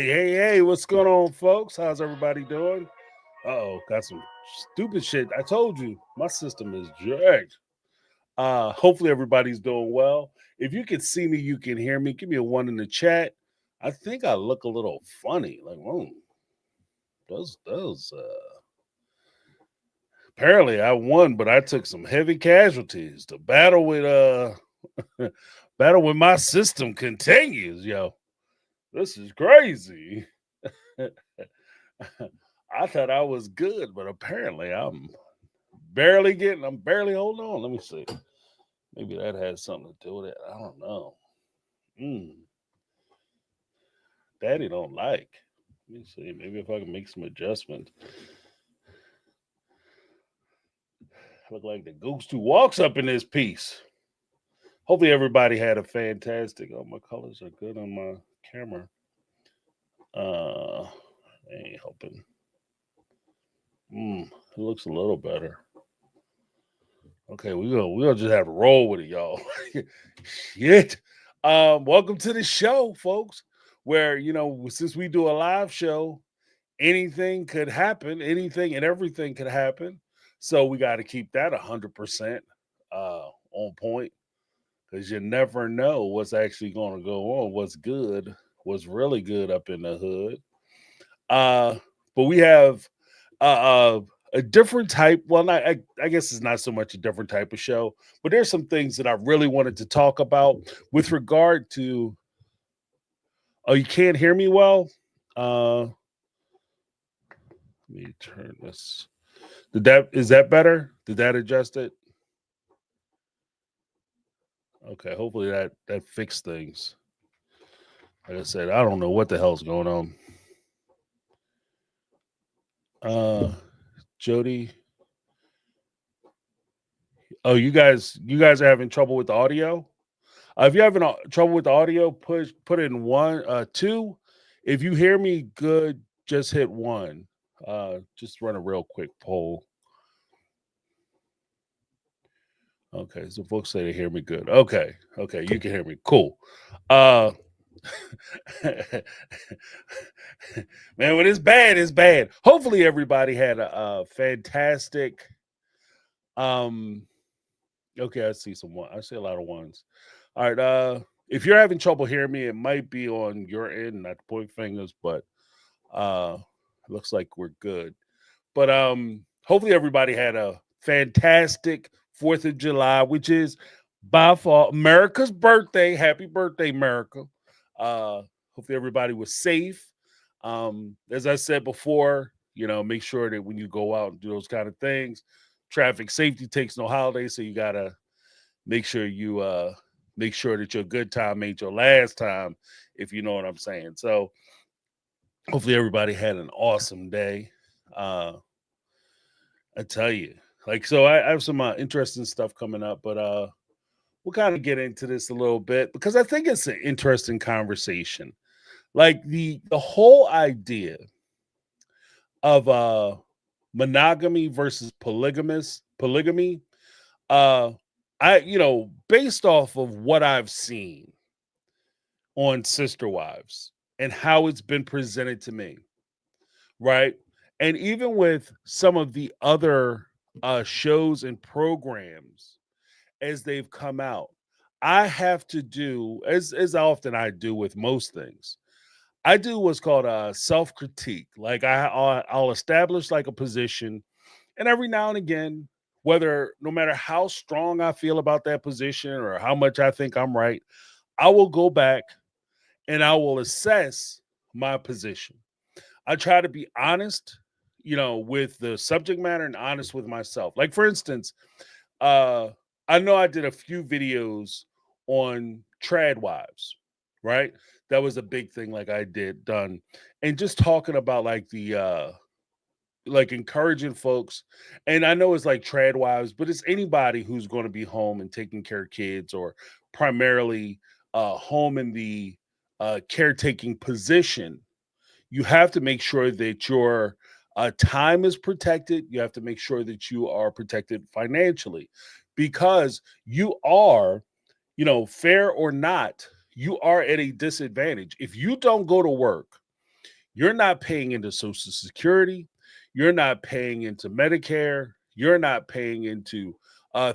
Hey, what's going on, folks? How's everybody doing? Uh-oh, got some stupid shit. I told you, my system is jacked. Hopefully everybody's doing well. If you can see me, you can hear me. Give me a one in the chat. I think I look a little funny. Like, whoa, those apparently I won, but I took some heavy casualties. The battle with battle with my system continues, yo. This is crazy. I thought I was good, but apparently I'm barely holding on. Let me see. Maybe that has something to do with it. I don't know. Mm, Daddy don't like. Let me see. Maybe if I can make some adjustments. Look like the goose who walks up in this piece. Hopefully everybody had a fantastic. Oh, my colors are good on my camera. Ain't helping. It looks a little better. Okay, we'll just have to roll with it, y'all. Shit. Welcome to the show, folks. Where since we do a live show, anything could happen, anything and everything could happen. So we got to keep that 100% on point because you never know what's actually going to go on. What's good, what's really good up in the hood. But we have a different type. Well, I guess it's not so much a different type of show, but there's some things that I really wanted to talk about with regard to. Oh, you can't hear me well. Let me turn this. Is that better? Did that adjust it? Okay, hopefully that fixed things. Like I said, I don't know what the hell's going on. Jody. Oh, you guys are having trouble with the audio? If you're having trouble with the audio, put in one, two. If you hear me good, just hit one. Just run a real quick poll. Okay, so folks say they hear me good. Okay, you can hear me. Cool. Man, when it's bad, it's bad. Hopefully everybody had a fantastic. Okay, I see I see a lot of ones. All right. If you're having trouble hearing me, it might be on your end, not point fingers, but looks like we're good. But hopefully everybody had a fantastic 4th of July, which is by far America's birthday. Happy birthday, America. Hopefully everybody was safe. As I said before, make sure that when you go out and do those kind of things, traffic safety takes no holiday, so you gotta make sure make sure that your good time ain't your last time, if you know what I'm saying. So hopefully everybody had an awesome day. I tell you, so I have some interesting stuff coming up, but we'll kind of get into this a little bit because I think it's an interesting conversation. Like the whole idea of monogamy versus polygamy. Based off of what I've seen on Sister Wives and how it's been presented to me, right? And even with some of the other shows and programs as they've come out, I have to do, as often I do with most things, I do what's called a self-critique. Like I'll establish like a position, and every now and again, no matter how strong I feel about that position or how much I think I'm right, I will go back and I will assess my position. I try to be honest, with the subject matter and honest with myself. Like for instance, I know I did a few videos on trad wives, right? That was a big thing like I done. And just talking about like the like encouraging folks. And I know it's like trad wives, but it's anybody who's going to be home and taking care of kids or primarily home in the caretaking position. You have to make sure that your time is protected. You have to make sure that you are protected financially because you are, fair or not, you are at a disadvantage. If you don't go to work You're not paying into Social Security. You're not paying into Medicare. You're not paying into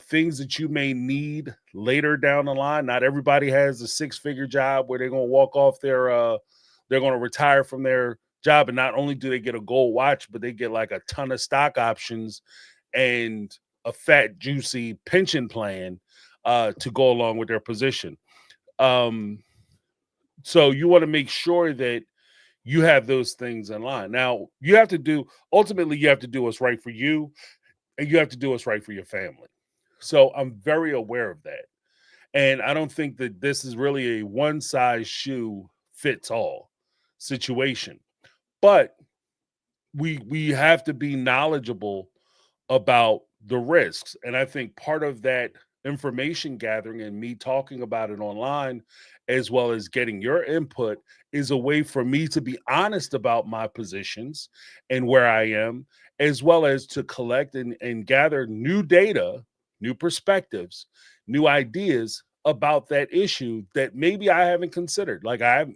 things that you may need later down the line. Not everybody has a six-figure job where they're going to walk off they're going to retire from their job. And not only do they get a gold watch, but they get like a ton of stock options and a fat, juicy pension plan to go along with their position. Um, so you want to make sure that you have those things in line. Now, ultimately, you have to do what's right for you, and you have to do what's right for your family. So I'm very aware of that. And I don't think that this is really a one size shoe fits all situation. But we have to be knowledgeable about the risks. And I think part of that information gathering and me talking about it online, as well as getting your input, is a way for me to be honest about my positions and where I am, as well as to collect and gather new data, new perspectives, new ideas about that issue that maybe I haven't considered. Like I'm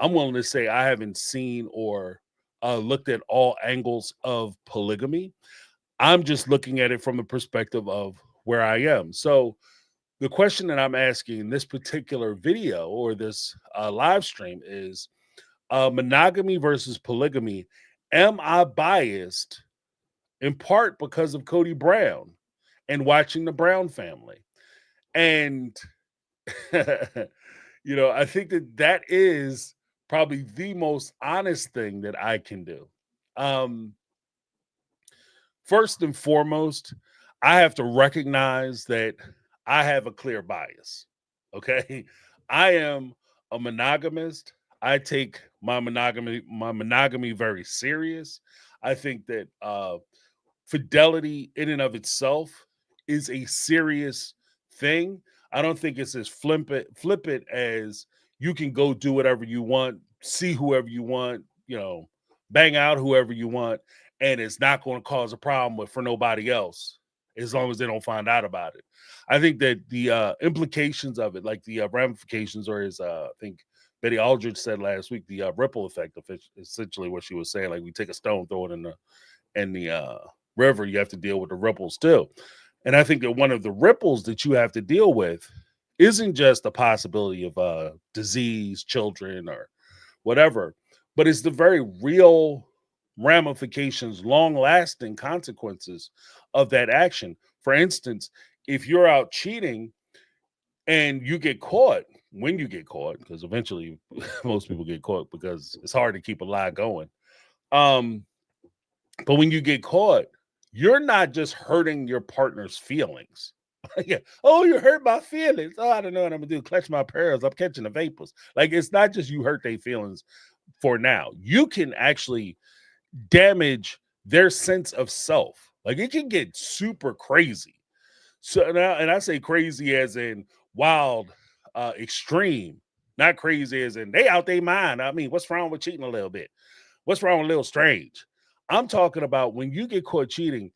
willing to say I haven't seen or looked at all angles of polygamy. I'm just looking at it from the perspective of where I am. So the question that I'm asking in this particular video or this live stream is monogamy versus polygamy. Am I biased in part because of Cody Brown and watching the Brown family? And, I think that is probably the most honest thing that I can do. First and foremost, I have to recognize that I have a clear bias. Okay. I am a monogamist. I take my monogamy very serious. I think that fidelity in and of itself is a serious thing. I don't think it's as flippant as you can go do whatever you want, see whoever you want, bang out whoever you want, and it's not going to cause a problem for nobody else as long as they don't find out about it. I think that the implications of it, like the ramifications, or as I think Betty Aldridge said last week, the ripple effect of it, essentially what she was saying. Like, we take a stone, throw it in the river, you have to deal with the ripples too. And I think that one of the ripples that you have to deal with isn't just the possibility of disease, children, or whatever, but it's the very real ramifications, long lasting consequences of that action. For instance, if you're out cheating and you get caught, when you get caught, because eventually most people get caught because it's hard to keep a lie going. Um, but when you get caught, you're not just hurting your partner's feelings. Yeah. Oh, you hurt my feelings. Oh, I don't know what I'm gonna do. Clutch my pearls. I'm catching the vapors. Like, it's not just you hurt their feelings for now. You can actually damage their sense of self. Like, it can get super crazy. So now, and I say crazy as in wild, extreme, not crazy as in they out their mind. I mean, what's wrong with cheating a little bit? What's wrong with a little strange? I'm talking about when you get caught cheating,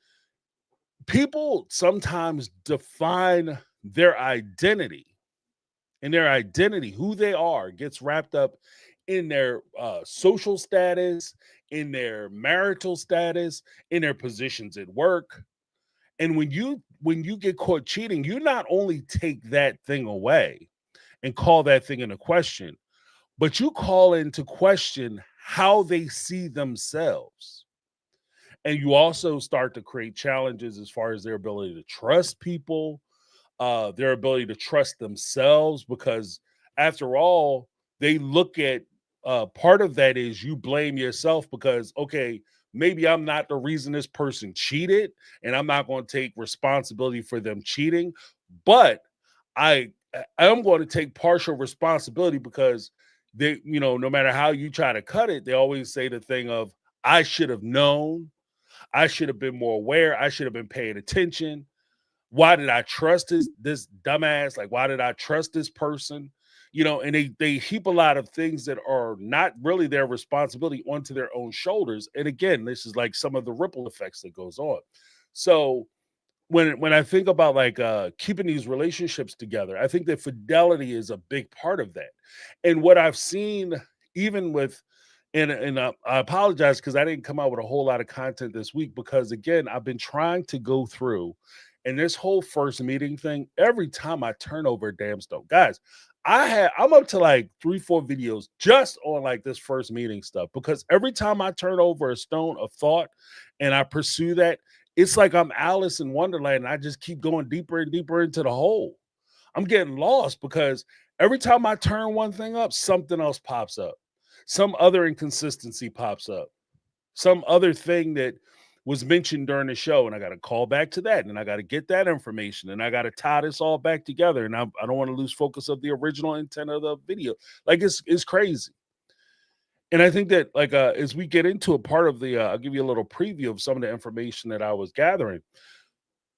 people sometimes define their identity, and their identity, who they are, gets wrapped up in their social status, in their marital status, in their positions at work. And when you get caught cheating, you not only take that thing away and call that thing into question, but you call into question how they see themselves. And you also start to create challenges as far as their ability to trust people, their ability to trust themselves, because after all, they look at part of that is you blame yourself because, okay, maybe I'm not the reason this person cheated, and I'm not going to take responsibility for them cheating, but I'm going to take partial responsibility because no matter how you try to cut it, they always say the thing of, I should have known, I should have been more aware, I should have been paying attention. Why did I trust this dumbass? Like, why did I trust this person? And they heap a lot of things that are not really their responsibility onto their own shoulders. And again, this is like some of the ripple effects that goes on. So when I think about like keeping these relationships together, I think that fidelity is a big part of that. And what I've seen, even And I apologize because I didn't come out with a whole lot of content this week because again, I've been trying to go through and this whole first meeting thing, every time I turn over a damn stone. Guys, I'm up to like 3-4 videos just on like this first meeting stuff because every time I turn over a stone of thought and I pursue that, it's like I'm Alice in Wonderland and I just keep going deeper and deeper into the hole. I'm getting lost because every time I turn one thing up, something else pops up. Some other inconsistency pops up. Some other thing that was mentioned during the show, and I got to call back to that, and I got to get that information, and I got to tie this all back together. And I don't want to lose focus of the original intent of the video. Like it's crazy. And I think that like as we get into a part of the, I'll give you a little preview of some of the information that I was gathering.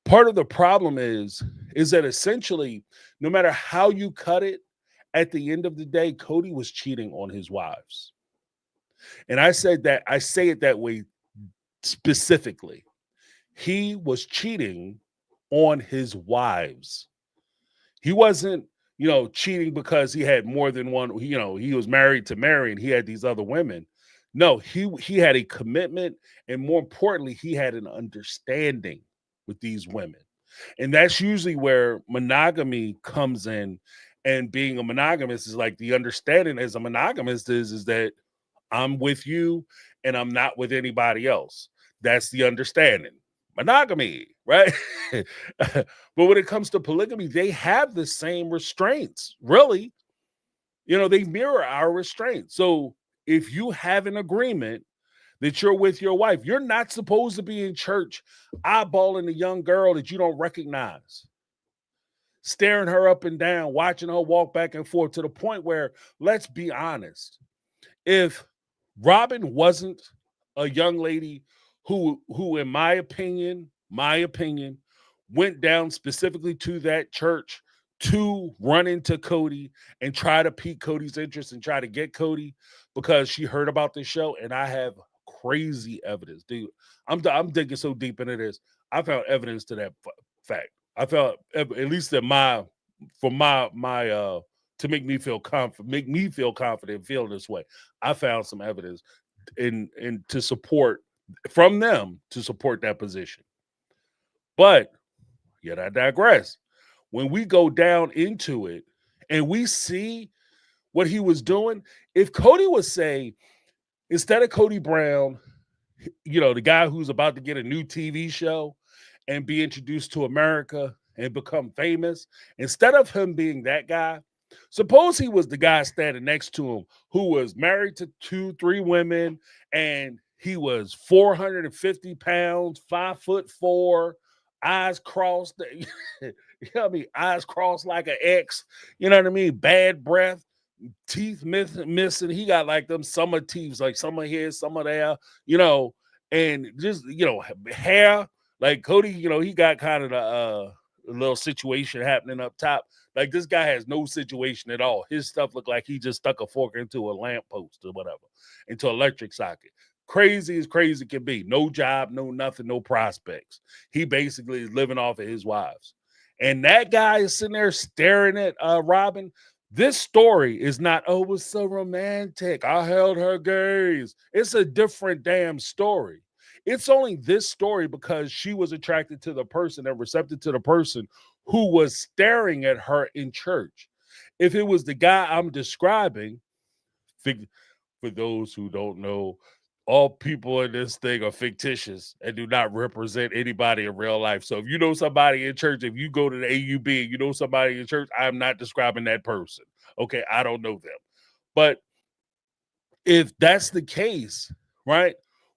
Part of the problem is that essentially, no matter how you cut it, at the end of the day, Kody was cheating on his wives. And I say it that way specifically. He was cheating on his wives. He wasn't, cheating because he had more than one, he was married to Mary and he had these other women. No, he had a commitment, and more importantly, he had an understanding with these women. And that's usually where monogamy comes in. And being a monogamist is like the understanding as a monogamist is that I'm with you and I'm not with anybody else. That's the understanding. Monogamy, right? But when it comes to polygamy, they have the same restraints. Really, they mirror our restraints. So if you have an agreement that you're with your wife, you're not supposed to be in church eyeballing a young girl that you don't recognize, staring her up and down, watching her walk back and forth, to the point where, let's be honest, if Robin wasn't a young lady who in my opinion, went down specifically to that church to run into Kody and try to pique Kody's interest and try to get Kody because she heard about this show, and I have crazy evidence, dude. I'm digging so deep into this. I found evidence to that fact. I felt, at least that to make me feel confident, feel this way. I found some evidence in to support from them to support that position. But yet I digress. When we go down into it and we see what he was doing, if Kody would say, instead of Cody Brown, the guy who's about to get a new TV show and be introduced to America and become famous, instead of him being that guy, suppose he was the guy standing next to him who was married to 2-3 women and he was 450 pounds, 5'4", eyes crossed, eyes crossed like an X, bad breath, teeth missing. He got like them summer teeth, like some of here, some of there, and just, hair. Like Kody, he got kind of a little situation happening up top. Like this guy has no situation at all. His stuff looked like he just stuck a fork into a lamppost or whatever, into an electric socket. Crazy as crazy can be. No job, no nothing, no prospects. He basically is living off of his wives. And that guy is sitting there staring at Robin. This story is not, oh, it was so romantic, I held her gaze. It's a different damn story. It's only this story because she was attracted to the person and receptive to the person who was staring at her in church. If it was the guy I'm describing, for those who don't know, all people in this thing are fictitious and do not represent anybody in real life. So if you know somebody in church, if you go to the AUB and you know somebody in church, I'm not describing that person. Okay, I don't know them. But if that's the case, right?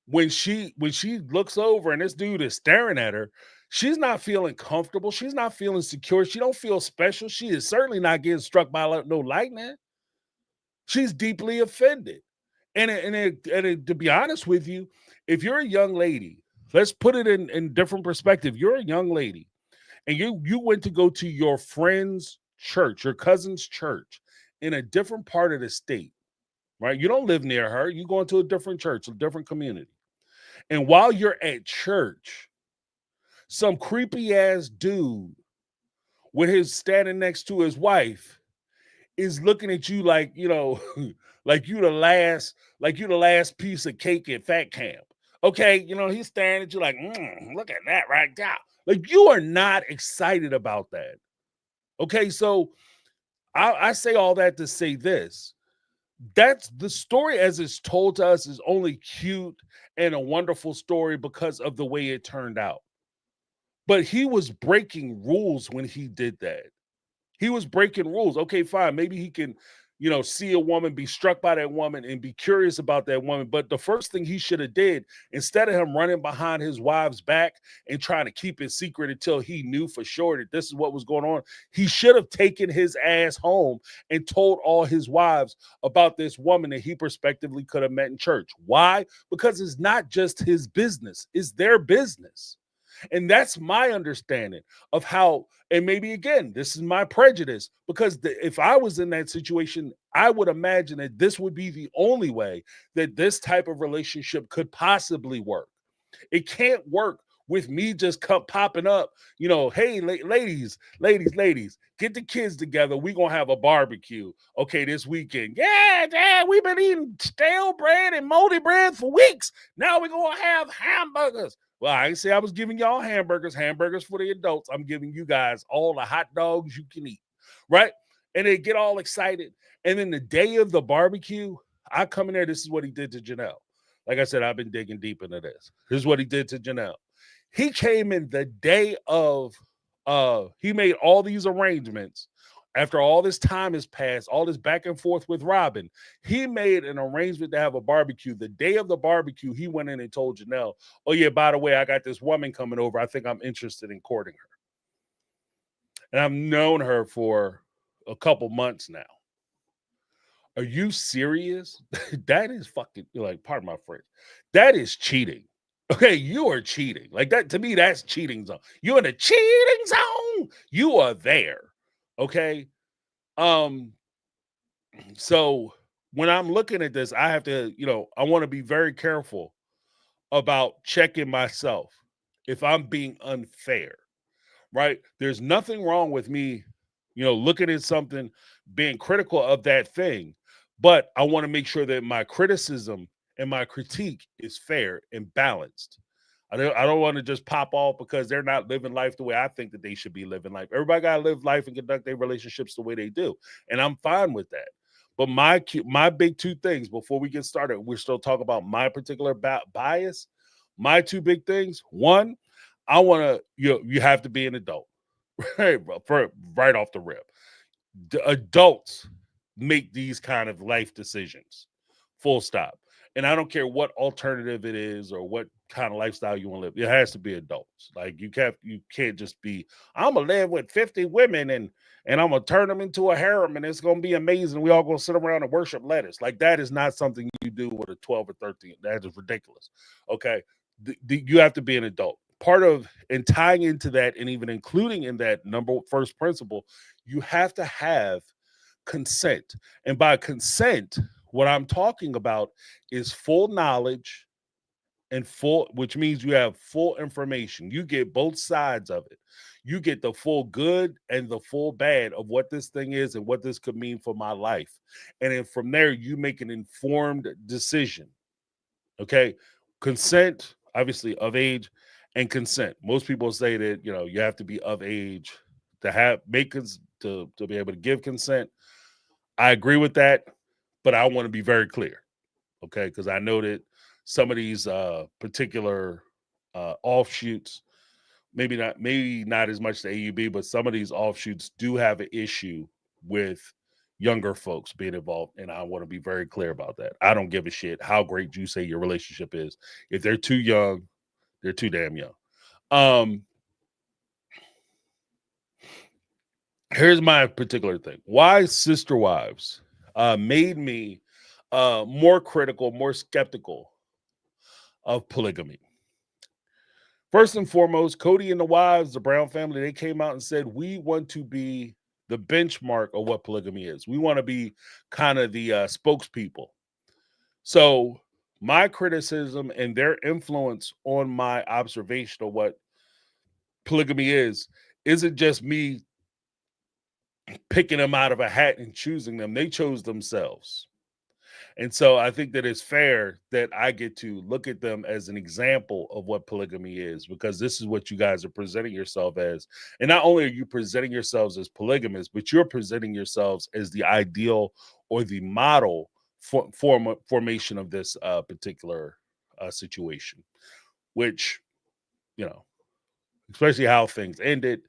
When she looks over and this dude is staring at her, she's not feeling comfortable. She's not feeling secure. She don't feel special. She is certainly not getting struck by no lightning. She's deeply offended. And to be honest with you, if you're a young lady, let's put it in different perspective. You're a young lady and you went to go to your friend's church, your cousin's church in a different part of the state, right? You don't live near her. You go into a different church, a different community. And while you're at church, some creepy ass dude with his standing next to his wife is looking at you like, like you the last piece of cake at fat camp. Okay, he's staring at you like, look at that right there. Like, you are not excited about that. Okay, so I say all that to say this. That's the story as it's told to us is only cute and a wonderful story because of the way it turned out. But he was breaking rules when he did that. He was breaking rules. Okay, fine. Maybe he can, see a woman, be struck by that woman, and be curious about that woman. But the first thing he should have did, instead of him running behind his wife's back and trying to keep it secret until he knew for sure that this is what was going on, he should have taken his ass home and told all his wives about this woman that he prospectively could have met in church. Why? Because it's not just his business, it's their business. And that's my understanding of how, and maybe again, this is my prejudice, because if I was in that situation, I would imagine that this would be the only way that this type of relationship could possibly work. It can't work with me just popping up, hey, ladies, get the kids together. We're going to have a barbecue. Okay, this weekend. Yeah, Dad, we've been eating stale bread and moldy bread for weeks. Now we're going to have hamburgers. Well, I didn't say I was giving y'all hamburgers for the adults. I'm giving you guys all the hot dogs you can eat, right? And they get all excited. And then the day of the barbecue, I come in there. This is what he did to Janelle. Like I said, I've been digging deep into this. Here's what he did to Janelle. He came in the day of, he made all these arrangements. After all this time has passed, all this back and forth with Robin, he made an arrangement to have a barbecue. The day of the barbecue, he went in and told Janelle, oh yeah, by the way, I got this woman coming over. I think I'm interested in courting her. And I've known her for a couple months now. Are you serious? That is fucking, pardon my French. That is cheating. Okay, you are cheating. Like that, to me, that's cheating zone. You're in a cheating zone. You are there. Okay. So when I'm looking at this, I have to, I want to be very careful about checking myself if I'm being unfair. Right? There's nothing wrong with me, looking at something, being critical of that thing, but I want to make sure that my criticism and my critique is fair and balanced. I don't want to just pop off because they're not living life the way I think that they should be living life. Everybody got to live life and conduct their relationships the way they do, and I'm fine with that. But my big two things before we get started, we're still talking about my particular bias. My two big things: one, I want to, you have to be an adult, right off the rip. The adults make these kind of life decisions, full stop. And I don't care what alternative it is or what kind of lifestyle you want to live. It has to be adults. Like you can't just be, I'm gonna live with 50 women and I'm gonna turn them into a harem and it's gonna be amazing. We all gonna sit around and worship lettuce. Like that is not something you do with a 12 or 13. That is ridiculous. Okay. You have to be an adult. Part of and tying into that and even including in that first principle, you have to have consent. And by consent, what I'm talking about is full knowledge and which means you have full information. You get both sides of it. You get the full good and the full bad of what this thing is and what this could mean for my life. And then from there, you make an informed decision. Okay. Consent, obviously of age, and consent. Most people say that, you have to be of age to to be able to give consent. I agree with that, but I want to be very clear. Okay. Because I know that some of these particular offshoots, maybe not as much the AUB, but some of these offshoots do have an issue with younger folks being involved. And I want to be very clear about that. I don't give a shit how great you say your relationship is. If they're too young, they're too damn young. Here's my particular thing. Why Sister Wives made me more critical, more skeptical of polygamy. First and foremost, Kody and the wives, the Brown family, they came out and said, we want to be the benchmark of what polygamy is. We want to be kind of the spokespeople. So my criticism and their influence on my observation of what polygamy is, isn't just me picking them out of a hat and choosing them. They chose themselves. And so I think that it's fair that I get to look at them as an example of what polygamy is, because this is what you guys are presenting yourself as. And not only are you presenting yourselves as polygamous, but you're presenting yourselves as the ideal or the model formation of this particular situation, which, you know, especially how things ended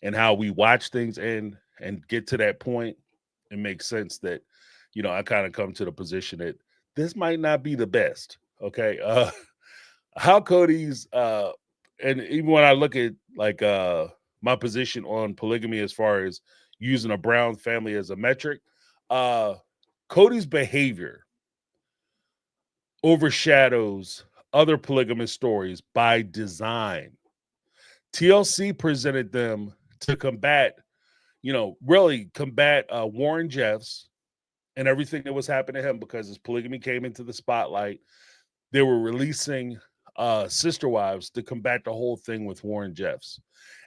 and how we watch things end and get to that point, it makes sense that, you know, I kind of come to the position that this might not be the best. Okay. How Cody's and even when I look at like my position on polygamy as far as using a Brown family as a metric, uh Cody's behavior overshadows other polygamous stories by design. TLC presented them to combat, you know, really combat Warren Jeffs and everything that was happening to him, because his polygamy came into the spotlight. They were releasing sister wives to combat the whole thing with Warren Jeffs.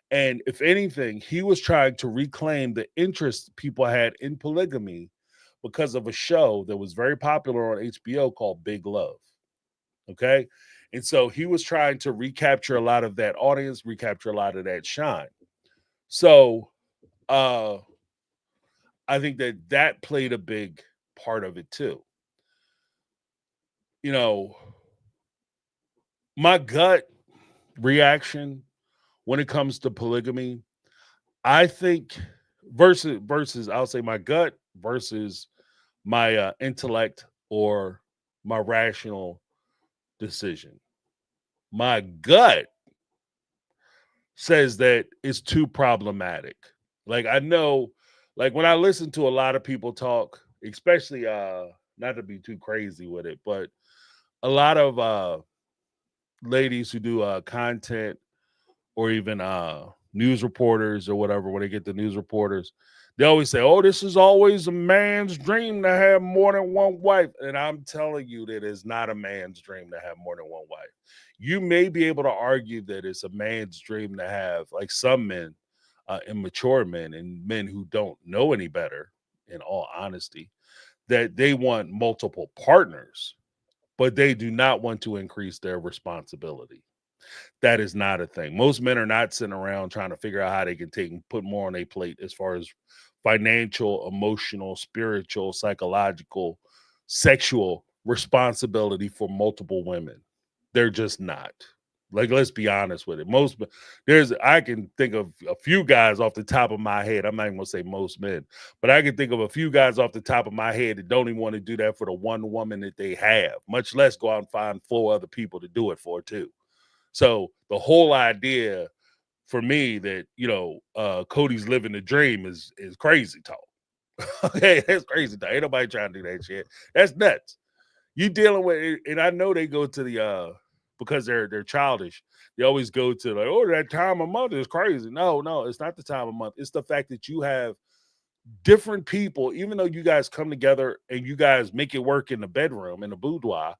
And if anything, he was trying to reclaim the interest people had in polygamy because of a show that was very popular on HBO called Big Love. Okay. And so he was trying to recapture a lot of that audience, recapture a lot of that shine. So I think that that played a big part of it too. You know, my gut reaction when it comes to polygamy, I think versus I'll say my gut versus my intellect or my rational decision. My gut says that it's too problematic. Like I know, like when I listen to a lot of people talk, especially not to be too crazy with it, but a lot of ladies who do content or even news reporters or whatever, when they get the news reporters, they always say, oh, this is always a man's dream to have more than one wife. And I'm telling you that it's not a man's dream to have more than one wife. You may be able to argue that it's a man's dream to have, like some men, immature men and men who don't know any better, in all honesty, that they want multiple partners, but they do not want to increase their responsibility. That is not a thing. Most men are not sitting around trying to figure out how they can take and put more on their plate as far as financial, emotional, spiritual, psychological, sexual responsibility for multiple women. They're just not. Like, let's be honest with it. I can think of a few guys off the top of my head. I'm not even gonna say most men, but I can think of a few guys off the top of my head that don't even want to do that for the one woman that they have, much less go out and find 4 other people to do it for too. So the whole idea for me that, you know, Cody's living the dream is crazy talk. Okay, that's crazy talk. Ain't nobody trying to do that shit. That's nuts. You dealing with it, and I know they go to the because they're childish. They always go to like, oh, that time of month is crazy. No, it's not the time of month. It's the fact that you have different people, even though you guys come together and you guys make it work in the bedroom, in the boudoir.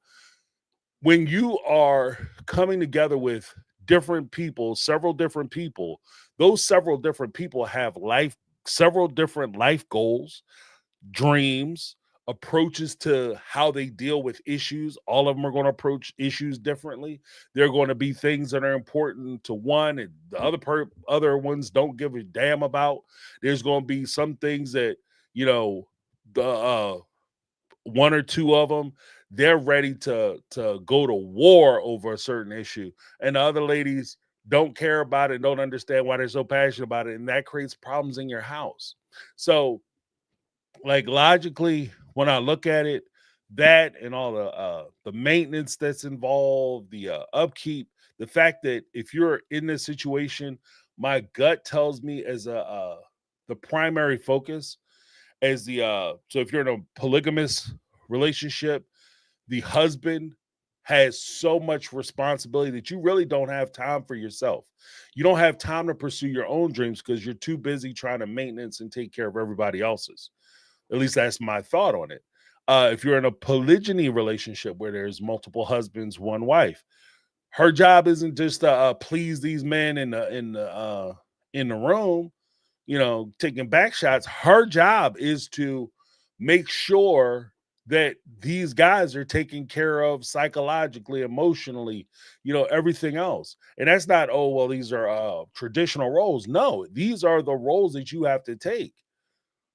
When you are coming together with different people, several different people, those several different people have several different life goals, dreams, approaches to how they deal with issues. All of them are going to approach issues differently. There are going to be things that are important to one and the other ones don't give a damn about. There's going to be some things that, you know, the one or two of them, they're ready to go to war over a certain issue, and the other ladies don't care about it, don't understand why they're so passionate about it, and that creates problems in your house. So, like logically, when I look at it, that and all the maintenance that's involved, the upkeep, the fact that if you're in this situation, my gut tells me as the primary focus as the so if you're in a polygamous relationship, the husband has so much responsibility that you really don't have time for yourself. You don't have time to pursue your own dreams because you're too busy trying to maintenance and take care of everybody else's. At least that's my thought on it. If you're in a polygyny relationship where there's multiple husbands, one wife, her job isn't just to please these men in the room. taking back shots. Her job is to make sure that these guys are taken care of psychologically, emotionally, everything else. And that's not, oh, well, these are traditional roles. No, these are the roles that you have to take.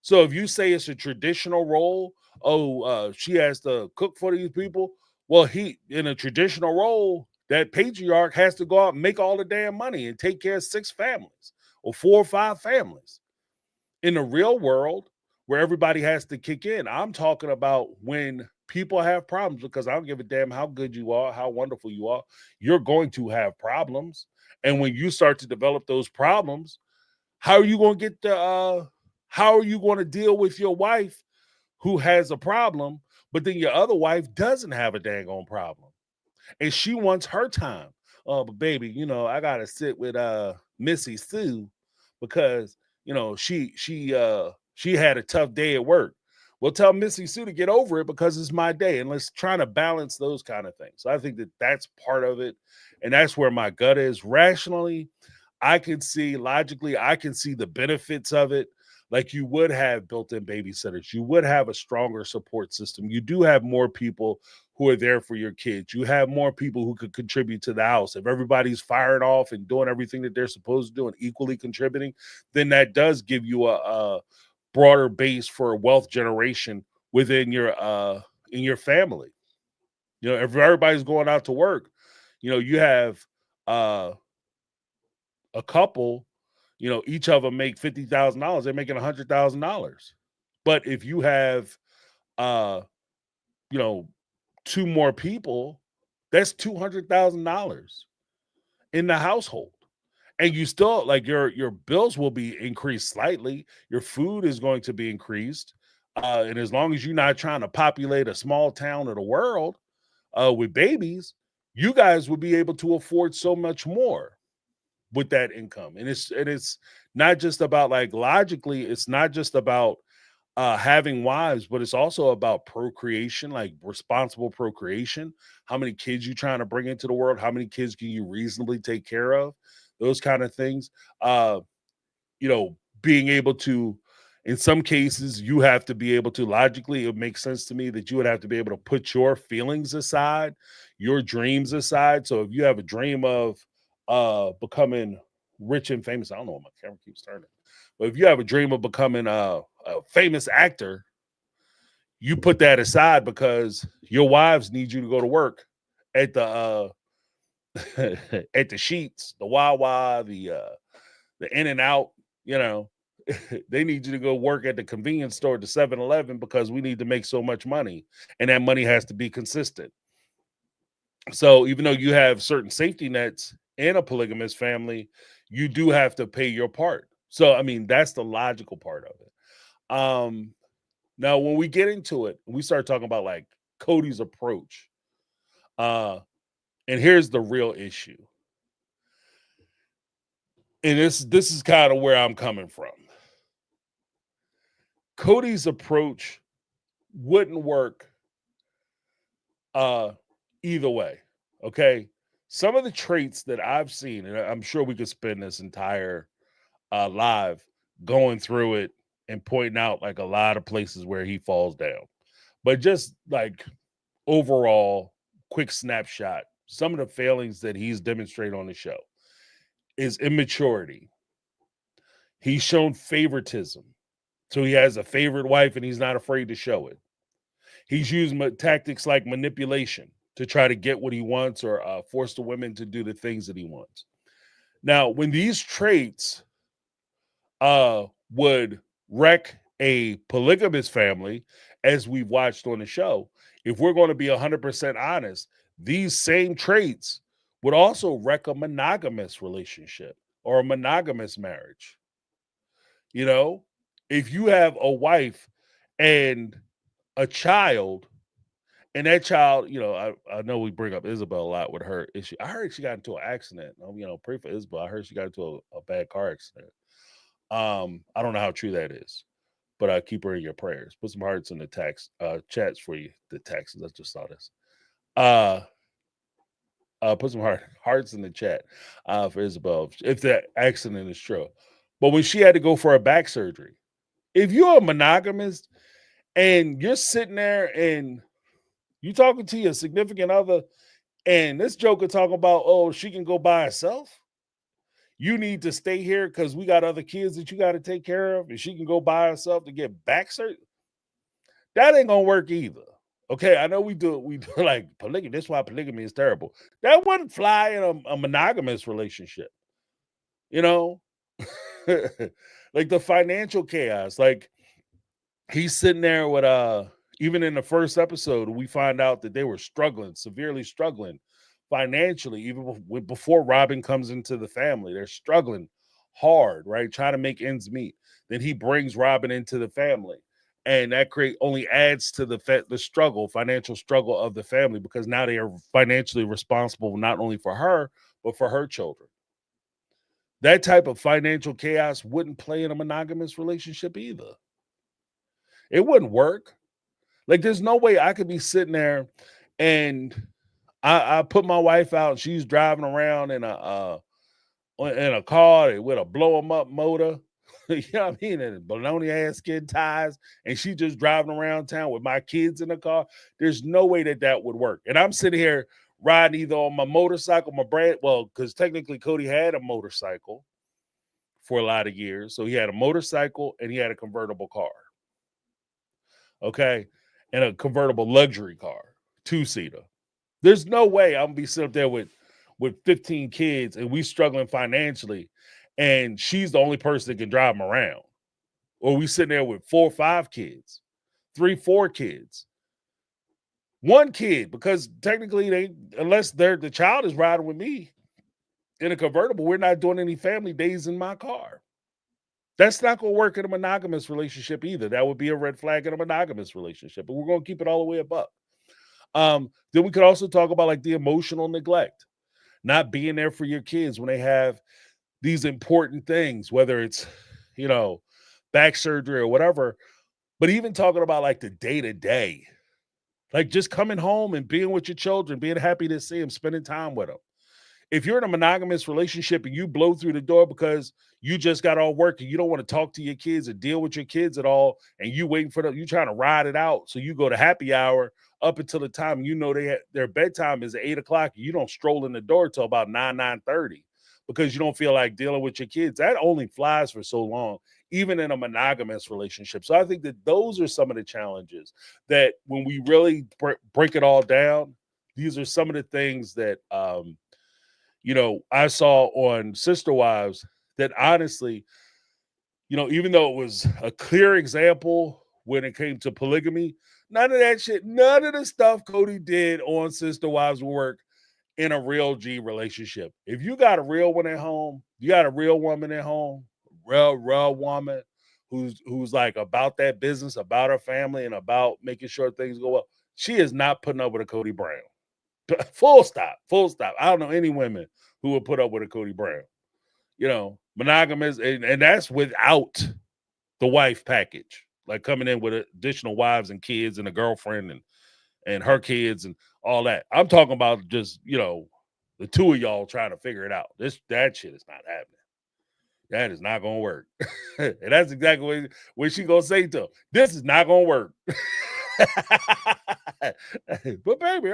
So if you say it's a traditional role, oh, she has to cook for these people. Well, he in a traditional role, that patriarch has to go out and make all the damn money and take care of 6 families or 4 or 5 families. In the real world, where everybody has to kick in, I'm talking about when people have problems, because I don't give a damn how good you are, how wonderful you are, you're going to have problems. And when you start to develop those problems, how are you going to get how are you going to deal with your wife who has a problem, but then your other wife doesn't have a dang on problem and she wants her time? Oh, but baby, I gotta sit with Missy Sue because she had a tough day at work. Well, tell Missy Sue to get over it because it's my day, and let's try to balance those kind of things. So I think that that's part of it, and that's where my gut is. Rationally, I can see, logically, I can see the benefits of it. Like, you would have built-in babysitters, you would have a stronger support system. You do have more people who are there for your kids. You have more people who could contribute to the house. If everybody's fired off and doing everything that they're supposed to do and equally contributing, then that does give you a broader base for wealth generation within your in your family. If everybody's going out to work, you have uh a couple, each of them make $50,000. They're making $100,000. But if you have, uh, you know, 2 more people, that's $200,000 in the household. And you still, like, your bills will be increased slightly. Your food is going to be increased. And as long as you're not trying to populate a small town of the world with babies, you guys will be able to afford so much more with that income. And it's not just about, like, logically, it's not just about having wives, but it's also about procreation, like responsible procreation. How many kids you trying to bring into the world? How many kids can you reasonably take care of? Those kind of things. Being able to, in some cases, you have to be able to, logically, it makes sense to me that you would have to be able to put your feelings aside, your dreams aside. So if you have a dream of becoming rich and famous, I don't know why my camera keeps turning, but if you have a dream of becoming a famous actor, you put that aside because your wives need you to go to work at the at the Sheets, the Wawa, the In and Out, you know. They need you to go work at the convenience store, the 7-Eleven, because we need to make so much money, and that money has to be consistent. So even though you have certain safety nets in a polygamous family, you do have to pay your part. So I mean, that's the logical part of it. Now when we get into it, we start talking about, like, Kody's approach. Uh and here's the real issue. And this is kind of where I'm coming from. Kody's approach wouldn't work uh either way. Okay. Some of the traits that I've seen, and I'm sure we could spend this entire live going through it and pointing out, like, a lot of places where he falls down. But just, like, overall quick snapshot, some of the failings that he's demonstrated on the show is immaturity. He's shown favoritism. So he has a favorite wife and he's not afraid to show it. He's used tactics like manipulation to try to get what he wants, or force the women to do the things that he wants. Now, when these traits would wreck a polygamous family, as we've watched on the show, if we're going to be 100% honest, these same traits would also wreck a monogamous relationship or a monogamous marriage. If you have a wife and a child, and that child, I know we bring up Isabel a lot with her issue. I heard she got into an accident. Pray for Isabel. I heard she got into a bad car accident. I don't know how true that is, but keep her in your prayers. Put some hearts in the chats for you. The texts. I just saw this. Put some hearts in the chat for Isabel if that accident is true. But when she had to go for a back surgery, if you're a monogamist and you're sitting there and you talking to your significant other, and this joker talking about, oh, she can go by herself. You need to stay here because we got other kids that you got to take care of, and she can go by herself to get back surgery. That ain't gonna work either. Okay, I know we do like polygamy. That's why polygamy is terrible. That wouldn't fly in a monogamous relationship, you know? Like the financial chaos. Like he's sitting there with even in the first episode, we find out that they were struggling, severely struggling financially, even before Robin comes into the family. They're struggling hard, right? Trying to make ends meet. Then he brings Robin into the family. And that only adds to the financial struggle of the family, because now they are financially responsible not only for her, but for her children. That type of financial chaos wouldn't play in a monogamous relationship either. It wouldn't work. Like, there's no way I could be sitting there and I put my wife out and she's driving around in a car with a blow 'em up motor. You know what I mean? And baloney ass skid tires, and she just driving around town with my kids in the car. There's no way that would work. And I'm sitting here riding either on my motorcycle, because technically Kody had a motorcycle for a lot of years. So he had a motorcycle and he had a convertible car. Okay. And a convertible luxury car, 2-seater. There's no way I'm gonna be sitting up there with 15 kids and we struggling financially, and she's the only person that can drive them around. Or we sitting there with 4 or 5 kids, 3, 4 kids, 1 kid, because technically unless the child is riding with me in a convertible, we're not doing any family days in my car. That's not going to work in a monogamous relationship either. That would be a red flag in a monogamous relationship, but we're going to keep it all the way above. Then we could also talk about like the emotional neglect, not being there for your kids when they have these important things, whether it's, back surgery or whatever, but even talking about like the day to day, like just coming home and being with your children, being happy to see them, spending time with them. If you're in a monogamous relationship and you blow through the door because you just got all work and you don't want to talk to your kids or deal with your kids at all, and you waiting for them, you trying to ride it out. So you go to happy hour up until the time their bedtime is at 8:00. You don't stroll in the door till about 9:30 because you don't feel like dealing with your kids. That only flies for so long, even in a monogamous relationship. So I think that those are some of the challenges that when we really break it all down, these are some of the things that I saw on Sister Wives that honestly, even though it was a clear example when it came to polygamy, none of that shit, none of the stuff Kody did on Sister Wives will work in a real G relationship. If you got a real one at home, you got a real woman at home, real woman who's like about that business, about her family, and about making sure things go well, she is not putting up with a Cody Brown. Full stop. Full stop. I don't know any women who would put up with a Cody Brown. Monogamous, and that's without the wife package, like coming in with additional wives and kids and a girlfriend and her kids and all that. I'm talking about just, the two of y'all trying to figure it out. That shit is not happening. That is not gonna work. And that's exactly what she gonna say to him. This is not gonna work. But baby,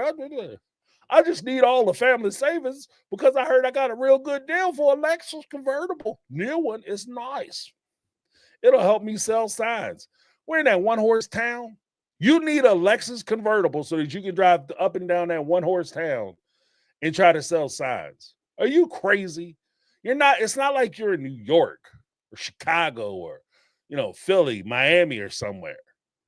I just need all the family savings because I heard I got a real good deal for a Lexus convertible. New one is nice. It'll help me sell signs. We're in that one-horse town. You need a Lexus convertible so that you can drive up and down that one-horse town and try to sell signs. Are you crazy? You're not. It's not like you're in New York or Chicago or, Philly, Miami or somewhere,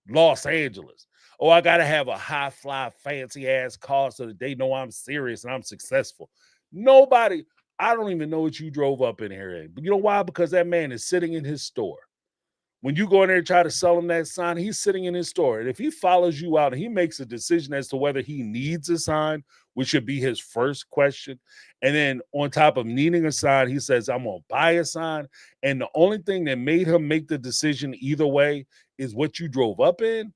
Los Angeles. Oh, I got to have a high fly, fancy ass car so that they know I'm serious and I'm successful. Nobody, I don't even know what you drove up in here. But you know why? Because that man is sitting in his store. When you go in there and try to sell him that sign, he's sitting in his store. And if he follows you out and he makes a decision as to whether he needs a sign, which should be his first question, and then on top of needing a sign, he says, I'm going to buy a sign. And the only thing that made him make the decision either way is what you drove up in,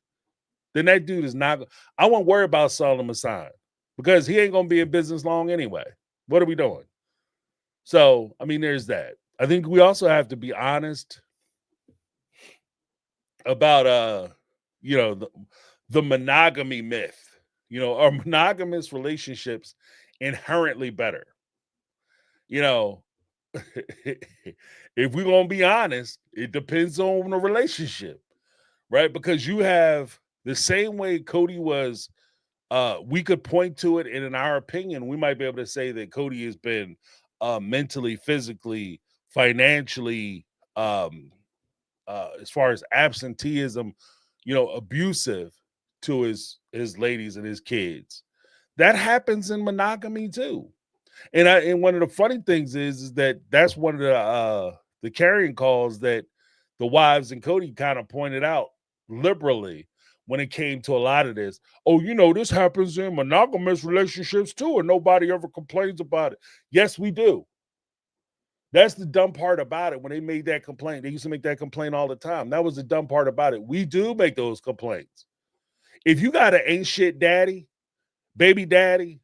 then that dude is not. I won't worry about selling him a sign because he ain't going to be in business long anyway. What are we doing? So, I mean, there's that. I think we also have to be honest about the monogamy myth. Are monogamous relationships inherently better? You know, if we're gonna be honest, it depends on the relationship, right? Because you have the same way Cody was, we could point to it, and in our opinion, we might be able to say that Cody has been mentally, physically, financially, um, as far as absenteeism, abusive to his ladies and his kids. That happens in monogamy too. And one of the funny things is that that's one of the carrying calls that the wives and Cody kind of pointed out liberally when it came to a lot of this. Oh, this happens in monogamous relationships too, and nobody ever complains about it. Yes, we do. That's the dumb part about it. When they made that complaint, they used to make that complaint all the time. That was the dumb part about it. We do make those complaints. If you got an ain't shit daddy, baby daddy,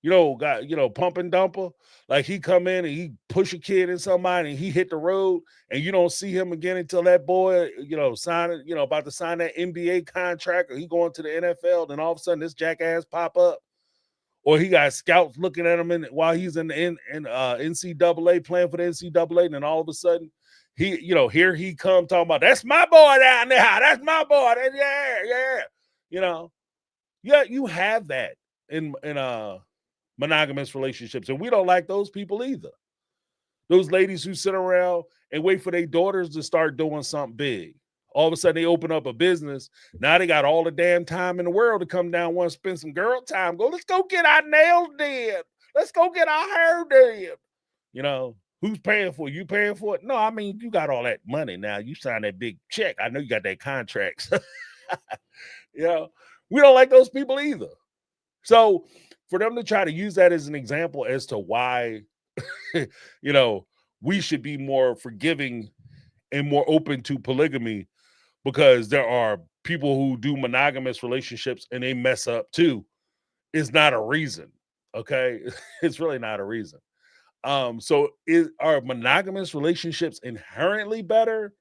got pump and dumper, like he come in and he push a kid in somebody and he hit the road, and you don't see him again until that boy, signing, about to sign that NBA contract, or he going to the NFL, then all of a sudden this jackass pop up. Or he got scouts looking at him while he's in NCAA playing for the NCAA, and then all of a sudden he, here he come talking about, that's my boy down there, that's my boy, yeah. Yeah, you have that in monogamous relationships, and we don't like those people either. Those ladies who sit around and wait for their daughters to start doing something big. All of a sudden they open up a business. Now they got all the damn time in the world to come down, want to spend some girl time. Go, let's go get our nails did. Let's go get our hair did. Who's paying for it? You paying for it? No, I mean, you got all that money now. You signed that big check. I know you got that contract. We don't like those people either. So for them to try to use that as an example as to why, we should be more forgiving and more open to polygamy, because there are people who do monogamous relationships and they mess up too, is not a reason. Okay. It's really not a reason. So are monogamous relationships inherently better?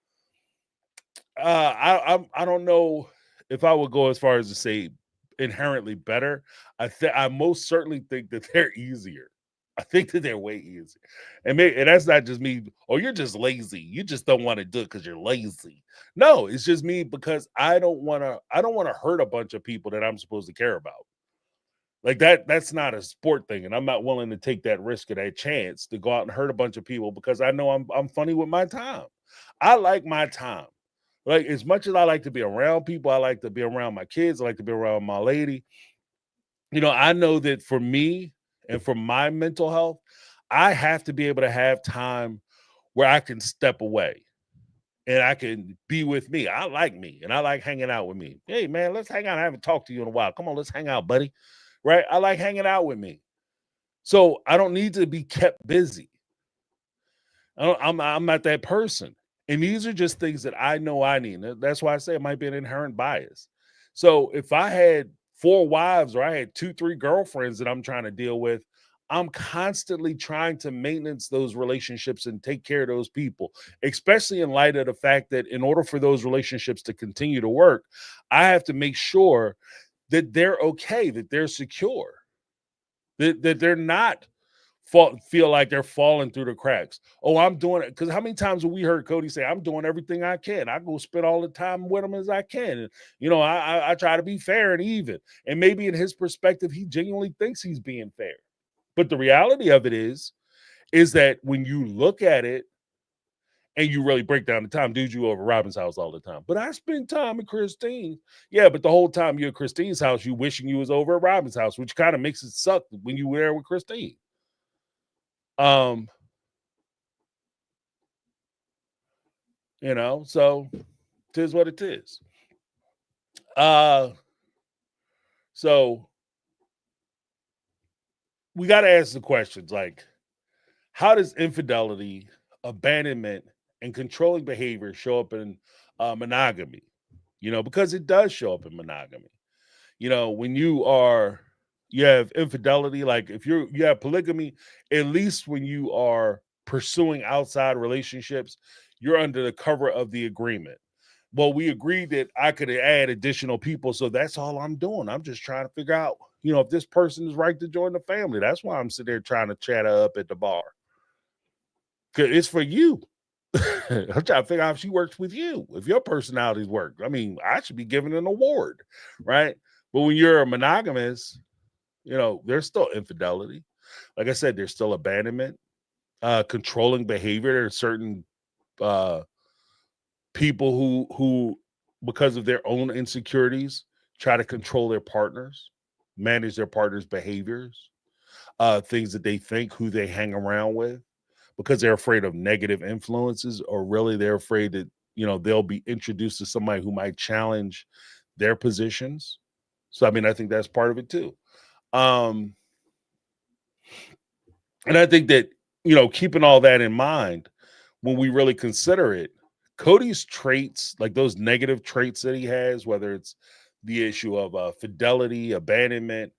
I don't know if I would go as far as to say inherently better. I most certainly think that they're easier. I think that they're way easier, and that's not just me. Oh, you're just lazy. You just don't want to do it because you're lazy. No, it's just me because I don't want to. I don't want to hurt a bunch of people that I'm supposed to care about. Like that. That's not a sport thing, and I'm not willing to take that risk or that chance to go out and hurt a bunch of people because I know I'm funny with my time. I like my time. Like, as much as I like to be around people, I like to be around my kids, I like to be around my lady. I know that for me and for my mental health, I have to be able to have time where I can step away and I can be with me. I like me and I like hanging out with me. Hey, man, let's hang out. I haven't talked to you in a while. Come on, let's hang out, buddy. Right? I like hanging out with me. So I don't need to be kept busy. I'm not that person. And these are just things that I know I need. That's why I say it might be an inherent bias. So if I had 4 wives or I had 2, 3 girlfriends that I'm trying to deal with, I'm constantly trying to maintenance those relationships and take care of those people, especially in light of the fact that in order for those relationships to continue to work, I have to make sure that they're okay, that they're secure, that they're not feel like they're falling through the cracks. Oh, I'm doing it because how many times have we heard Cody say, "I'm doing everything I can. I go spend all the time with him as I can." And I try to be fair and even. And maybe in his perspective, he genuinely thinks he's being fair. But the reality of it is that when you look at it and you really break down the time, dude, you over Robin's house all the time. But I spend time at Christine. Yeah, but the whole time you're at Christine's house, you wishing you was over at Robin's house, which kind of makes it suck when you were there with Christine. So it is what it is. So we got to ask the questions like, how does infidelity, abandonment, and controlling behavior show up in monogamy? Because it does show up in monogamy. When you have infidelity, like if you have polygamy, at least when you are pursuing outside relationships, you're under the cover of the agreement. Well, we agreed that I could add additional people, so that's all I'm doing. I'm just trying to figure out, if this person is right to join the family. That's why I'm sitting there trying to chat her up at the bar. 'Cause it's for you. I'm trying to figure out if she works with you, if your personalities work. I mean, I should be given an award, right? But when you're a monogamous, there's still infidelity. Like I said, there's still abandonment, controlling behavior. There are certain uh, people who, because of their own insecurities, try to control their partners, manage their partners' behaviors, things that they think, who they hang around with, because they're afraid of negative influences, or really they're afraid that they'll be introduced to somebody who might challenge their positions. So I mean, I think that's part of it too. Um, and I think that keeping all that in mind, when we really consider it, Kody's traits, like those negative traits that he has, whether it's the issue of fidelity, abandonment,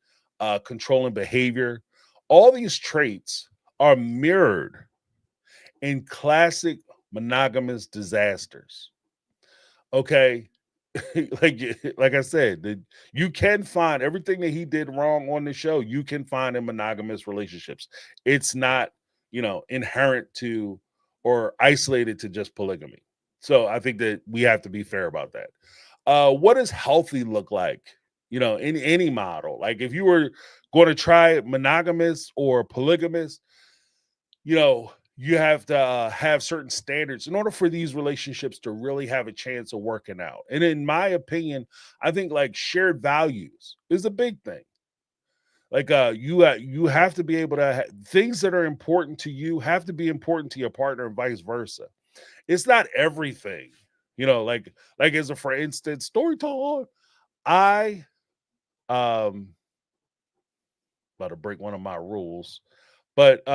controlling behavior, all these traits are mirrored in classic monogamous disasters. Okay. like I said, you can find everything that he did wrong on the show, you can find in monogamous relationships. It's not, inherent to or isolated to just polygamy. So I think that we have to be fair about that. What does healthy look like? In any model. Like if you were going to try monogamous or polygamous, you have to have certain standards in order for these relationships to really have a chance of working out. And in my opinion, I think like shared values is a big thing. Like you have to be able to things that are important to you have to be important to your partner and vice versa. It's not everything, like as a for instance, story time. I about to break one of my rules, but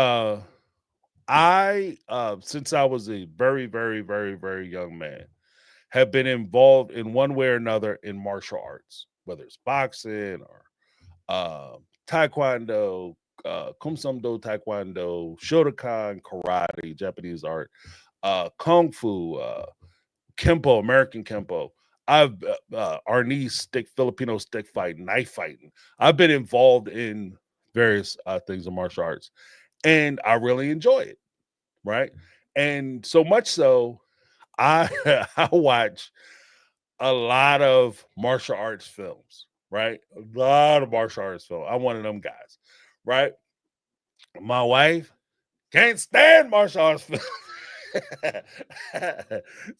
I since I was a very, very, very, very young man, have been involved in one way or another in martial arts, whether it's boxing or taekwondo, kumsamdo taekwondo, shotokan, karate, Japanese art, kung fu, kempo, American kempo. I've Arnis stick, Filipino stick fighting, knife fighting. I've been involved in various things of martial arts, and I really enjoy it. Right, and so much so, I I watch a lot of martial arts films. Right, a lot of martial arts film. I'm one of them guys. Right, my wife can't stand martial arts films.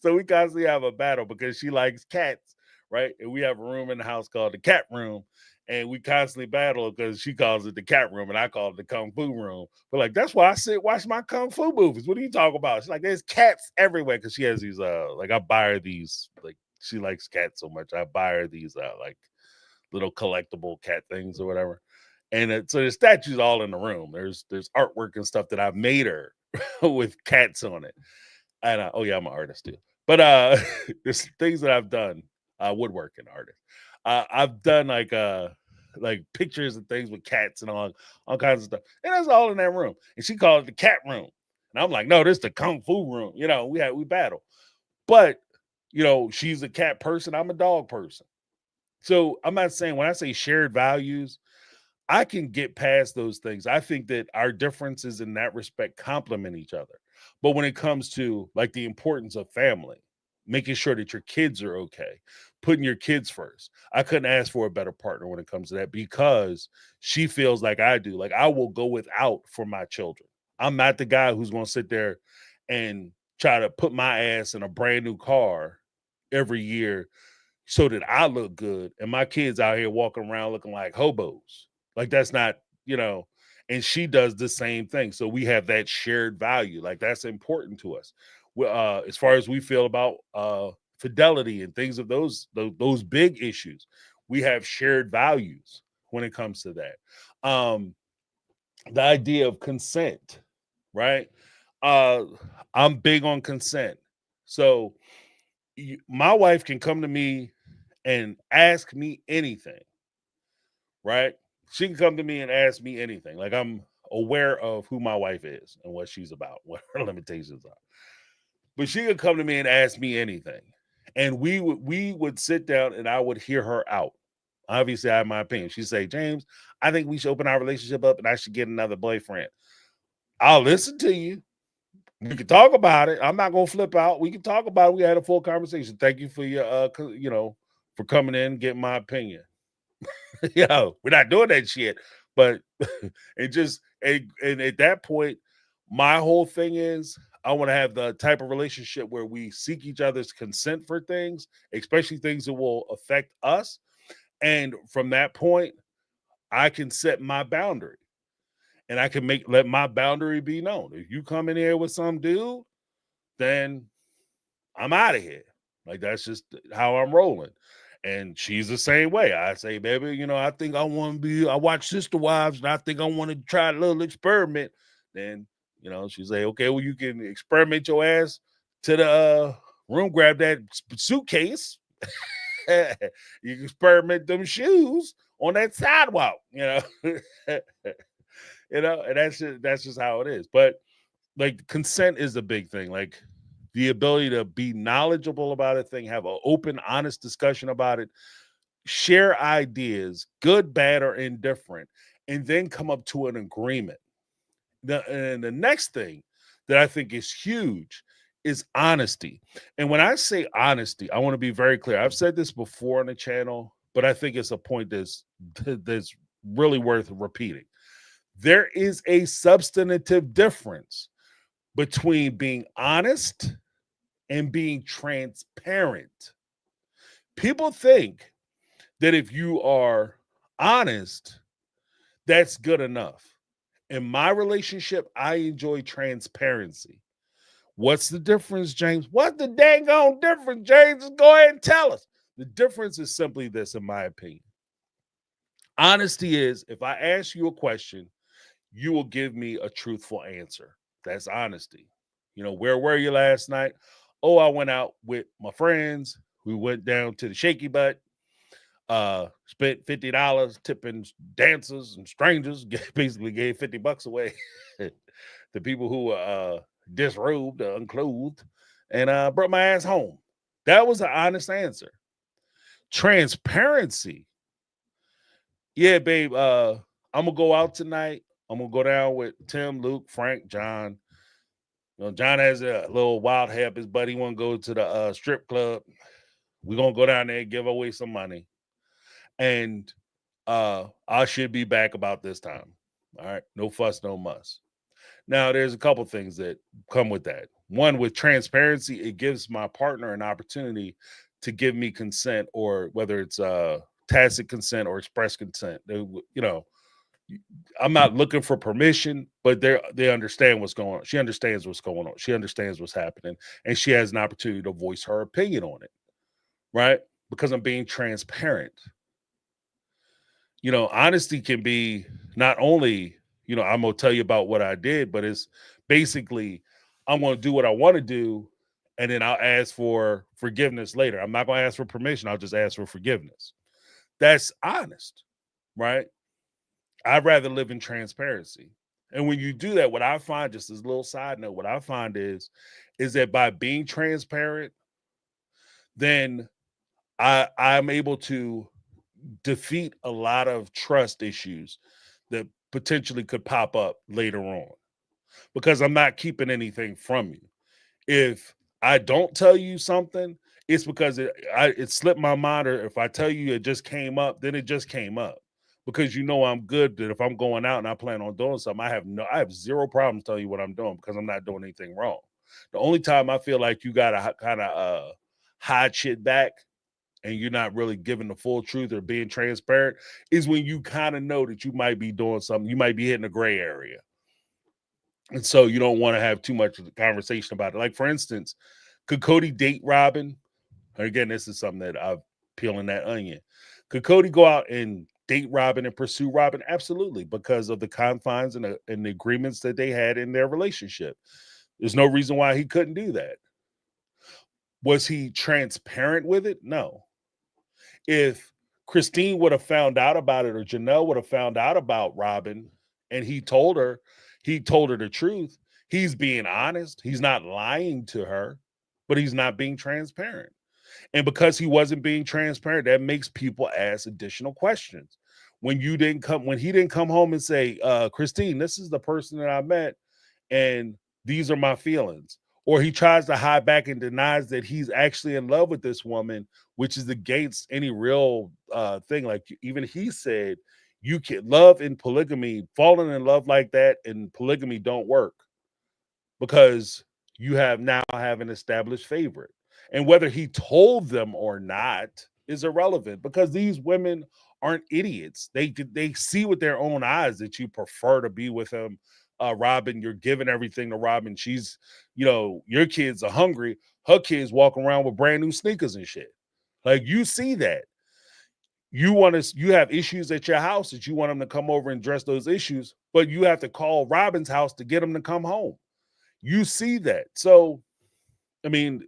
So we constantly have a battle because she likes cats, right? And we have a room in the house called the cat room. And we constantly battle because she calls it the cat room and I call it the kung fu room. But like, that's why I sit watch my kung fu movies. What are you talking about? She's like, there's cats everywhere because she has these like I buy her these, like she likes cats so much. I buy her these like little collectible cat things or whatever. And so the statues all in the room. There's artwork and stuff that I've made her with cats on it. And oh yeah, I'm an artist too. But there's things that I've done, woodworking artist. I've done like pictures and things with cats and all kinds of stuff. And that's all in that room. And she called it the cat room. And I'm like, no, this is the kung fu room. We battle. But she's a cat person, I'm a dog person. So I'm not saying, when I say shared values, I can get past those things. I think that our differences in that respect complement each other. But when it comes to like the importance of family, making sure that your kids are okay, putting your kids first, I couldn't ask for a better partner when it comes to that, because she feels like I do. Like I will go without for my children. I'm not the guy who's going to sit there and try to put my ass in a brand new car every year so that I look good, and my kids out here walking around looking like hobos. Like that's not, and she does the same thing. So we have that shared value. Like that's important to us. As far as we feel about fidelity and things of those big issues, we have shared values when it comes to that. The idea of consent, right? Uh, I'm big on consent. So my wife can come to me and ask me anything, right? She can come to me and ask me anything. Like aware of who my wife is and what she's about, what her limitations are. But she could come to me and ask me anything. And we would sit down and I would hear her out. Obviously, I have my opinion. She'd say, James, I think we should open our relationship up and I should get another boyfriend. I'll listen to you. We can talk about it. I'm not gonna flip out. We can talk about it. We had a full conversation. Thank you for your for coming in and getting my opinion. Yo, we're not doing that shit. But it just and at that point, my whole thing is I want to have the type of relationship where we seek each other's consent for things, especially things that will affect us. And from that point, I can set my boundary and I can let my boundary be known. If you come in here with some dude, then I'm out of here. Like that's just how I'm rolling. And she's the same way. I say, baby, I think I watch Sister Wives and I think I want to try a little experiment. Then, she say, okay, well, you can experiment your ass to the room, grab that suitcase. You can experiment them shoes on that sidewalk, and that's just how it is. But like consent is a big thing. Like the ability to be knowledgeable about a thing, have an open, honest discussion about it, share ideas, good, bad, or indifferent, and then come up to an agreement. And the next thing that I think is huge is honesty. And when I say honesty, I want to be very clear. I've said this before on the channel, but I think it's a point that's really worth repeating. There is a substantive difference between being honest and being transparent. People think that if you are honest, that's good enough. In my relationship, I enjoy transparency. What's the difference, James? What's the dang on difference, James? Just go ahead and tell us. The difference is simply this, in my opinion. Honesty is if I ask you a question, you will give me a truthful answer. That's honesty. Where were you last night? Oh, I went out with my friends. We went down to the Shaky Butt. Spent $50 tipping dancers and strangers. Basically gave $50 away to people who were disrobed, unclothed, and brought my ass home. That was an honest answer. Transparency. Yeah, babe. I'm gonna go out tonight. I'm gonna go down with Tim, Luke, Frank, John. John has a little wild hair up his buddy. He want to go to the strip club. We're gonna go down there and give away some money. And I should be back about this time. All right. No fuss, no muss. Now, there's a couple things that come with that. One, with transparency, it gives my partner an opportunity to give me consent, or whether it's tacit consent or express consent. I'm not looking for permission, but they understand what's going on. She understands what's going on. She understands what's happening, and she has an opportunity to voice her opinion on it, right? Because I'm being transparent. Honesty can be not only, I'm going to tell you about what I did, but it's basically, I'm going to do what I want to do. And then I'll ask for forgiveness later. I'm not going to ask for permission. I'll just ask for forgiveness. That's honest, right? I'd rather live in transparency. And when you do that, what I find, just as a little side note, what I find is that by being transparent, then I'm able to defeat a lot of trust issues that potentially could pop up later on, because I'm not keeping anything from you. If I don't tell you something, it's because it slipped my mind, or if I tell you it just came up, then it just came up. Because I'm good, that if I'm going out and I plan on doing something, I have zero problems telling you what I'm doing, because I'm not doing anything wrong. The only time I feel like you gotta kind of hide shit back and you're not really giving the full truth or being transparent is when you kind of know that you might be doing something. You might be hitting a gray area. And so you don't want to have too much of the conversation about it. Like, for instance, could Kody date Robin? Again, this is something that I'm peeling that onion. Could Kody go out and date Robin and pursue Robin? Absolutely, because of the confines and the agreements that they had in their relationship. There's no reason why he couldn't do that. Was he transparent with it? No. If Christine would have found out about it, or Janelle would have found out about Robin and he told her the truth. He's being honest. He's not lying to her, but he's not being transparent. And because he wasn't being transparent, that makes people ask additional questions. When he didn't come home and say, Christine, this is the person that I met, and these are my feelings. Or he tries to hide back and denies that he's actually in love with this woman, which is against any real thing. Like even he said, you can love in polygamy, falling in love like that in polygamy don't work because you now have an established favorite. And whether he told them or not is irrelevant because these women aren't idiots. They see with their own eyes that you prefer to be with him. Robin, you're giving everything to Robin. She's, your kids are hungry. Her kids walking around with brand new sneakers and shit. Like you see that. You have issues at your house that you want them to come over and address those issues, but you have to call Robin's house to get them to come home. You see that. So, I mean,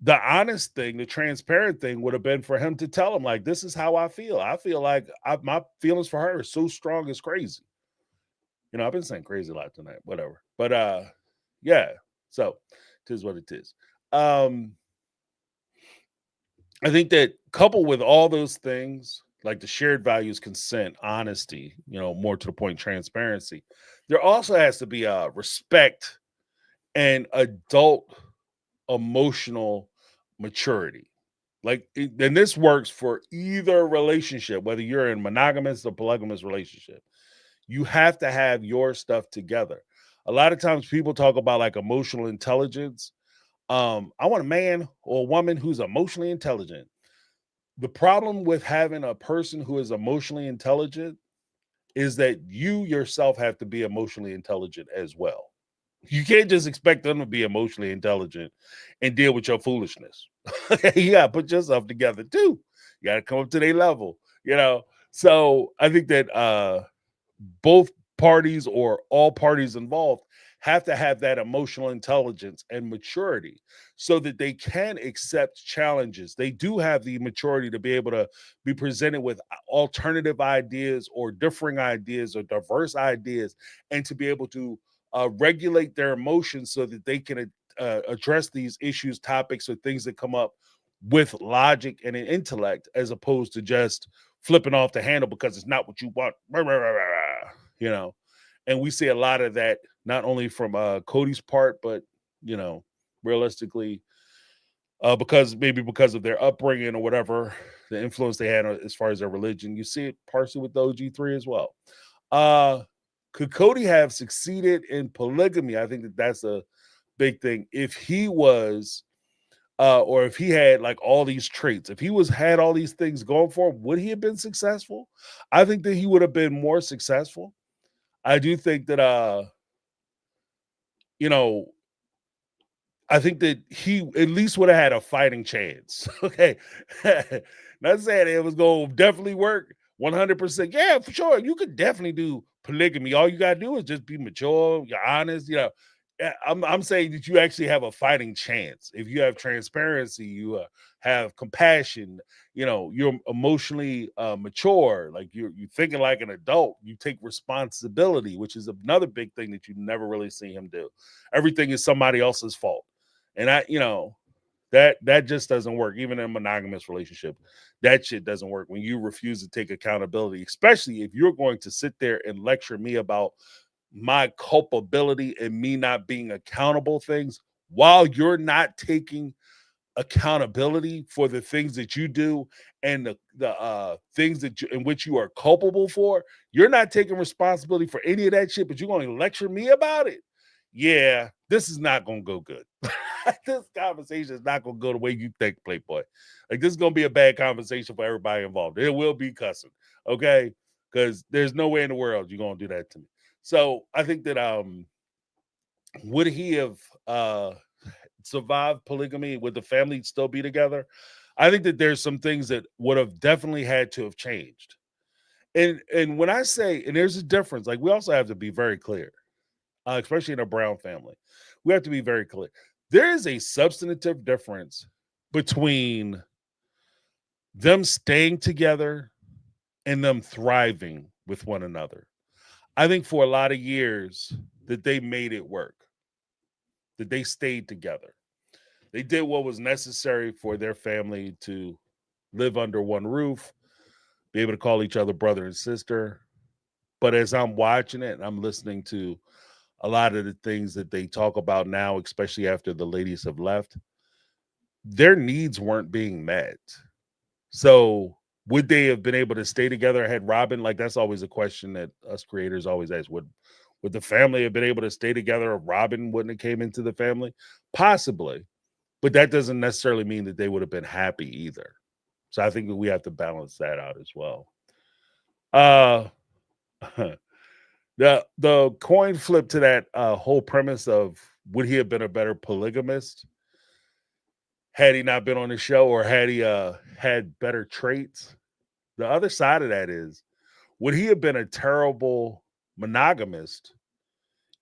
the honest thing, the transparent thing would have been for him to tell him, like, this is how I feel. I feel like my feelings for her are so strong it's crazy. I've been saying crazy a lot tonight, whatever. But yeah, so it is what it is. I think that coupled with all those things, like the shared values, consent, honesty, more to the point, transparency, there also has to be respect and adult emotional maturity. And this works for either relationship, whether you're in monogamous or polygamous relationship. You have to have your stuff together. A lot of times people talk about like emotional intelligence. I want a man or a woman who's emotionally intelligent. The problem with having a person who is emotionally intelligent is that you yourself have to be emotionally intelligent as well. You can't just expect them to be emotionally intelligent and deal with your foolishness. You got to put yourself together too. You got to come up to their level, So I think that both parties or all parties involved have to have that emotional intelligence and maturity so that they can accept challenges. They do have the maturity to be able to be presented with alternative ideas or differing ideas or diverse ideas and to be able to regulate their emotions so that they can address these issues, topics, or things that come up with logic and an intellect as opposed to just flipping off the handle because it's not what you want. And we see a lot of that not only from Kody's part, but realistically, because of their upbringing or whatever, the influence they had as far as their religion. You see it partially with the OG3 as well. Could Kody have succeeded in polygamy? I think that's a big thing. If he was, or if he had like all these traits, if he had all these things going for him, would he have been successful? I think that he would have been more successful. I do think that, I think that he at least would have had a fighting chance. Okay. Not saying it was going to definitely work 100%. Yeah, for sure. You could definitely do polygamy. All you got to do is just be mature, you're honest, I'm saying that you actually have a fighting chance. If you have transparency, you have compassion, you're emotionally mature, like you're thinking like an adult, you take responsibility, which is another big thing that you never really see him do. Everything is somebody else's fault. And that just doesn't work. Even in a monogamous relationship, that shit doesn't work when you refuse to take accountability, especially if you're going to sit there and lecture me about my culpability and me not being accountable things while you're not taking accountability for the things that you do and the things in which you are culpable for. You're not taking responsibility for any of that shit, but you're going to lecture me about it. Yeah, this is not going to go good. This conversation is not going to go the way you think, Playboy. Like, this is going to be a bad conversation for everybody involved. It will be cussing, okay? Because there's no way in the world you're going to do that to me. So I think that would he have survived polygamy? Would the family still be together? I think that there's some things that would have definitely had to have changed. And when I say, and there's a difference, like we also have to be very clear, especially in a Brown family, we have to be very clear. There is a substantive difference between them staying together and them thriving with one another. I think for a lot of years that they made it work, that they stayed together. They did what was necessary for their family to live under one roof, be able to call each other brother and sister. But as I'm watching it and I'm listening to a lot of the things that they talk about now, especially after the ladies have left, their needs weren't being met. So would they have been able to stay together had Robin? Like that's always a question that us creators always ask. Would the family have been able to stay together if Robin wouldn't have came into the family? Possibly, but that doesn't necessarily mean that they would have been happy either. So I think that we have to balance that out as well. Uh the coin flip to that whole premise of would he have been a better polygamist had he not been on the show or had he had better traits? The other side of that is would he have been a terrible monogamist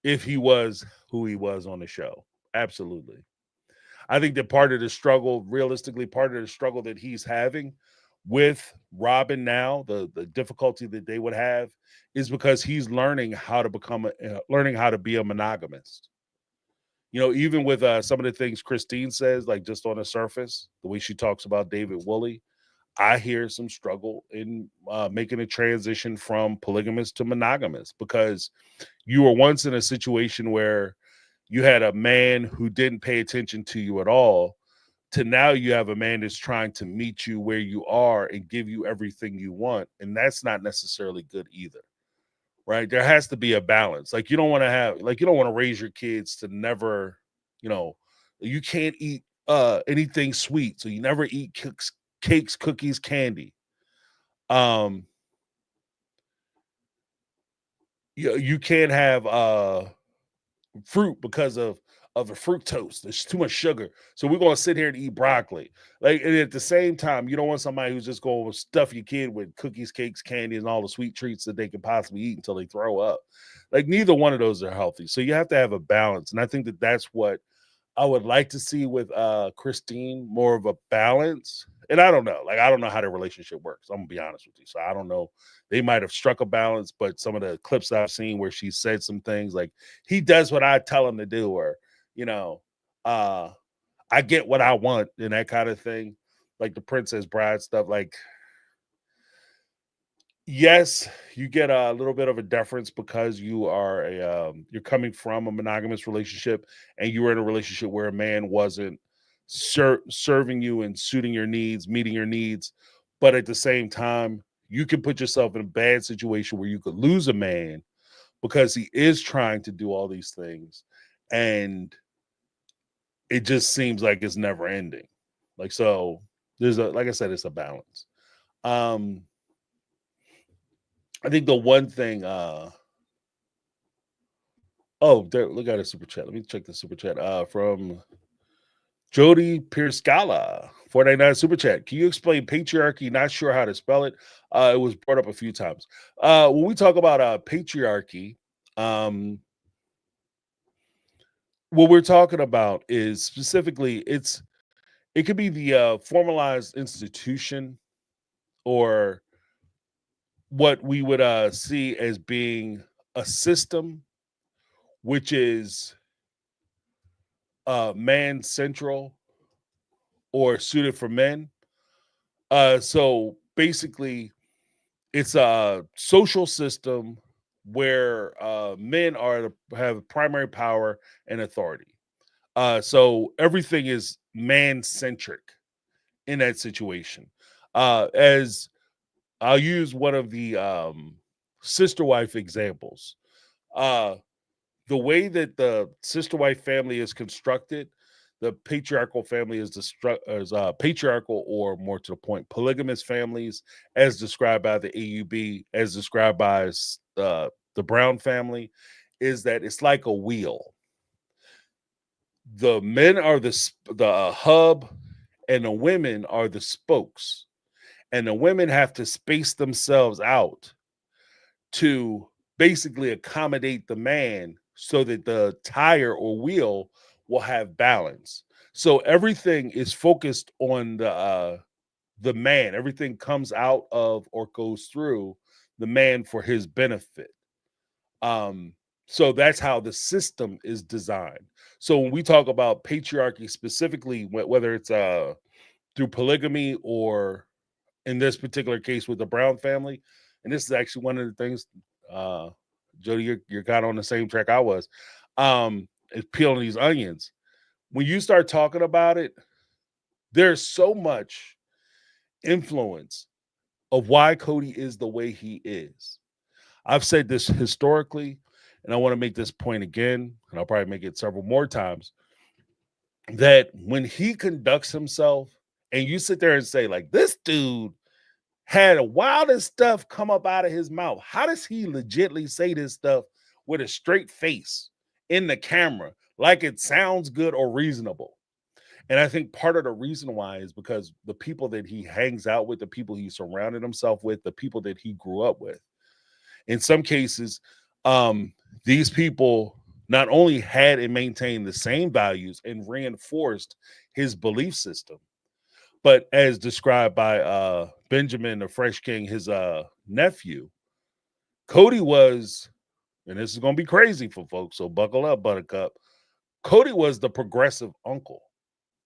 if he was who he was on the show? Absolutely. I think that part of the struggle, realistically, part of the struggle that he's having with Robin now, the difficulty that they would have, is because he's learning how to learning how to be a monogamist. You know, even with some of the things Christine says, like just on the surface, the way she talks about David Woolley, I hear some struggle in making a transition from polygamous to monogamous because you were once in a situation where you had a man who didn't pay attention to you at all to now you have a man that's trying to meet you where you are and give you everything you want. And that's not necessarily good either. Right. There has to be a balance. Like you don't want to raise your kids to never, you know, you can't eat anything sweet. So you never eat cakes, cookies, candy. Um you can't have fruit because of the fructose. There's too much sugar. So we're gonna sit here and eat broccoli. Like and at the same time, you don't want somebody who's just going to stuff your kid with cookies, cakes, candy, and all the sweet treats that they can possibly eat until they throw up. Like neither one of those are healthy. So you have to have a balance. And I think that that's what I would like to see with Christine, more of a balance. And I don't know. Like I don't know how their relationship works. I'm gonna be honest with you. So I don't know. They might have struck a balance, but some of the clips I've seen where she said some things like he does what I tell him to do, or you know, uh I get what I want and that kind of thing. Like the Princess Bride stuff. Like yes, you get a little bit of a deference because you are you're coming from a monogamous relationship and you were in a relationship where a man wasn't serving you and suiting your needs, meeting your needs, but at the same time, you can put yourself in a bad situation where you could lose a man because he is trying to do all these things and it just seems like it's never ending. Like so there's a like I said, it's a balance. Um I think the one thing oh, there, look at a super chat. Let me check the super chat. From Jody Pierscala, 499 super chat. Can you explain patriarchy? Not sure how to spell it. It was brought up a few times. When we talk about patriarchy, um, what we're talking about is specifically it could be the formalized institution or what we would see as being a system which is man central or suited for men. So basically, it's a social system where men have primary power and authority. So everything is man centric in that situation. As I'll use one of the sister wife examples. Uh, the way that the sister wife family is constructed, the patriarchal family is patriarchal or more to the point, polygamous families, as described by the AUB, as described by the Brown family, is that it's like a wheel. The men are the hub, and the women are the spokes, and the women have to space themselves out to basically accommodate the man so that the tire or wheel will have balance. So everything is focused on the man. Everything comes out of or goes through the man for his benefit. So that's how the system is designed. So when we talk about patriarchy specifically, whether it's through polygamy or in this particular case with the Brown family, and this is actually one of the things, uh, Jody, you're kind of on the same track I was, is peeling these onions. When you start talking about it, there's so much influence of why Kody is the way he is. I've said this historically, and I want to make this point again, and I'll probably make it several more times, that when he conducts himself, and you sit there and say, like, this dude had the wildest stuff come up out of his mouth. How does he legitly say this stuff with a straight face in the camera, like it sounds good or reasonable? And I think part of the reason why is because the people that he hangs out with, the people he surrounded himself with, the people that he grew up with. In some cases, these people not only had and maintained the same values and reinforced his belief system, but as described by Benjamin, the Fresh King, his nephew, Kody was, and this is going to be crazy for folks, so buckle up, Buttercup. Kody was the progressive uncle.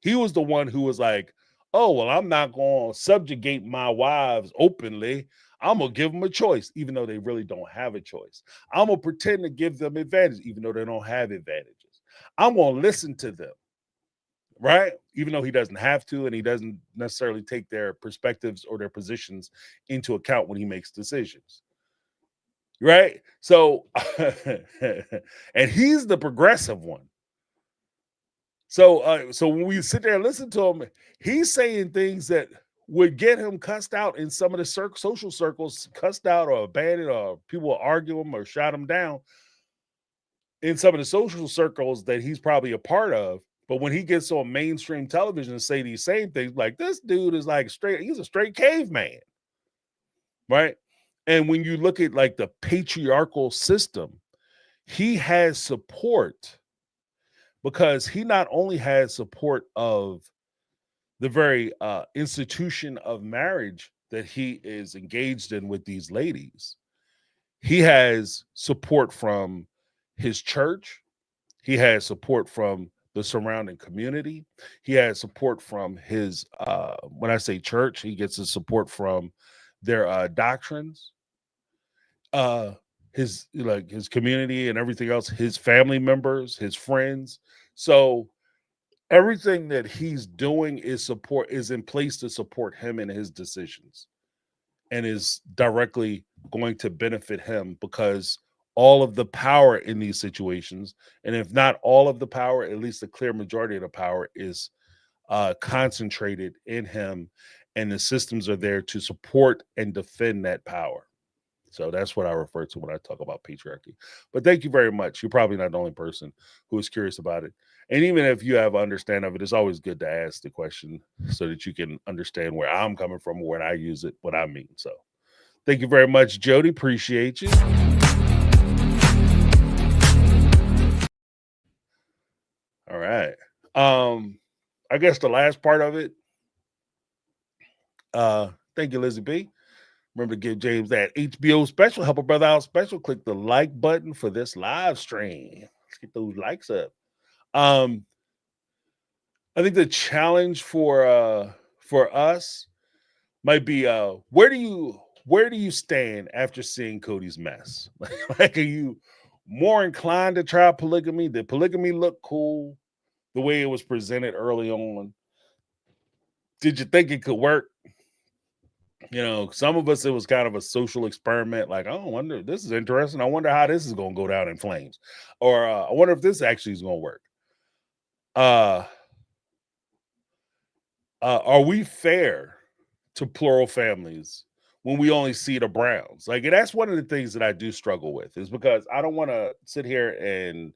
He was the one who was like, oh, well, I'm not going to subjugate my wives openly. I'm going to give them a choice, even though they really don't have a choice. I'm going to pretend to give them advantages, even though they don't have advantages. I'm going to listen to them, right? Even though he doesn't have to, and he doesn't necessarily take their perspectives or their positions into account when he makes decisions, right? So, and he's the progressive one. So when we sit there and listen to him, he's saying things that would get him cussed out in some of the social circles, cussed out or abandoned, or people will argue him or shot him down in some of the social circles that he's probably a part of. But when he gets on mainstream television and say these same things, like, this dude is like he's a straight caveman, right? And when you look at like the patriarchal system, he has support because he not only has support of the very institution of marriage that he is engaged in with these ladies, he has support from his church. He has support from the surrounding community. He has support from his, when I say church, he gets his support from their doctrines, his community and everything else, his family members, his friends. So everything that he's doing is in place to support him in his decisions, and is directly going to benefit him, because all of the power in these situations, and if not all of the power, at least a clear majority of the power, is concentrated in him, and the systems are there to support and defend that power. So that's what I refer to when I talk about patriarchy. But thank you very much. You're probably not the only person who is curious about it. And even if you have understanding of it, it's always good to ask the question so that you can understand where I'm coming from, where I use it, what I mean. So thank you very much, Jody. Appreciate you. All right. I guess the last part of it. Thank you, Lizzie B. Remember to give James that HBO special, help a brother out special. Click the like button for this live stream. Let's get those likes up. I think the challenge for us might be where do you stand after seeing Kody's mess? Like, are you more inclined to try polygamy? Did polygamy look cool the way it was presented early on? Did you think it could work? You know, some of us, it was kind of a social experiment. Like, oh, I wonder, this is interesting. I wonder how this is going to go down in flames, or I wonder if this actually is going to work. Are we fair to plural families when we only see the Browns? Like, and that's one of the things that I do struggle with, is because I don't want to sit here and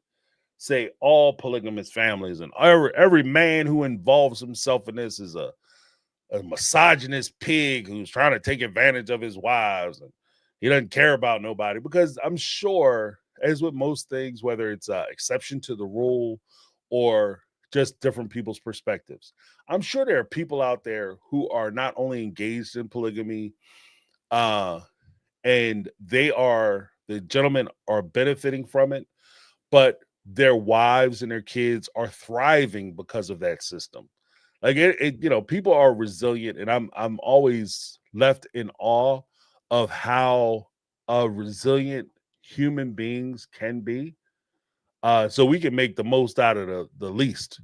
say all polygamous families and every man who involves himself in this is a misogynist pig who's trying to take advantage of his wives and he doesn't care about nobody. Because I'm sure, as with most things, whether it's exception to the rule or just different people's perspectives, I'm sure there are people out there who are not only engaged in polygamy, and they are The gentlemen are benefiting from it, but their wives and their kids are thriving because of that system. Like people are resilient, and I'm always left in awe of how resilient human beings can be. So we can make the most out of the least.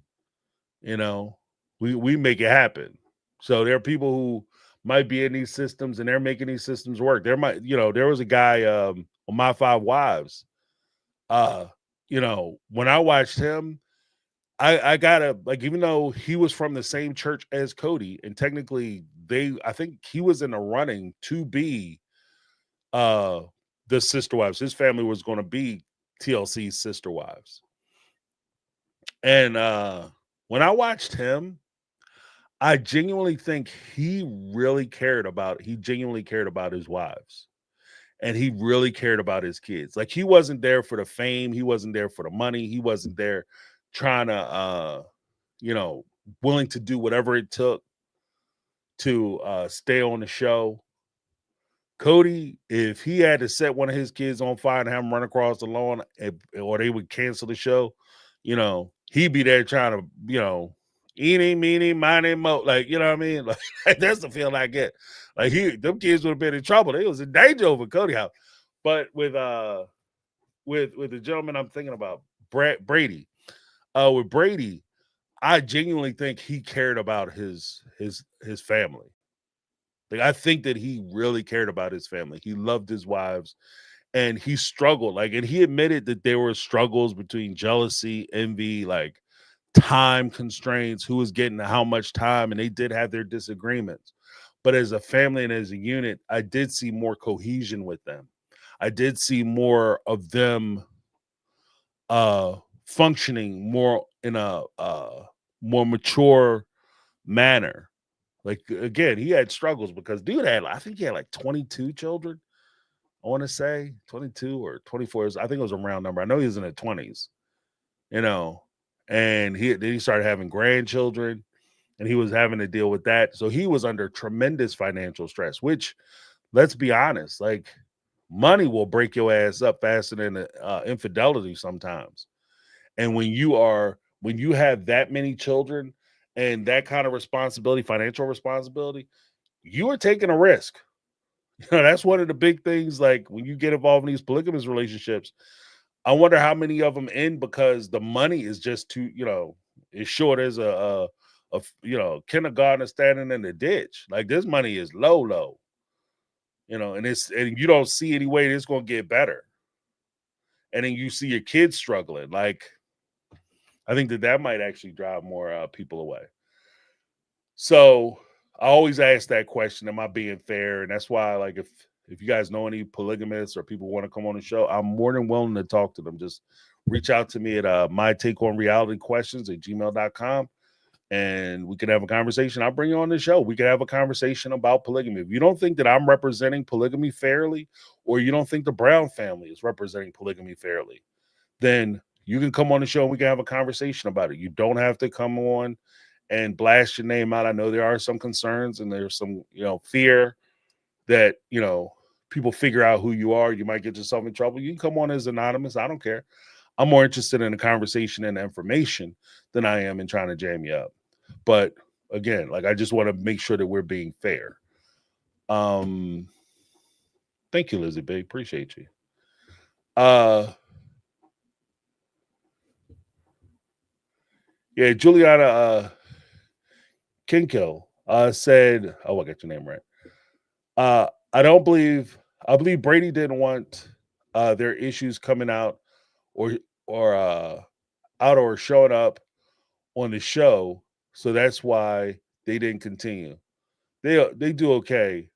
You know, we make it happen. So there are people who might be in these systems and they're making these systems work. There was a guy on My Five Wives. Uh, when I watched him, I gotta like, even though he was from the same church as Cody, and technically I think he was in the running to be uh the sister wives. His family was going to be TLC's sister wives. And when I watched him, I genuinely think he genuinely cared about his wives, and he really cared about his kids. Like, he wasn't there for the fame, he wasn't there for the money, he wasn't there trying to you know, willing to do whatever it took to stay on the show. Cody, if he had to set one of his kids on fire and have him run across the lawn, or they would cancel the show, he'd be there trying to, eeny, meeny, miny, mo. Like, you know what I mean? Like, that's the feeling I get. Like, them kids would have been in trouble. They was in danger over Cody house. But with the gentleman I'm thinking about, Brady, with Brady, I genuinely think he cared about his family. Like, I think that he really cared about his family. He loved his wives, and he struggled. Like, and he admitted that there were struggles between jealousy, envy, like time constraints, who was getting how much time, and they did have their disagreements. But as a family and as a unit, I did see more cohesion with them. I did see more of them functioning more in a more mature manner. Like, again, he had struggles because dude I think he had like 22 children. I want to say 22 or 24. I think it was a round number. I know he was in the 20s, and then he started having grandchildren, and he was having to deal with that. So he was under tremendous financial stress, which, let's be honest, like, money will break your ass up faster than infidelity sometimes. And when you have that many children and that kind of responsibility, financial responsibility, you are taking a risk. That's one of the big things. Like, when you get involved in these polygamous relationships, I wonder how many of them end because the money is just too, as short as a kindergartner standing in the ditch. Like, this money is low, and you don't see any way it's going to get better. And then you see your kids struggling. Like, I think that might actually drive more people away. So I always ask that question: am I being fair? And that's why, like, if you guys know any polygamists or people want to come on the show, I'm more than willing to talk to them. Just reach out to me at mytakeonrealityquestions@gmail.com, and we can have a conversation. I'll bring you on the show. We can have a conversation about polygamy. If you don't think that I'm representing polygamy fairly, or you don't think the Brown family is representing polygamy fairly, then you can come on the show and we can have a conversation about it. You don't have to come on and blast your name out. I know there are some concerns and there's some, fear that, people figure out who you are. You might get yourself in trouble. You can come on as anonymous. I don't care. I'm more interested in the conversation and the information than I am in trying to jam you up. But again, like, I just want to make sure that we're being fair. Thank you, Lizzie Big. Appreciate you. Yeah, Juliana Kinkill said, I got your name right. I believe Brady didn't want their issues coming out or out or showing up on the show, so that's why they didn't continue. They do okay,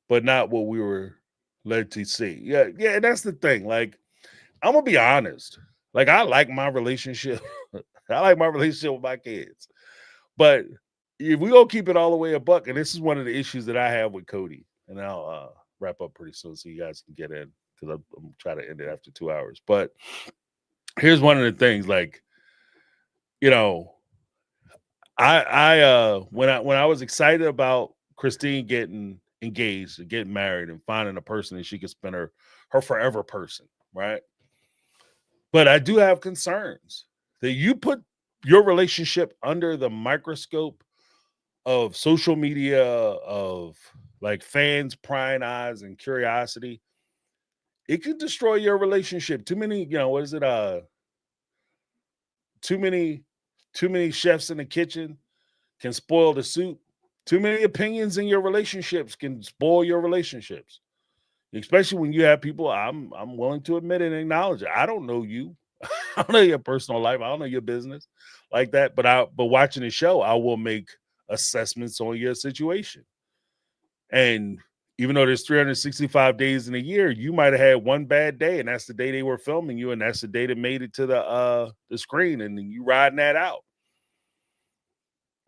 but not what we were led to see. Yeah, and that's the thing. Like, I'm gonna be honest. Like, I like my relationship. I like my relationship with my kids, but if we gonna keep it all the way a buck, and this is one of the issues that I have with Cody, and I'll wrap up pretty soon so you guys can get in, because I'm trying to end it after 2 hours. But here's one of the things, like, I when I was excited about Christine getting engaged and getting married and finding a person that she could spend her forever person, right? But I do have concerns that you put your relationship under the microscope of social media, of like fans, prying eyes, and curiosity. It could destroy your relationship. Too many, what is it? Too many, too many chefs in the kitchen can spoil the soup. Too many opinions in your relationships can spoil your relationships. Especially when you have people, I'm willing to admit and acknowledge it. I don't know you. I don't know your personal life. I don't know your business like that. But watching the show, I will make assessments on your situation. And even though there's 365 days in a year, you might have had one bad day, and that's the day they were filming you, and that's the day that made it to the screen, and then you riding that out.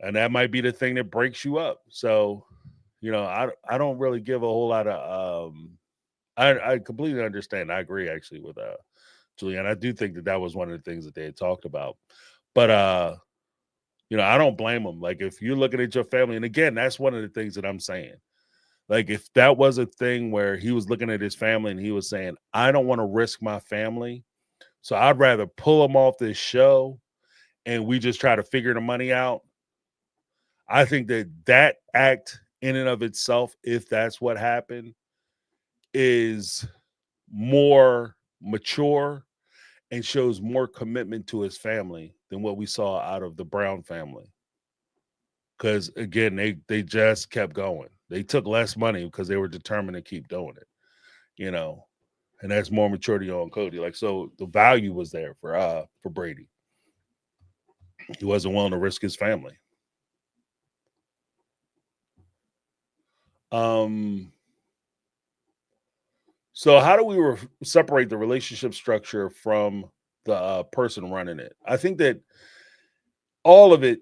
And that might be the thing that breaks you up. So, I don't really give a whole lot of I completely understand. I agree actually with Julianne. I do think that was one of the things that they had talked about. But I don't blame them. Like if you're looking at your family, and again, that's one of the things that I'm saying. Like if that was a thing where he was looking at his family and he was saying, I don't want to risk my family, so I'd rather pull him off this show and we just try to figure the money out. I think that act in and of itself, if that's what happened, is more mature and shows more commitment to his family than what we saw out of the Brown family. Because again, they just kept going. They took less money because they were determined to keep doing it, and that's more maturity on Kody. Like, so the value was there for Brady. He wasn't willing to risk his family. So how do we separate the relationship structure from the person running it? I think that all of it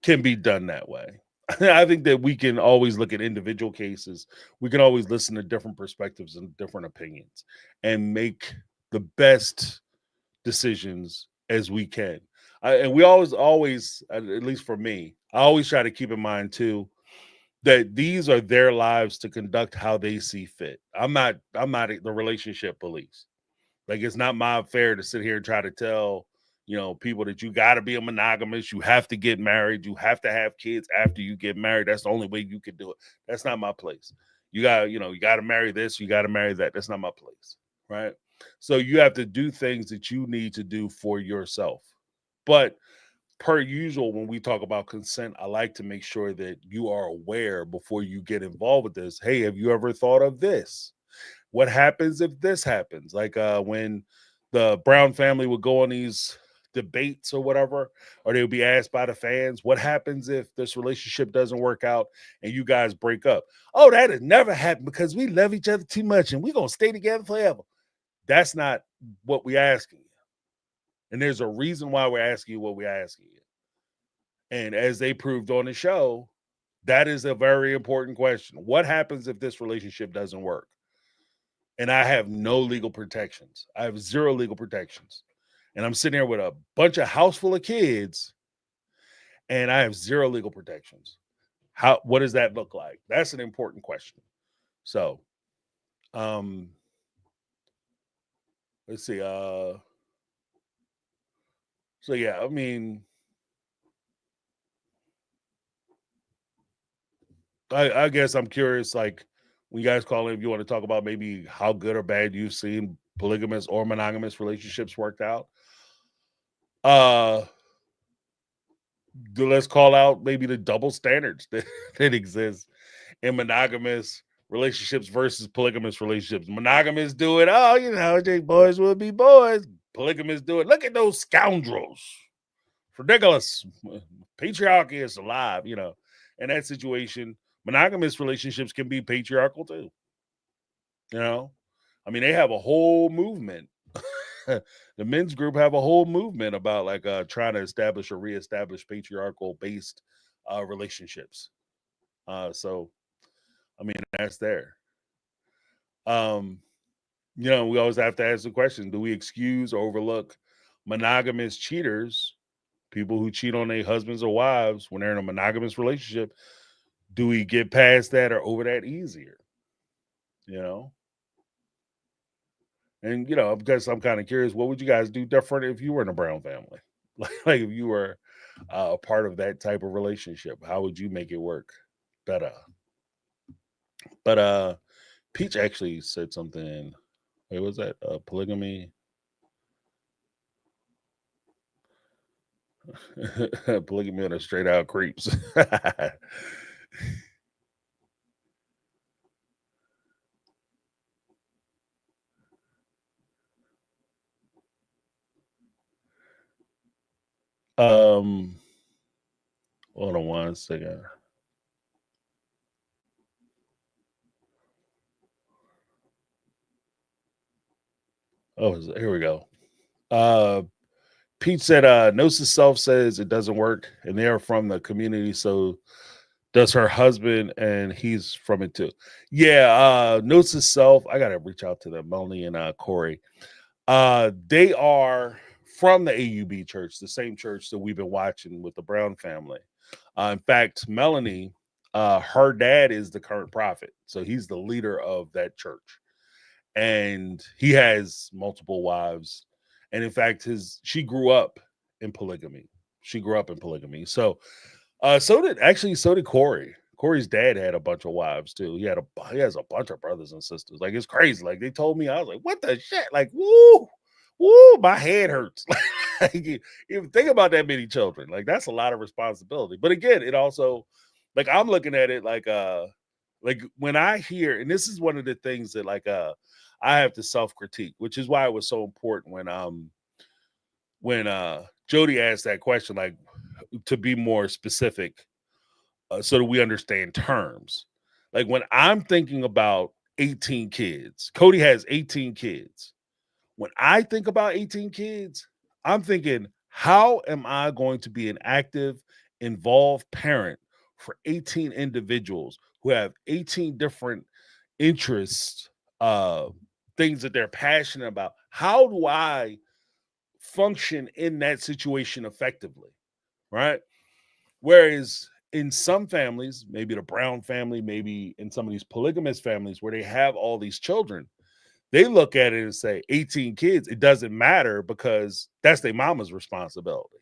can be done that way. I think that we can always look at individual cases. We can always listen to different perspectives and different opinions and make the best decisions as we can. And we always, at least for me, I always try to keep in mind too, that these are their lives to conduct how they see fit. I'm not the relationship police. Like it's not my affair to sit here and try to tell, people that you got to be a monogamous, you have to get married, you have to have kids after you get married. That's the only way you can do it. That's not my place. You got to marry this, you got to marry that. That's not my place, right? So you have to do things that you need to do for yourself. But per usual, when we talk about consent, I like to make sure that you are aware before you get involved with this. Hey, have you ever thought of this? What happens if this happens? Like when the Brown family would go on these debates or whatever, or they would be asked by the fans, what happens if this relationship doesn't work out and you guys break up? Oh, that has never happened because we love each other too much and we're going to stay together forever. That's not what we're asking you. And there's a reason why we're asking you what we're asking you. And as they proved on the show, that is a very important question. What happens if this relationship doesn't work? And I have no legal protections. I have zero legal protections. And I'm sitting here with a bunch of house full of kids and I have zero legal protections. What does that look like? That's an important question. So, let's see. So yeah, I mean, I guess I'm curious, like when you guys call in, if you want to talk about maybe how good or bad you've seen polygamous or monogamous relationships worked out. Let's call out maybe the double standards that exist in monogamous relationships versus polygamous relationships. Monogamous do it, boys will be boys. Polygamous do it. Look at those scoundrels. Ridiculous. Patriarchy is alive, In that situation, monogamous relationships can be patriarchal too. I mean, they have a whole movement. The men's group have a whole movement about like trying to establish or reestablish patriarchal based relationships. So I mean, that's there. We always have to ask the question, do we excuse or overlook monogamous cheaters, people who cheat on their husbands or wives when they're in a monogamous relationship? do we get past that or over that easier? You know? And because I'm kind of curious, what would you guys do different if you were in a Brown family? Like if you were a part of that type of relationship, how would you make it work better? But Peach actually said something. Wait, was that polygamy? Polygamy on a straight out creeps. um, hold on one second. Oh, here we go. Pete said, Gnosis Self says it doesn't work, and they are from the community, so does her husband, and he's from it too. Yeah, Gnosis Self, I gotta reach out to them, Melanie and Corey. They are from the AUB church, the same church that we've been watching with the Brown family. In fact, Melanie, her dad is the current prophet, so he's the leader of that church, and he has multiple wives. And in fact, she grew up in polygamy. She grew up in polygamy. So so did Corey. Corey's dad had a bunch of wives too. He has a bunch of brothers and sisters. Like it's crazy. Like they told me, I was like, what the shit? Like, woo, my head hurts. Like you think about that many children. Like that's a lot of responsibility. But again, it also like I'm looking at it like when I hear, and this is one of the things that I have to self-critique, which is why it was so important when Jody asked that question, like to be more specific, so that we understand terms. Like when I'm thinking about 18 kids, Kody has 18 kids. When I think about 18 kids, I'm thinking, how am I going to be an active, involved parent for 18 individuals who have 18 different interests, things that they're passionate about? How do I function in that situation effectively? Right. Whereas in some families, maybe the Brown family, maybe in some of these polygamous families where they have all these children, they look at it and say 18 kids, it doesn't matter because that's their mama's responsibility.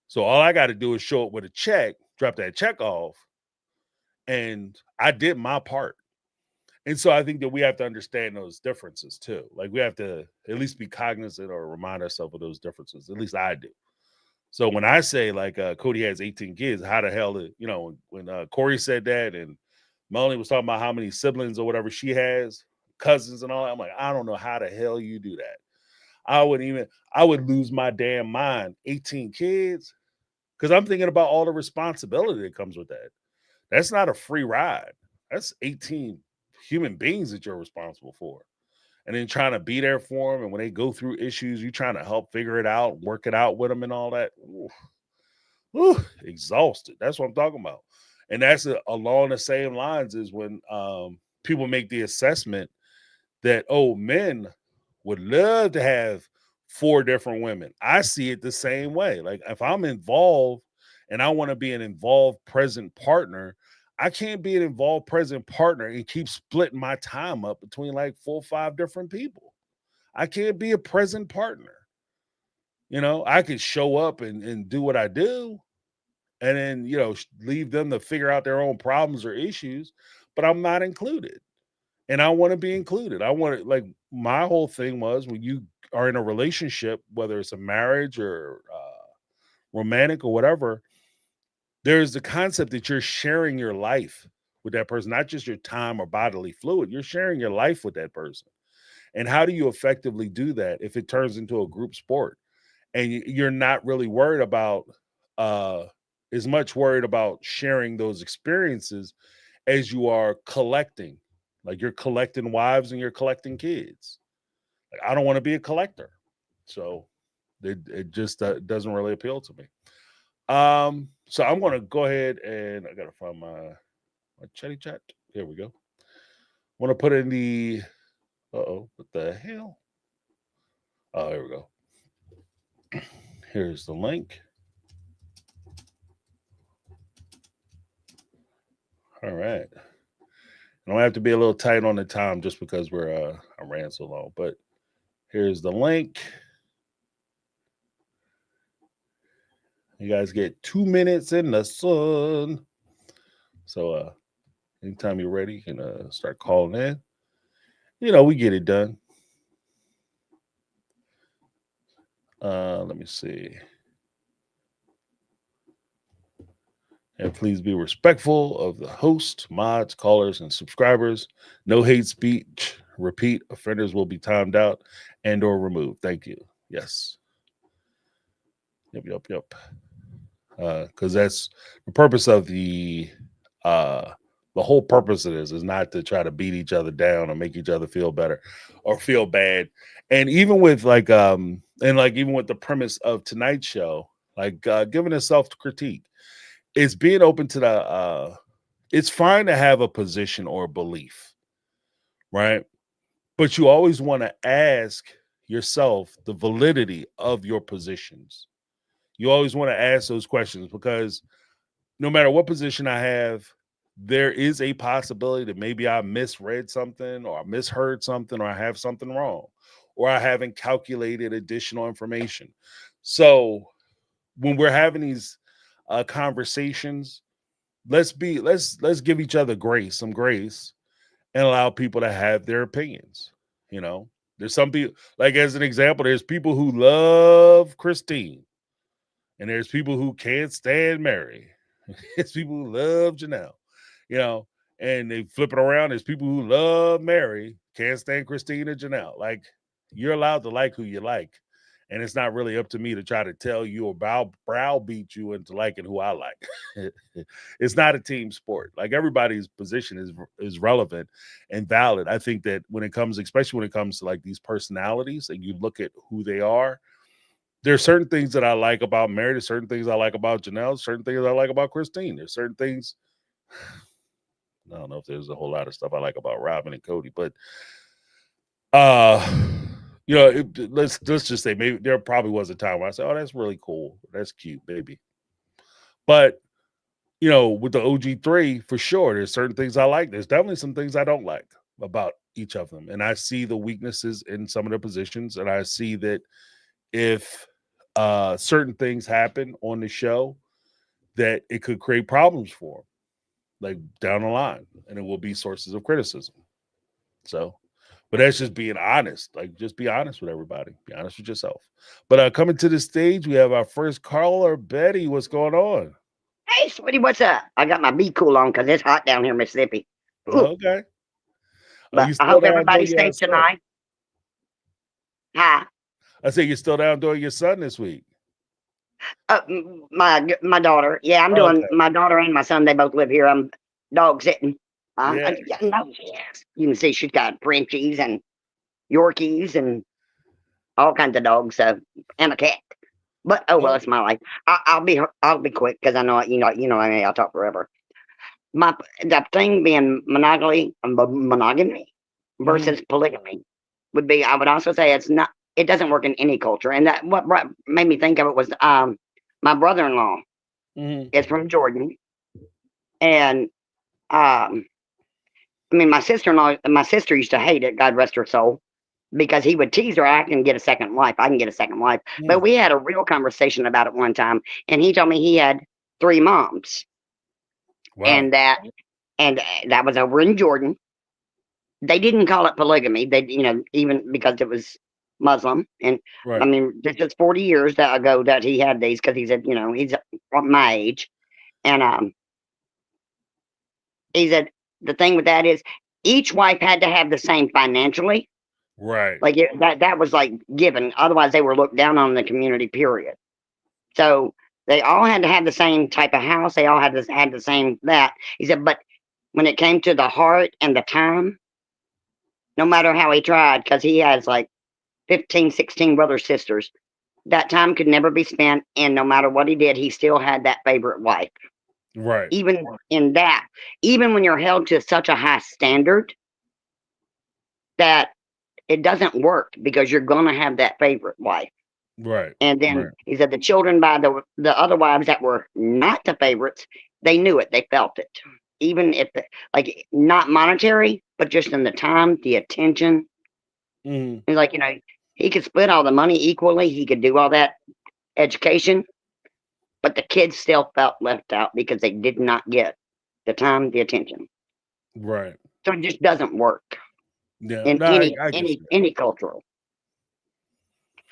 So all I got to do is show up with a check, drop that check off, and I did my part. And so I think that we have to understand those differences too. Like we have to at least be cognizant or remind ourselves of those differences. At least I do. So when I say like Kody has 18 kids, how the hell did when Corey said that and Melanie was talking about how many siblings or whatever she has, cousins and all that, I'm like, I don't know how the hell you do that. I would lose my damn mind. 18 kids, because I'm thinking about all the responsibility that comes with that. That's not a free ride. That's 18 human beings that you're responsible for. And then trying to be there for them. And when they go through issues, you trying to help figure it out, work it out with them and all that. Exhausted. That's what I'm talking about. And that's along the same lines as when people make the assessment that, oh, men would love to have 4 different women. I see it the same way. Like if I'm involved and I want to be an involved present partner, I can't be an involved present partner and keep splitting my time up between like 4 or 5 different people. I can't be a present partner. I could show up and do what I do and then, leave them to figure out their own problems or issues, but I'm not included. And I want to be included. I want to, like, my whole thing was when you are in a relationship, whether it's a marriage or romantic or whatever, there's the concept that you're sharing your life with that person, not just your time or bodily fluid. You're sharing your life with that person. And how do you effectively do that if it turns into a group sport and you're not really worried about, uh, as much worried about sharing those experiences as you are collecting? Like you're collecting wives and you're collecting kids. Like I don't want to be a collector, so it just doesn't really appeal to me. So I'm gonna go ahead and I gotta find my chatty chat. Here we go. Want to put in the what the hell? Oh, here we go. Here's the link. All right. I don't have to be a little tight on the time just because I ran so long. But here's the link. You guys get 2 minutes in the sun. So anytime you're ready, you can start calling in. We get it done. Let me see. And please be respectful of the host, mods, callers, and subscribers. No hate speech. Repeat, offenders will be timed out and or removed. Thank you. Yes. Yep. Because that's the purpose of the whole purpose of this is not to try to beat each other down or make each other feel better or feel bad. And even with even with the premise of tonight's show, giving a self-critique, it's being open to it's fine to have a position or a belief, right? But you always want to ask yourself the validity of your positions. You always want to ask those questions because no matter what position I have, there is a possibility that maybe I misread something or I misheard something or I have something wrong or I haven't calculated additional information. So when we're having these conversations, let's give each other some grace and allow people to have their opinions. There's some people, like as an example, there's people who love Christine and there's people who can't stand Mary. There's people who love Janelle, and they flip it around. There's people who love Mary, can't stand Christine and Janelle. Like, you're allowed to like who you like. And it's not really up to me to try to tell you or browbeat you into liking who I like. It's not a team sport. Like, everybody's position is relevant and valid. I think that especially when it comes to like these personalities and you look at who they are, there's certain things that I like about Mary. There's certain things I like about Janelle. Certain things I like about Christine. There's certain things. I don't know if there's a whole lot of stuff I like about Robin and Cody, but let's just say maybe there probably was a time where I said, "Oh, that's really cool. That's cute, baby." But with the OG3, for sure, there's certain things I like. There's definitely some things I don't like about each of them, and I see the weaknesses in some of their positions, and I see that if certain things happen on the show, that it could create problems for them, like down the line, and it will be sources of criticism. So, but that's just being honest. Like, just be honest with everybody. Be honest with yourself. But coming to the stage, we have our first caller, Betty. What's going on? Hey, sweetie, what's up? I got my Be Cool on because it's hot down here in Mississippi. Ooh, Okay. Are but you I still hope down doing everybody's your safe son? tonight. Hi. I say you're still down doing your son this week. My daughter. Yeah, I'm doing Okay. my daughter and my son. They both live here. I'm dog sitting. Yeah. Yeah, no, yes. You can see she's got Frenchies and Yorkies and all kinds of dogs, and a cat. But oh well, Oh, it's my life. I'll be quick because I know I mean I'll talk forever. The thing being monogamy mhm. versus polygamy would be. I would also say it's not. It doesn't work in any culture, and that what made me think of it was my brother-in-law Mhm. is from Jordan, and um, I mean my sister used to hate it. God rest her soul. Because he would tease her, I can get a second wife. I can get a second wife. But Mhm. we had a real conversation about it one time, and he told me he had three moms, Wow. and that was over in Jordan. They didn't call it polygamy. They, even because it was Muslim. And I Right. mean, this is 40 years ago that he had these because he said, he's my age. And he said the thing with that is each wife had to have the same financially. Right. Like that was like given. Otherwise, they were looked down on in the community. Period. So they all had to have the same type of house. They all had the same that. He said, but when it came to the heart and the time, no matter how he tried, because he has like 15, 16 brothers, sisters. That time could never be spent, and no matter what he did, he still had that favorite wife. Right. Even in that, even when you're held to such a high standard that it doesn't work because you're going to have that favorite wife. Right. And then Right. he said the children by the other wives that were not the favorites, they knew it, they felt it. even if like not monetary, but just in the time, the attention. Mhm. And like, he could split all the money equally. He could do all that education, but the kids still felt left out because they did not get the time, the attention. Right. So it just doesn't work Yeah. in No, I get you. any cultural.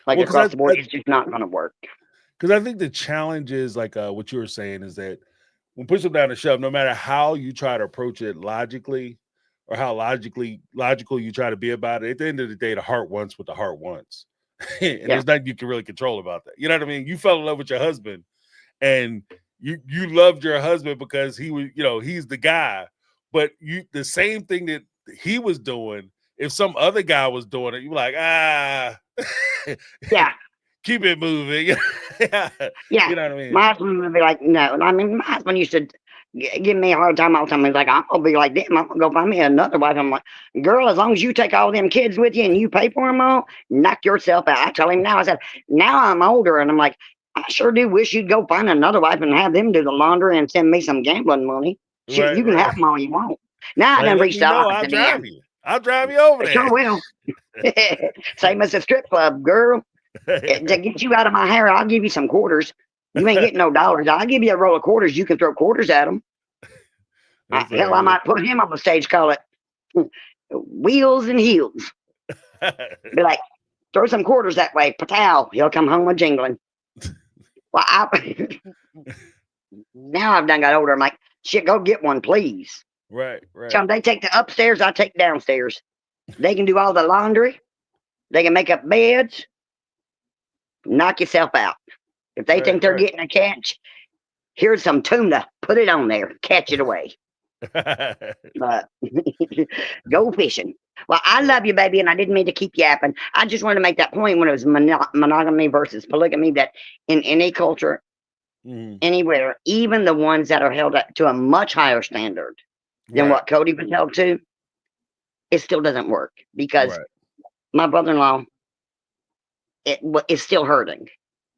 Like Well, because across the board, it's just not going to work. I think the challenge is like what you were saying is that when push them down the shove, no matter how you try to approach it logically or how logical you try to be about it, at the end of the day, the heart wants what the heart wants. And Yeah, there's nothing you can really control about that. You know what I mean? You fell in love with your husband and you loved your husband because he was, he's the guy. But the same thing that he was doing, if some other guy was doing it, you were like, yeah, keep it moving. Yeah. yeah. You know what I mean? My husband would be like, no. I mean, my husband used to give me a hard time all the time. He's like, I'm gonna be like, damn, I'm gonna go find me another wife. I'm like, girl, as long as you take all them kids with you and you pay for them all, knock yourself out. I tell him now. I said, now I'm older, and I'm like, I sure do wish you'd go find another wife and have them do the laundry and send me some gambling money. Shit, Right, you can right. have them all you want. Now I Like, done let reached me the know. I'll opposite drive end. you. I'll drive you over I sure there. will. Same as a strip club, girl. To get you out of my hair, I'll give you some quarters. You ain't getting no dollars. I'll give you a roll of quarters. You can throw quarters at them. That's Hell, I right. might put him on the stage, call it Wheels and Heels. Be like, throw some quarters that way. Patow. He'll come home with jingling. Well, now I've done got older. I'm like, shit, go get one, please. Right, Tell right. them they take the upstairs, I take downstairs. They can do all the laundry. They can make up beds. Knock yourself out. If they Right, think they're getting a catch, here's some tuna. Put it on there. Catch it away. right. But go fishing. Well, I Right. love you, baby, and I didn't mean to keep yapping. I just wanted to make that point when it was monogamy versus polygamy that in any culture, Mhm. anywhere, even the ones that are held up to a much higher standard than Right, what Cody was held to, it still doesn't work because right. my brother-in-law is still hurting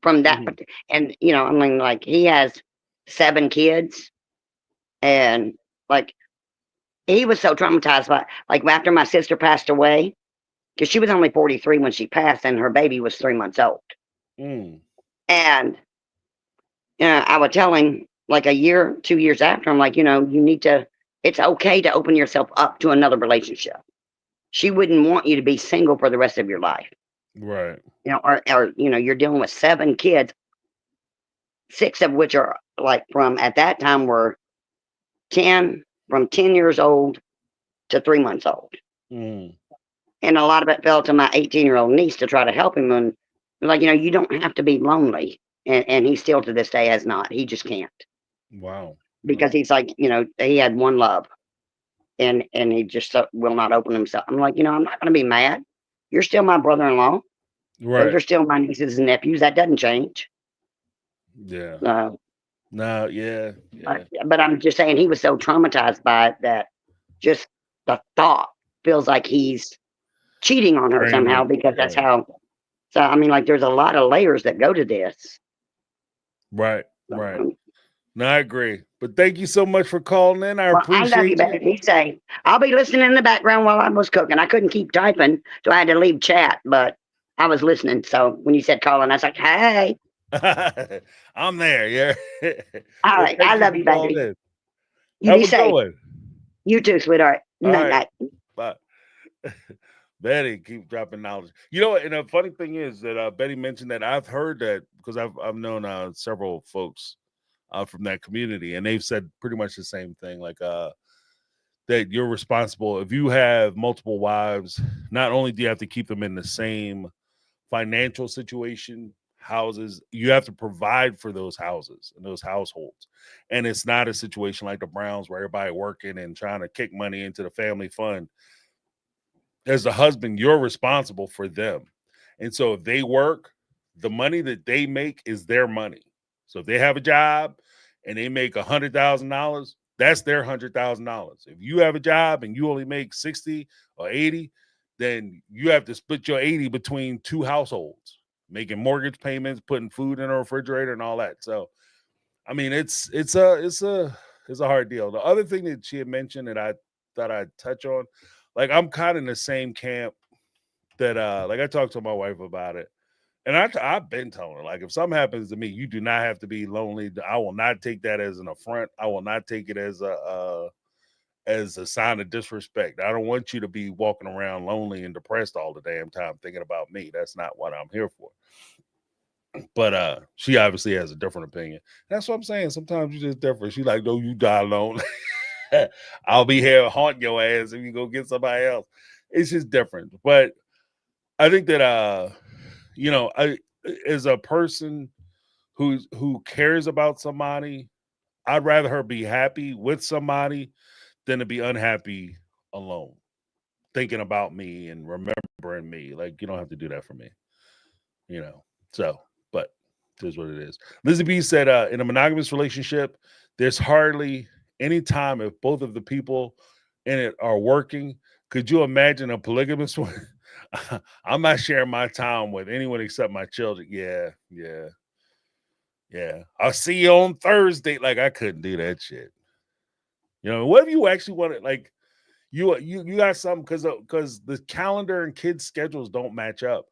from that. Mhm. And, I mean, like, he has 7 kids, and, like, he was so traumatized by, like, after my sister passed away, because she was only 43 when she passed, and her baby was 3 months old. Mm. And I would tell him, like, a year, 2 years after, I'm like, you need to, it's okay to open yourself up to another relationship. She wouldn't want you to be single for the rest of your life. Right. Or you're dealing with 7 kids, 6 of which are like from at that time were 10, from 10 years old to 3 months old. Mm. And a lot of it fell to my 18-year-old niece to try to help him. And like, you don't have to be lonely. And he still to this day has not. He just can't Wow. because Wow. he's like, he had one love, and he just will not open himself. I'm like, I'm not going to be mad. You're still my brother-in-law. Those Right. are still my nieces and nephews. That doesn't change. Yeah. Uh, No, yeah. Yeah. but I'm just saying he was so traumatized by it that just the thought feels like he's cheating on her Drained somehow him. because that's Yeah. how. So I mean, like, there's a lot of layers that go to this. Right. Right. Um, No, I agree. But thank you so much for calling in. I well, I love you, appreciate you. baby. Be safe. I'll be listening in the background while I was cooking. I couldn't keep typing, so I had to leave chat, but I was listening. So when you said calling, I was like, hey. I'm there. Yeah. All Well, right. I thank you love for you, calling baby. in. You Have be a good safe. one. You too, sweetheart. All Night, right. night. Bye. Betty, keep dropping knowledge. You know, and the funny thing is that Betty mentioned that I've heard that because I've known several folks from that community, and they've said pretty much the same thing. Like that you're responsible if you have multiple wives. Not only do you have to keep them in the same financial situation, houses, you have to provide for those houses and those households. And it's not a situation like the Browns where everybody working and trying to kick money into the family fund. As the husband, you're responsible for them. And so if they work, the money that they make is their money. So if they have a job and they make $100,000, that's their $100,000. If you have a job and you only make 60 or 80, then you have to split your 80 between 2 households, making mortgage payments, putting food in a refrigerator and all that. So I mean, it's a it's a hard deal. The other thing that she had mentioned that I thought I'd touch on, like I'm kind of in the same camp that like I talked to my wife about it. And I've been telling her, like, if something happens to me, you do not have to be lonely. I will not take that as an affront. I will not take it as a sign of disrespect. I don't want you to be walking around lonely and depressed all the damn time thinking about me. That's not what I'm here for. But she obviously has a different opinion. That's what I'm saying. Sometimes you're just different. She's like, no, you die alone. I'll be here haunting your ass if you go get somebody else. It's just different. But I think that I as a person who cares about somebody, I'd rather her be happy with somebody than to be unhappy alone, thinking about me and remembering me. Like you don't have to do that for me, you know. So, but it is what it is. Lizzie B said, in a monogamous relationship, there's hardly any time if both of the people in it are working. Could you imagine a polygamous one? I'm not sharing my time with anyone except my children. Yeah, yeah, yeah. I'll see you on Thursday. Like I couldn't do that shit. What if you actually want it? Like you got something because the calendar and kids' schedules don't match up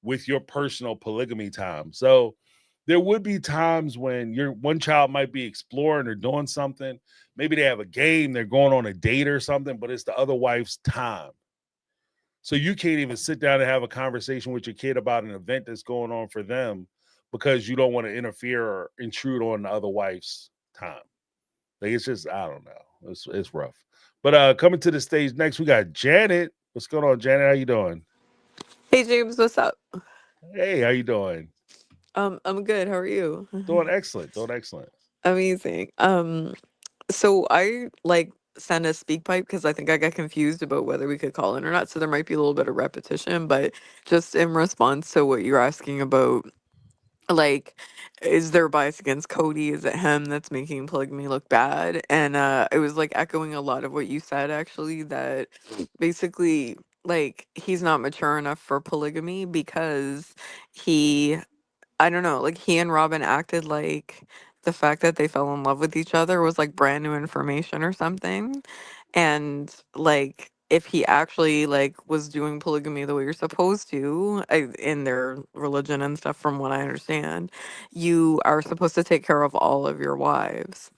with your personal polygamy time. So there would be times when your one child might be exploring or doing something. Maybe they have a game, they're going on a date or something, but it's the other wife's time. So you can't even sit down and have a conversation with your kid about an event that's going on for them because you don't want to interfere or intrude on the other wife's time. Like it's just, I don't know. It's rough. But coming to the stage next, we got Janet. What's going on, Janet? How you doing? Hey James, what's up? Hey, how you doing? I'm good. How are you? Doing excellent. Doing excellent. Amazing. So I like sent a speak pipe because I think I got confused about whether we could call in or not. So there might be a little bit of repetition, but just in response to what you're asking about, like, is there bias against Cody? Is it him that's making polygamy look bad? And it was like echoing a lot of what you said actually, that basically like he's not mature enough for polygamy because he I don't know, like he and Robin acted like the fact that they fell in love with each other was like brand new information or something. And like if he actually like was doing polygamy the way you're supposed to in their religion and stuff, from what I understand, you are supposed to take care of all of your wives.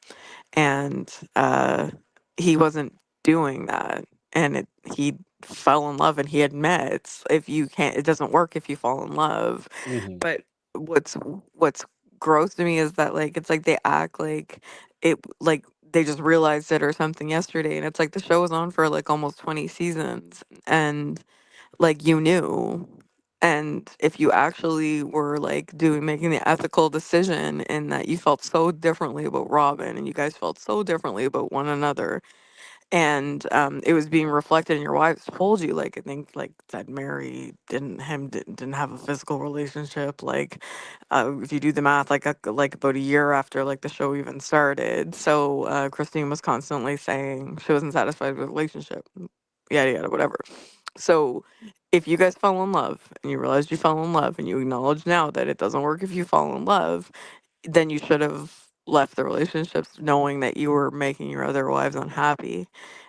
And he wasn't doing that. And he fell in love, and he admits if you can't, it doesn't work if you fall in love. Hmm. But what's what's gross to me is that like it's like they act like it like they just realized it or something yesterday, and it's like the show was on for like almost 20 seasons, and like you knew. And if you actually were like doing making the ethical decision in that you felt so differently about Robin and you guys felt so differently about one another, and it was being reflected in your wives told you, like I think like that Mary didn't have a physical relationship, like if you do the math, like about a year after like the show even started. So Christine was constantly saying she wasn't satisfied with the relationship, yada yada whatever. So if you guys fell in love and you realized you fell in love and you acknowledge now that it doesn't work if you fall in love, then you should have left the relationships knowing that you were making your other wives unhappy.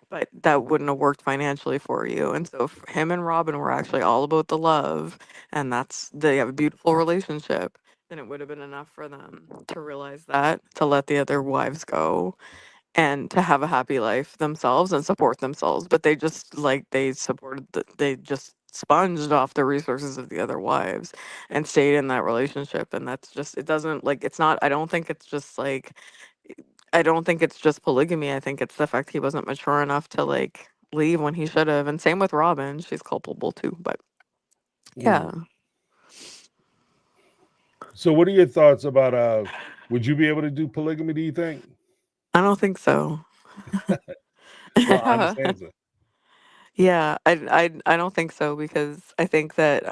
But that wouldn't have worked financially for you. And so if him and Robin were actually all about the love, and they have a beautiful relationship, then it would have been enough for them to realize that, to let the other wives go and to have a happy life themselves and support themselves. But they just like they just sponged off the resources of the other wives and stayed in that relationship. And that's just, it doesn't like, it's not, I don't think it's just like, I don't think it's just polygamy. I think it's the fact he wasn't mature enough to like leave when he should have. And same with Robin, she's culpable too. But yeah, Hmm. So, what are your thoughts about? Would you be able to do polygamy? Do you think? I don't think so. Well, honest answer. Yeah, I don't think so, because I think that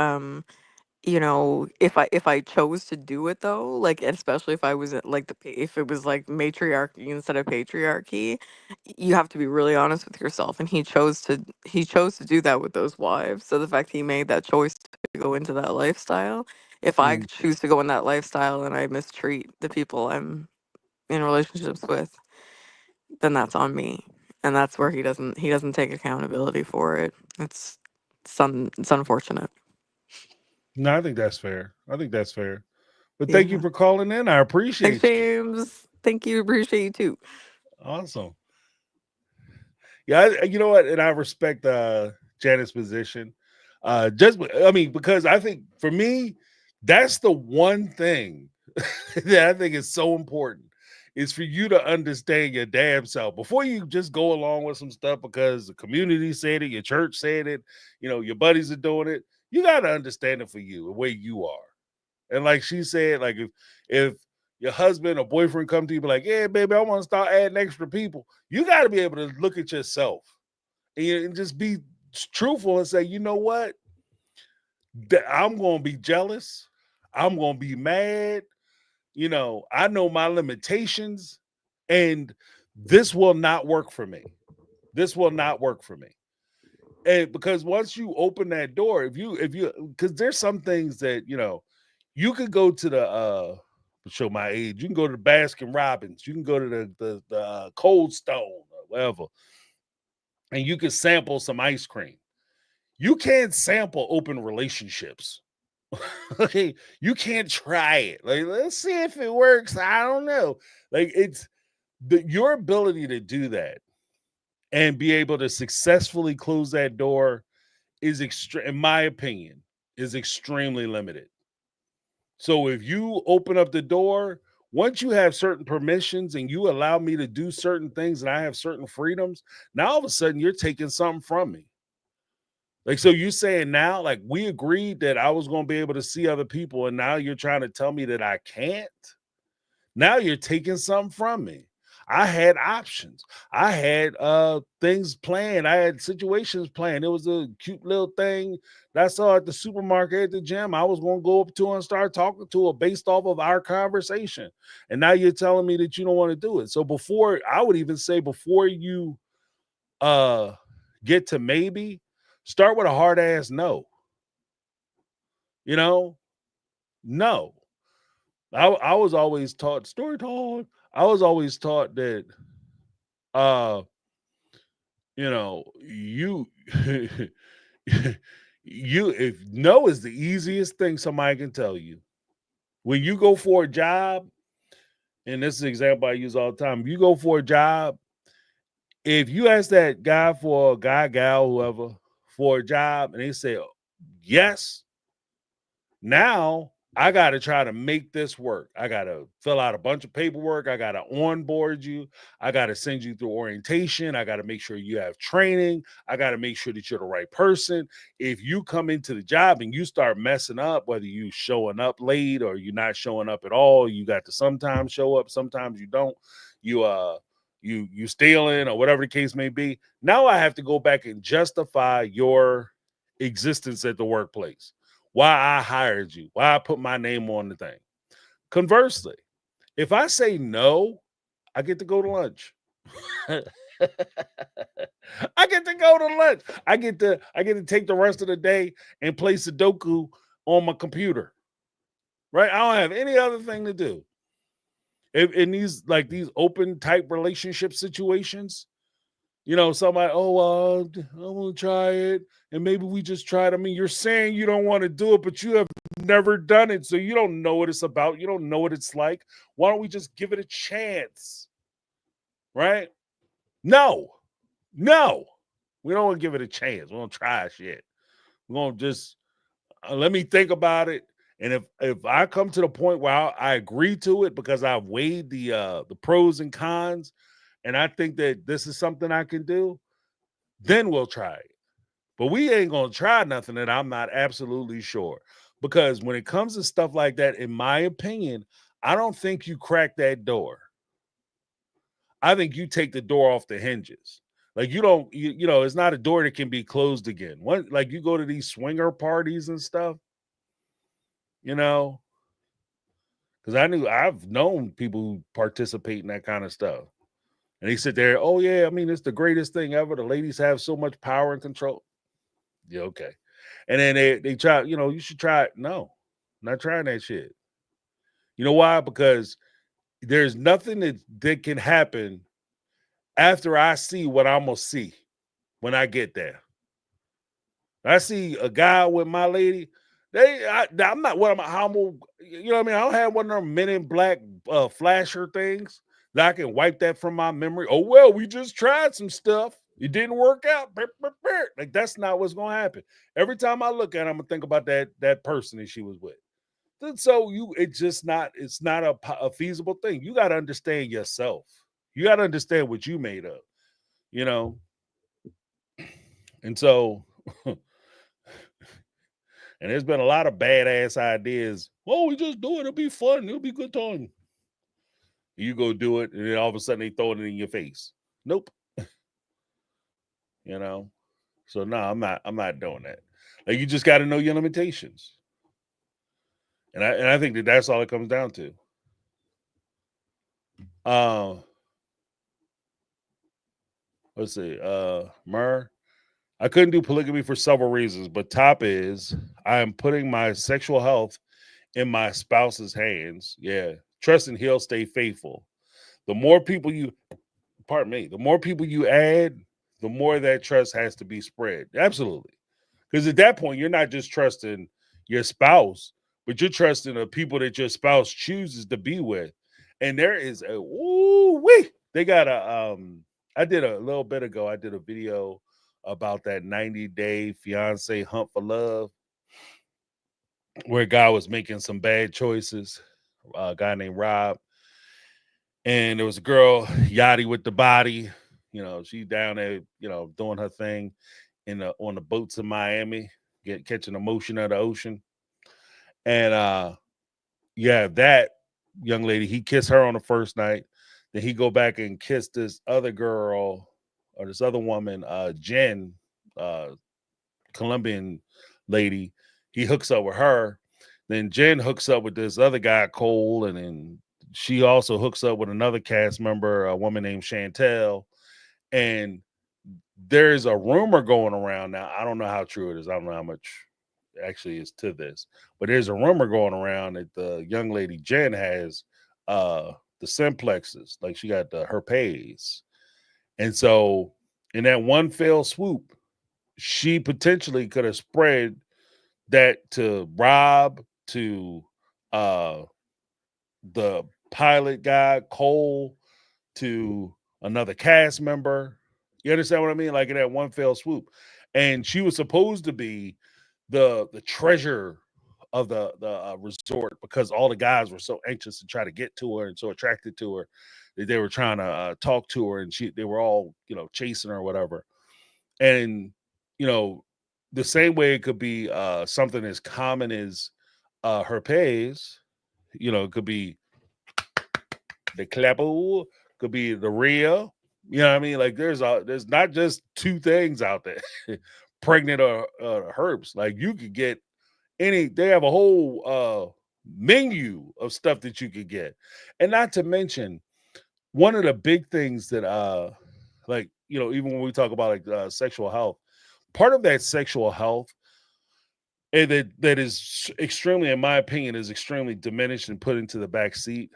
if I chose to do it though, like especially if I was like if it was like matriarchy instead of patriarchy, you have to be really honest with yourself. And he chose to do that with those wives. So the fact he made that choice to go into that lifestyle, if I Mm. choose to go in that lifestyle and I mistreat the people I'm in relationships with, then that's on me. And that's where he doesn't take accountability for it. It's unfortunate. No, I think that's fair. I think that's fair. But thank you Yeah. for calling in. I Thanks, appreciate you. James. Thank you. Appreciate you too. Awesome. Yeah, you know what? And I respect Janet's position. Because I think for me, that's the one thing that I think is so important is for you to understand your damn self before you just go along with some stuff because the community said it, your church said it, your buddies are doing it. You got to understand it for you, the way you are. And like she said, like if your husband or boyfriend come to you, be like, yeah, baby, I want to start adding extra people. You got to be able to look at yourself and just be truthful and say, you know what? I'm going to be jealous. I'm going to be mad. I know my limitations and this will not work for me. This will not work for me. And because once you open that door, because there's some things that, you could go to the, show my age, you can go to the Baskin Robbins, you can go to the Cold Stone or whatever, and you can sample some ice cream. You can't sample open relationships. Okay, you can't try it. Like, let's see if it works. I don't know. Like, it's your ability to do that and be able to successfully close that door is in my opinion, is extremely limited. So if you open up the door, once you have certain permissions and you allow me to do certain things and I have certain freedoms, now all of a sudden you're taking something from me. Like, so you saying now, like, we agreed that I was going to be able to see other people, and now you're trying to tell me that I can't? Now you're taking something from me. I had options. I had things planned. I had situations planned. It was a cute little thing that I saw at the supermarket at the gym. I was going to go up to her and start talking to her based off of our conversation. And now you're telling me that you don't want to do it. So I would even say before you get to maybe, start with a hard ass no. No. I was always taught story time. I was always taught that you if no is the easiest thing somebody can tell you. When you go for a job, and this is an example I use all the time, you go for a job, if you ask that guy for a guy, gal, whoever, for a job, and they say yes, now I got to try to make this work. I got to fill out a bunch of paperwork. I got to onboard you. I got to send you through orientation. I got to make sure you have training. I got to make sure that you're the right person. If you come into the job and you start messing up, whether you showing up late or you're not showing up at all, you got to sometimes show up, sometimes you don't. You stealing or whatever the case may be. Now I have to go back and justify your existence at the workplace. Why I hired you, why I put my name on the thing. Conversely, if I say no, I get to go to lunch. I get to go to lunch. I get to take the rest of the day and play Sudoku on my computer. Right? I don't have any other thing to do. In these open type relationship situations, somebody, I want to try it. And maybe we just try it. I mean, you're saying you don't want to do it, but you have never done it. So you don't know what it's about. You don't know what it's like. Why don't we just give it a chance? Right? No. We don't want to give it a chance. We don't try shit. We're going to just let me think about it. And if I come to the point where I agree to it because I've weighed the pros and cons, and I think that this is something I can do, then we'll try it. But we ain't going to try nothing that I'm not absolutely sure. Because when it comes to stuff like that, in my opinion, I don't think you crack that door. I think you take the door off the hinges. Like it's not a door that can be closed again. Like you go to these swinger parties and stuff, because I've known people who participate in that kind of stuff. And they sit there, oh yeah, I mean, it's the greatest thing ever. The ladies have so much power and control. Yeah, okay. And then they try, you should try it. No, not trying that shit. You know why? Because there's nothing that can happen after I see what I'm gonna see when I get there. I see a guy with my lady. I'm not what I'm. How I'm gonna, you know what I mean? I don't have one of them Men in Black flasher things that I can wipe that from my memory. Oh well, we just tried some stuff. It didn't work out. Like that's not what's gonna happen. Every time I look at it, I'm gonna think about that person that she was with. So it's not a feasible thing. You got to understand yourself. You got to understand what you made of, you know. And so, and there's been a lot of badass ideas. Oh, we just do it. It'll be fun. It'll be good time. You go do it, and then all of a sudden they throw it in your face. Nope. You know. So no, I'm not doing that. Like you just got to know your limitations. And I think that's all it comes down to. Let's see. Myrrh. I couldn't do polygamy for several reasons, but top is I am putting my sexual health in my spouse's hands. Yeah. Trust and he'll stay faithful. The more people you, pardon me, the more people you add, the more that trust has to be spread. Absolutely. Because at that point, you're not just trusting your spouse, but you're trusting the people that your spouse chooses to be with. And there is a, woo-wee. They got I did a little bit ago, I did a video about that 90-day fiance hunt for love, where a guy was making some bad choices, a guy named Rob. And there was a girl, Yachty with the body, she down there, doing her thing on the boats in Miami, catching the motion of the ocean. And yeah, that young lady, he kissed her on the first night. Then he go back and kiss this other girl or this other woman, Jen, Colombian lady. He hooks up with her. Then Jen hooks up with this other guy, Cole, and then she also hooks up with another cast member, a woman named Chantel. And there's a rumor going around now. I don't know how true it is. I don't know how much actually is to this, but there's a rumor going around that the young lady Jen has the simplexes, like she got the herpes. And so in that one fell swoop, she potentially could have spread that to Rob, to the pilot guy, Cole, to another cast member. You understand what I mean? Like in that one fell swoop. And she was supposed to be the treasure of the resort, because all the guys were so anxious to try to get to her and so attracted to her that they were trying to talk to her, and they were all chasing her or whatever. And the same way it could be something as common as herpes. It could be the clapper, could be the real. You know what I mean? Like there's not just two things out there, pregnant or herbs. Like you could get they have a whole menu of stuff that you could get. And not to mention, one of the big things that like, even when we talk about like sexual health, part of that sexual health, and that is extremely, in my opinion, is extremely diminished and put into the back seat,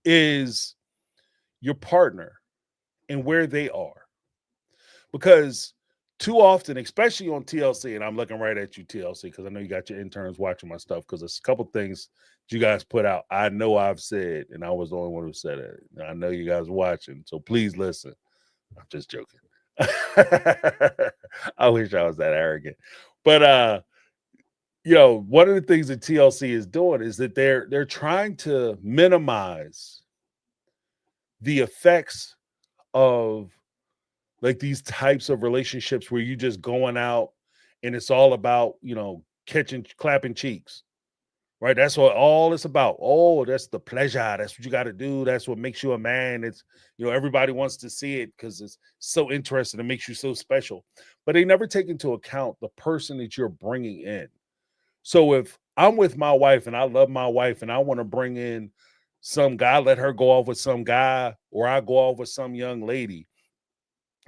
is your partner and where they are. Because too often, especially on TLC, and I'm looking right at you, TLC, because I know you got your interns watching my stuff, because there's a couple things you guys put out I know I've said, and I was the only one who said it. I know you guys are watching, so please listen. I'm just joking. I wish I was that arrogant. But one of the things that TLC is doing is that they're trying to minimize the effects of like these types of relationships where you just going out and it's all about, clapping cheeks, right? That's what all it's about. Oh, that's the pleasure. That's what you got to do. That's what makes you a man. It's, everybody wants to see it because it's so interesting. It makes you so special. But they never take into account the person that you're bringing in. So if I'm with my wife and I love my wife and I want to bring in some guy, let her go off with some guy, or I go off with some young lady,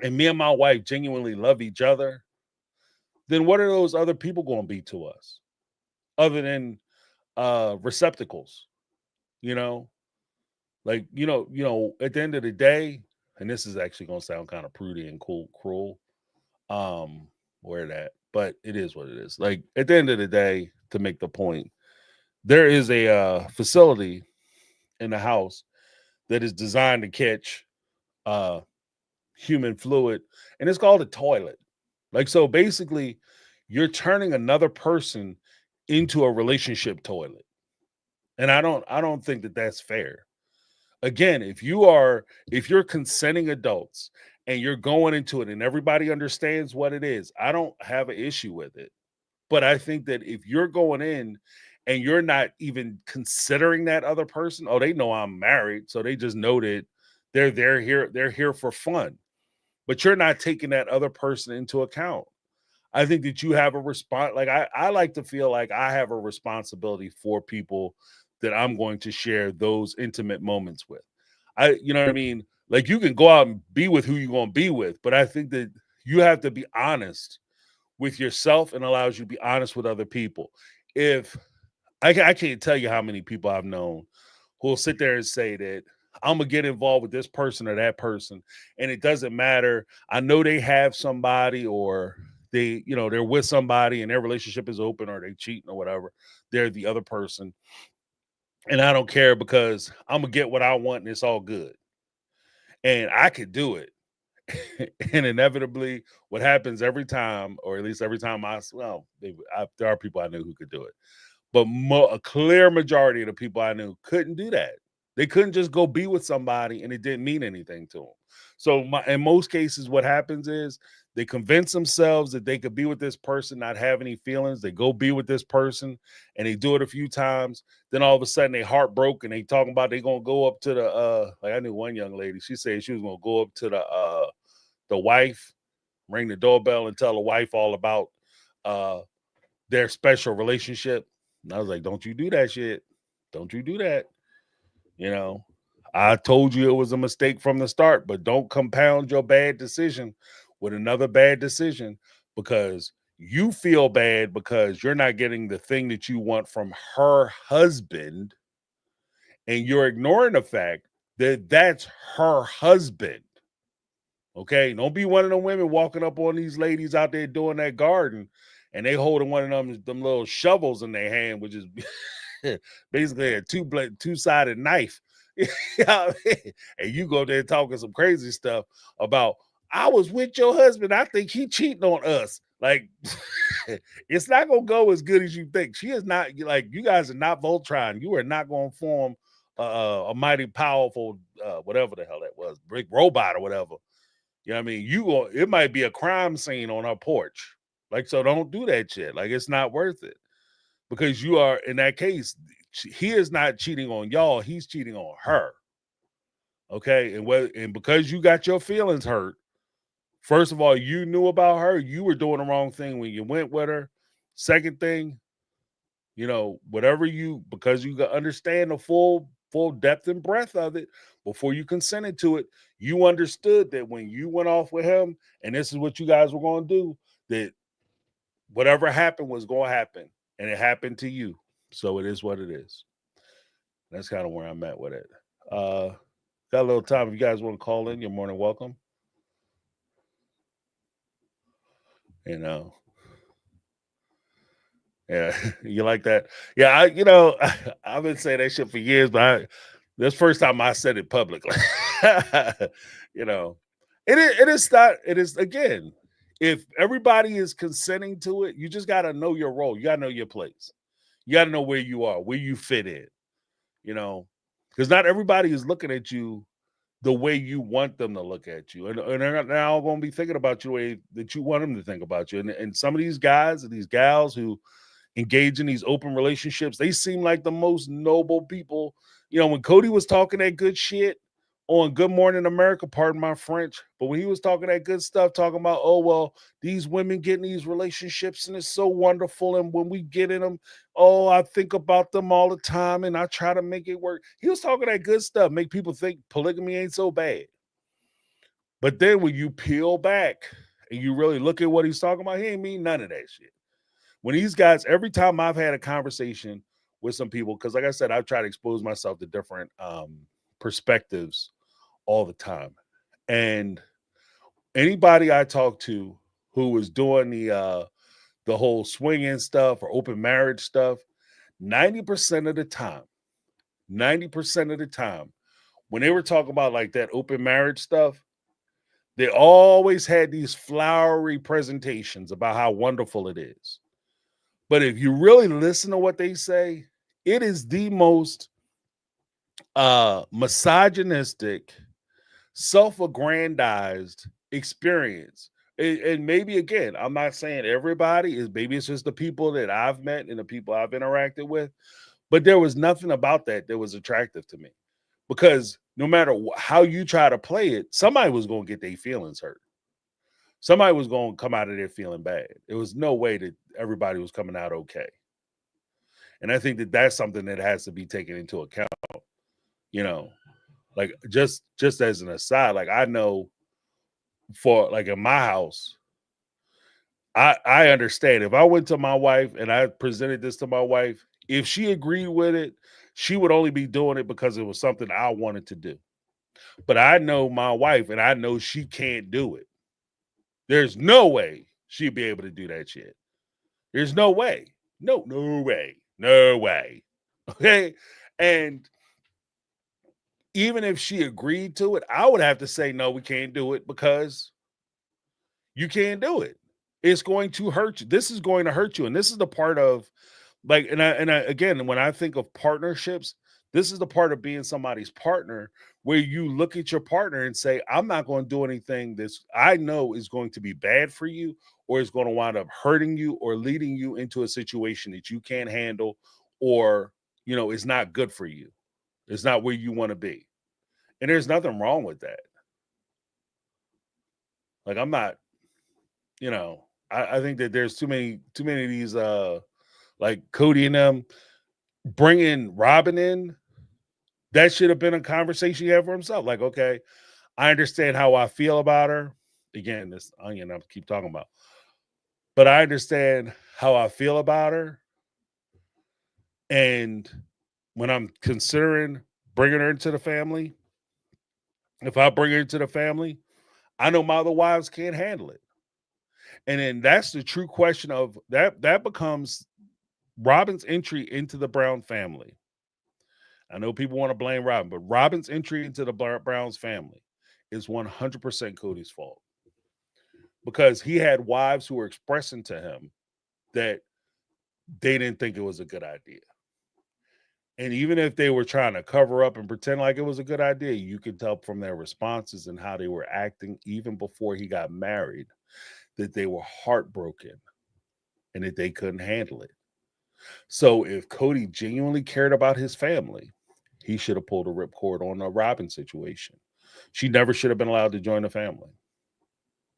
and me and my wife genuinely love each other, then what are those other people going to be to us other than receptacles? Like, at the end of the day, and this is actually going to sound kind of prudy and cruel, where that, but it is what it is. Like at the end of the day, to make the point, there is a facility in the house that is designed to catch human fluid, and it's called a toilet. Like, so basically, you're turning another person into a relationship toilet, and I don't think that that's fair. Again, if you're consenting adults and you're going into it and everybody understands what it is, I don't have an issue with it. But I think that if you're going in and you're not even considering that other person, oh, they know I'm married, so they just know that they're here for fun. But you're not taking that other person into account. I think that you have a response. Like I like to feel like I have a responsibility for people that I'm going to share those intimate moments with. You know what I mean? Like you can go out and be with who you're going to be with, but I think that you have to be honest with yourself and allows you to be honest with other people. If I can't tell you how many people I've known who will sit there and say that I'm gonna get involved with this person or that person, and it doesn't matter. I know they have somebody, or they're with somebody, and their relationship is open, or they cheating or whatever. They're the other person, and I don't care because I'm gonna get what I want, and it's all good. And I could do it. And inevitably, what happens every time, or at least every time there are people I knew who could do it, but a clear majority of the people I knew couldn't do that. They couldn't just go be with somebody and it didn't mean anything to them. So in most cases, what happens is they convince themselves that they could be with this person, not have any feelings. They go be with this person and they do it a few times. Then all of a sudden they heartbroken. They talking about they gonna go up to the like I knew one young lady. She said she was gonna go up to the wife, ring the doorbell, and tell the wife all about their special relationship. And I was like, don't you do that shit. Don't you do that. You know, I told you it was a mistake from the start, but don't compound your bad decision with another bad decision because you feel bad because you're not getting the thing that you want from her husband, and you're ignoring the fact that that's her husband. Okay, don't be one of them women walking up on these ladies out there doing that garden, and they holding one of them little shovels in their hand, which is basically a two-sided knife. You know what I mean? And you go there talking some crazy stuff about, I was with your husband, I think he cheating on us. Like, it's not gonna go as good as you think. She is not, like, you guys are not Voltron. You are not gonna form a mighty powerful whatever the hell that was, big robot or whatever. You know what I mean? It might be a crime scene on her porch. Like, so don't do that shit. Like, it's not worth it. Because you are, in that case, he is not cheating on y'all, he's cheating on her. Okay. And because you got your feelings hurt, first of all, you knew about her, you were doing the wrong thing when you went with her. Second thing, because you understand the full depth and breadth of it before you consented to it, you understood that when you went off with him and this is what you guys were going to do, that whatever happened was going to happen, and it happened to you. So it is what it is. That's kind of where I'm at with it. Got a little time. If you guys want to call in, you're more than welcome. Yeah, you like that? Yeah, I've been saying that shit for years, but this first time I said it publicly. you know, it is not. It is, again. If everybody is consenting to it, you just got to know your role. You got to know your place. You got to know where you are, where you fit in. Because not everybody is looking at you the way you want them to look at you, and they're not now going to be thinking about you the way that you want them to think about you. And some of these guys and these gals who engage in these open relationships, they seem like the most noble people. When Cody was talking that good shit on Good Morning America, pardon my French, but when he was talking that good stuff, talking about, oh, well, these women get in these relationships and it's so wonderful. And when we get in them, oh, I think about them all the time and I try to make it work. He was talking that good stuff, make people think polygamy ain't so bad. But then when you peel back and you really look at what he's talking about, he ain't mean none of that shit. When these guys, every time I've had a conversation with some people, because like I said, I've tried to expose myself to different perspectives all the time. And anybody I talked to who was doing the whole swinging stuff or open marriage stuff, 90% of the time, 90% of the time, when they were talking about like that open marriage stuff, they always had these flowery presentations about how wonderful it is. But if you really listen to what they say, it is the most misogynistic, self-aggrandized experience. And maybe again, I'm not saying everybody is, maybe it's just the people that I've met and the people I've interacted with, but there was nothing about that that was attractive to me, because no matter how you try to play it, somebody was going to get their feelings hurt. Somebody was going to come out of there feeling bad. There was no way that everybody was coming out okay. And I think that that's something that has to be taken into account, you know, like just as an aside, like I know for like in my house, I understand if I went to my wife and I presented this to my wife, if she agreed with it, she would only be doing it because it was something I wanted to do. But I know my wife and I know she can't do it. There's no way she'd be able to do that shit. There's no way. No way. No way. Okay. And even if she agreed to it, I would have to say, no, we can't do it because you can't do it. It's going to hurt you. This is going to hurt you. And this is the part of like, and I again, when I think of partnerships, this is the part of being somebody's partner where you look at your partner and say, I'm not going to do anything this I know is going to be bad for you, or is going to wind up hurting you or leading you into a situation that you can't handle, or, you know, is not good for you. It's not where you want to be. And there's nothing wrong with that. Like, I'm not, you know, I think that there's too many of these, like Kody and them bringing Robin in. That should have been a conversation he had for himself. Like, okay, I understand how I feel about her. Again, this onion I keep talking about. But I understand how I feel about her. And when I'm considering bringing her into the family, if I bring her into the family, I know my other wives can't handle it. And then that's the true question of that becomes Robin's entry into the Brown family. I know people want to blame Robin, but Robin's entry into the Browns family is 100% Kody's fault, because he had wives who were expressing to him that they didn't think it was a good idea. And even if they were trying to cover up and pretend like it was a good idea, you could tell from their responses and how they were acting even before he got married that they were heartbroken and that they couldn't handle it. So if Kody genuinely cared about his family, he should have pulled a ripcord on the Robin situation. She never should have been allowed to join the family.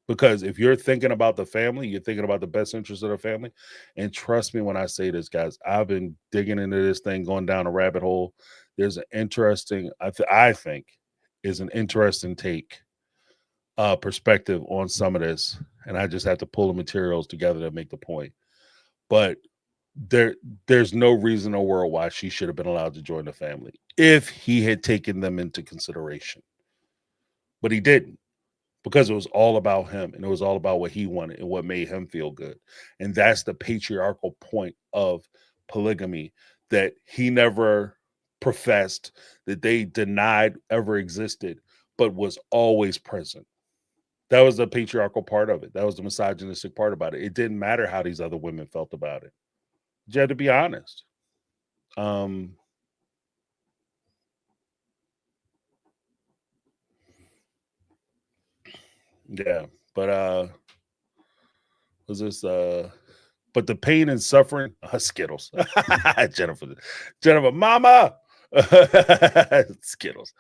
Because if you're thinking about the family, you're thinking about the best interest of the family. And trust me when I say this, guys, I've been digging into this thing, going down a rabbit hole. There's an interesting, I think, is an interesting take, perspective on some of this. And I just have to pull the materials together to make the point. But there's no reason in the world why she should have been allowed to join the family if he had taken them into consideration. But he didn't, because it was all about him and it was all about what he wanted and what made him feel good. And that's the patriarchal point of polygamy that he never professed, that they denied ever existed, but was always present. That was the patriarchal part of it. That was the misogynistic part about it. It didn't matter how these other women felt about it. You had to be honest. Yeah, but was this but the pain and suffering, Skittles. Jennifer, mama. Skittles.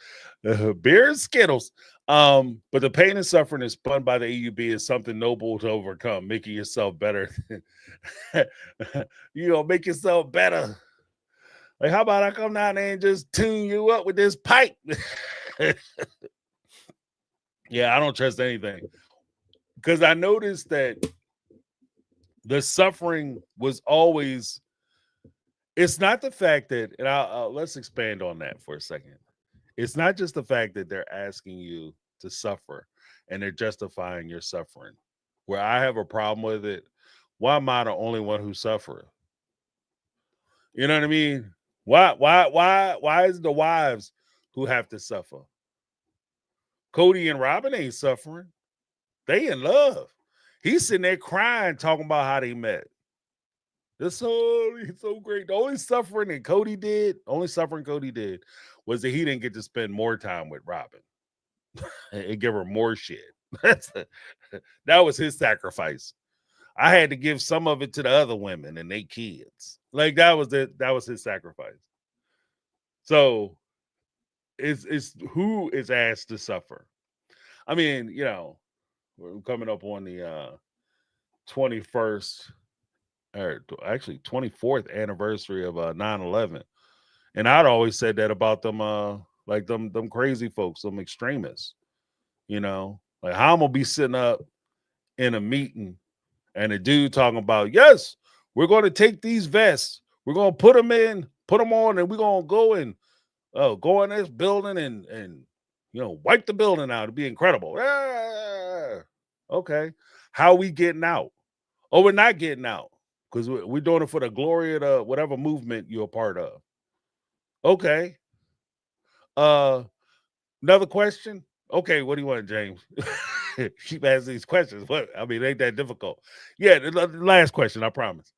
Beer and Skittles. But the pain and suffering is spun by the AUB is something noble to overcome, making yourself better. You know, make yourself better. Like, how about I come down there and just tune you up with this pipe? Yeah, I don't trust anything. Because I noticed that the suffering was always, it's not the fact that, and let's expand on that for a second. It's not just the fact that they're asking you to suffer, and they're justifying your suffering. Where I have a problem with it, why am I the only one who's suffering? You know what I mean? Why is it the wives who have to suffer? Kody and Robin ain't suffering. They in love. He's sitting there crying, talking about how they met. This whole he's so great. The only suffering Kody did was that he didn't get to spend more time with Robin and give her more shit. That was his sacrifice. I had to give some of it to the other women and they kids. Like that was his sacrifice. So it's who is asked to suffer. I mean, we're coming up on the 21st or actually 24th anniversary of 9/11. And I'd always said that about them like them crazy folks, them extremists, Like how I'm gonna be sitting up in a meeting and a dude talking about, yes, we're gonna take these vests, we're gonna put them on, and we're gonna go in this building and wipe the building out. It'd be incredible. Okay. How we getting out? Oh, we're not getting out because we're doing it for the glory of the whatever movement you're a part of. Okay. Another question. Okay, what do you want, James? Keep asking these questions. What? I mean, ain't that difficult? Yeah, the last question, I promise.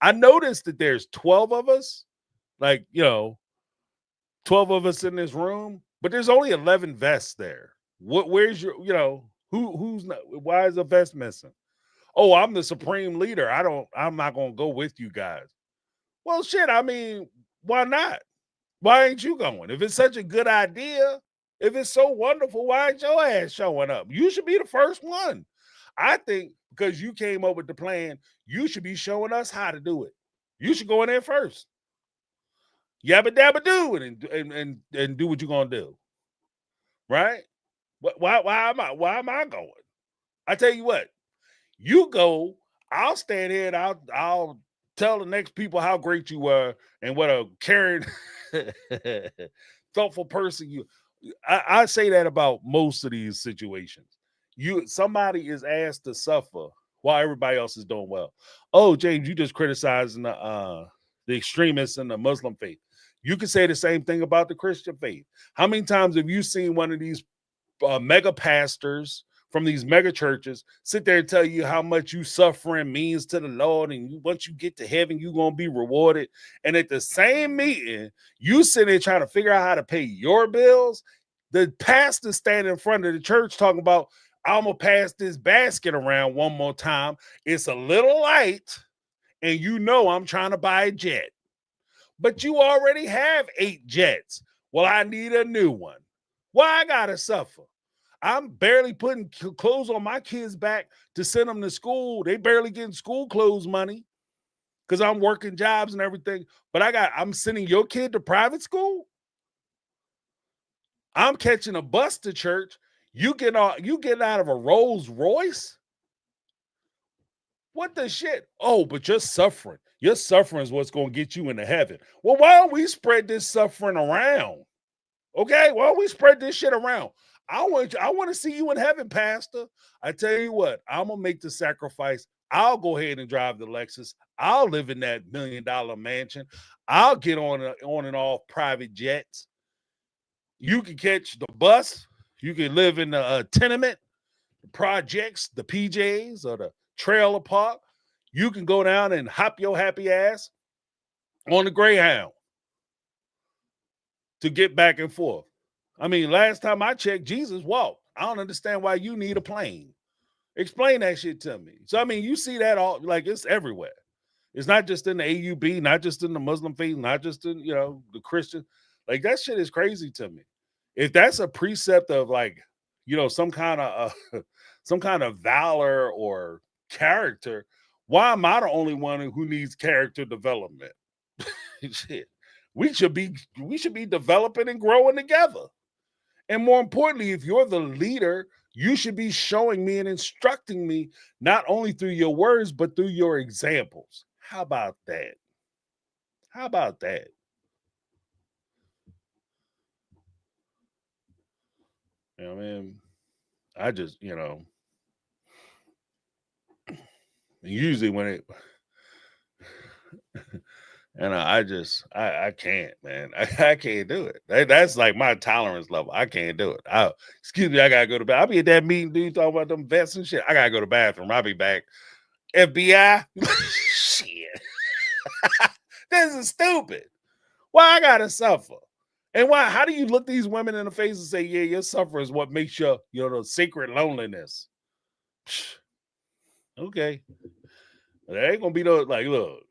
I noticed that there's 12 of us, like, 12 of us in this room, but there's only 11 vests there. Where's your, who's not, why is a vest missing? Oh, I'm the supreme leader. I'm not gonna go with you guys. Well, shit, I mean, why not? Why ain't you going? If it's such a good idea, if it's so wonderful, why ain't your ass showing up? You should be the first one. I think because you came up with the plan, you should be showing us how to do it. You should go in there first. Yabba dabba do it and do what you're gonna do. Right? Why am I going? I tell you what, you go, I'll stand here and I'll tell the next people how great you were and what a caring, thoughtful person you. I say that about most of these situations. Somebody is asked to suffer while everybody else is doing well. Oh, James, you just criticizing the extremists in the Muslim faith. You can say the same thing about the Christian faith. How many times have you seen one of these mega pastors from these mega churches sit there and tell you how much you suffering means to the Lord, and once you get to heaven, you're gonna be rewarded. And at the same meeting, you sit there trying to figure out how to pay your bills. The pastor standing in front of the church talking about, I'm gonna pass this basket around one more time. It's a little light, and I'm trying to buy a jet. But you already have 8 jets. Well, I need a new one. Why I gotta suffer? I'm barely putting clothes on my kids' back to send them to school. They barely getting school clothes money because I'm working jobs and everything. But I'm sending your kid to private school. I'm catching a bus to church. You getting out of a Rolls Royce? What the shit? Oh, but just suffering. Your suffering is what's going to get you into heaven. Well, why don't we spread this suffering around? Okay, why don't we spread this shit around? I want to see you in heaven, Pastor. I tell you what, I'm gonna make the sacrifice. I'll go ahead and drive the Lexus. I'll live in that $1 million mansion. I'll get on and off private jets. You can catch the bus. You can live in the tenement, the projects, the PJs, or the trailer park. You can go down and hop your happy ass on the Greyhound to get back and forth. I mean, last time I checked, Jesus walked. I don't understand why you need a plane. Explain that shit to me. So, I mean, you see that all, like, it's everywhere. It's not just in the AUB, not just in the Muslim faith, not just in, the Christian. Like, that shit is crazy to me. If that's a precept of, like, some kind of some kind of valor or character, why am I the only one who needs character development? Shit. We should be developing and growing together. And more importantly, if you're the leader, you should be showing me and instructing me not only through your words, but through your examples. How about that? How about that? You know what I mean? I just, usually when it, and I can't, man. I can't do it. That's like my tolerance level. I can't do it. Excuse me, I gotta go to bed. I'll be at that meeting, dude, talking about them vets and shit. I gotta go to the bathroom. I'll be back. FBI, shit. This is stupid. Why I gotta suffer? And why? How do you look these women in the face and say, "Yeah, your suffering is what makes your, the sacred loneliness"? Okay, there ain't gonna be no like. Look,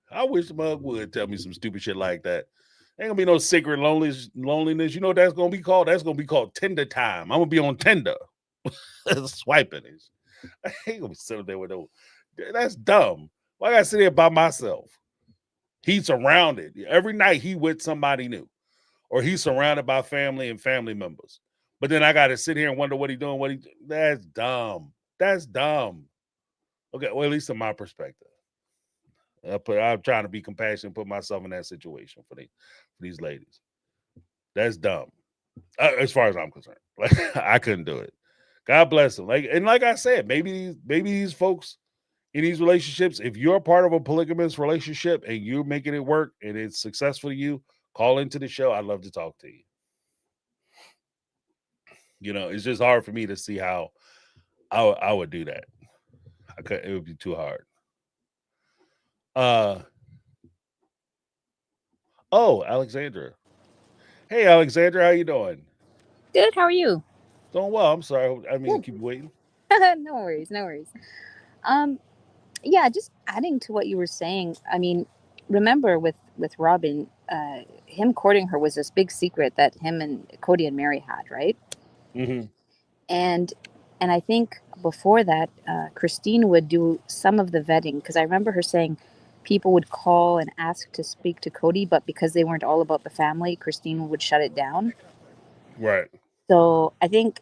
I wish the mug would tell me some stupid shit like that. Ain't gonna be no sacred loneliness. You know what that's gonna be called? That's gonna be called Tinder time. I'm gonna be on Tinder, swiping it. I ain't gonna be sitting there with no. That's dumb. Why I gotta sit there by myself? He's surrounded every night. He with somebody new, or he's surrounded by family and family members. But then I gotta sit here and wonder what he's doing. That's dumb. That's dumb. Okay, well, at least in my perspective. I'm trying to be compassionate, put myself in that situation for these ladies. That's dumb, as far as I'm concerned. Like I couldn't do it. God bless them. Like I said, maybe these folks in these relationships, if you're part of a polygamous relationship and you're making it work and it's successful to you, call into the show. I'd love to talk to you. It's just hard for me to see how I would do that. It would be too hard. Alexandra. Hey, Alexandra, how you doing? Good. How are you? Doing well. I'm sorry. I mean to keep you waiting. No worries. No worries. Um, yeah, just adding to what you were saying. I mean, remember with Robin, him courting her was this big secret that him and Kody and Mary had, right? Mm-hmm. And I think before that, Christine would do some of the vetting because I remember her saying people would call and ask to speak to Kody, but because they weren't all about the family, Christine would shut it down. Right. So I think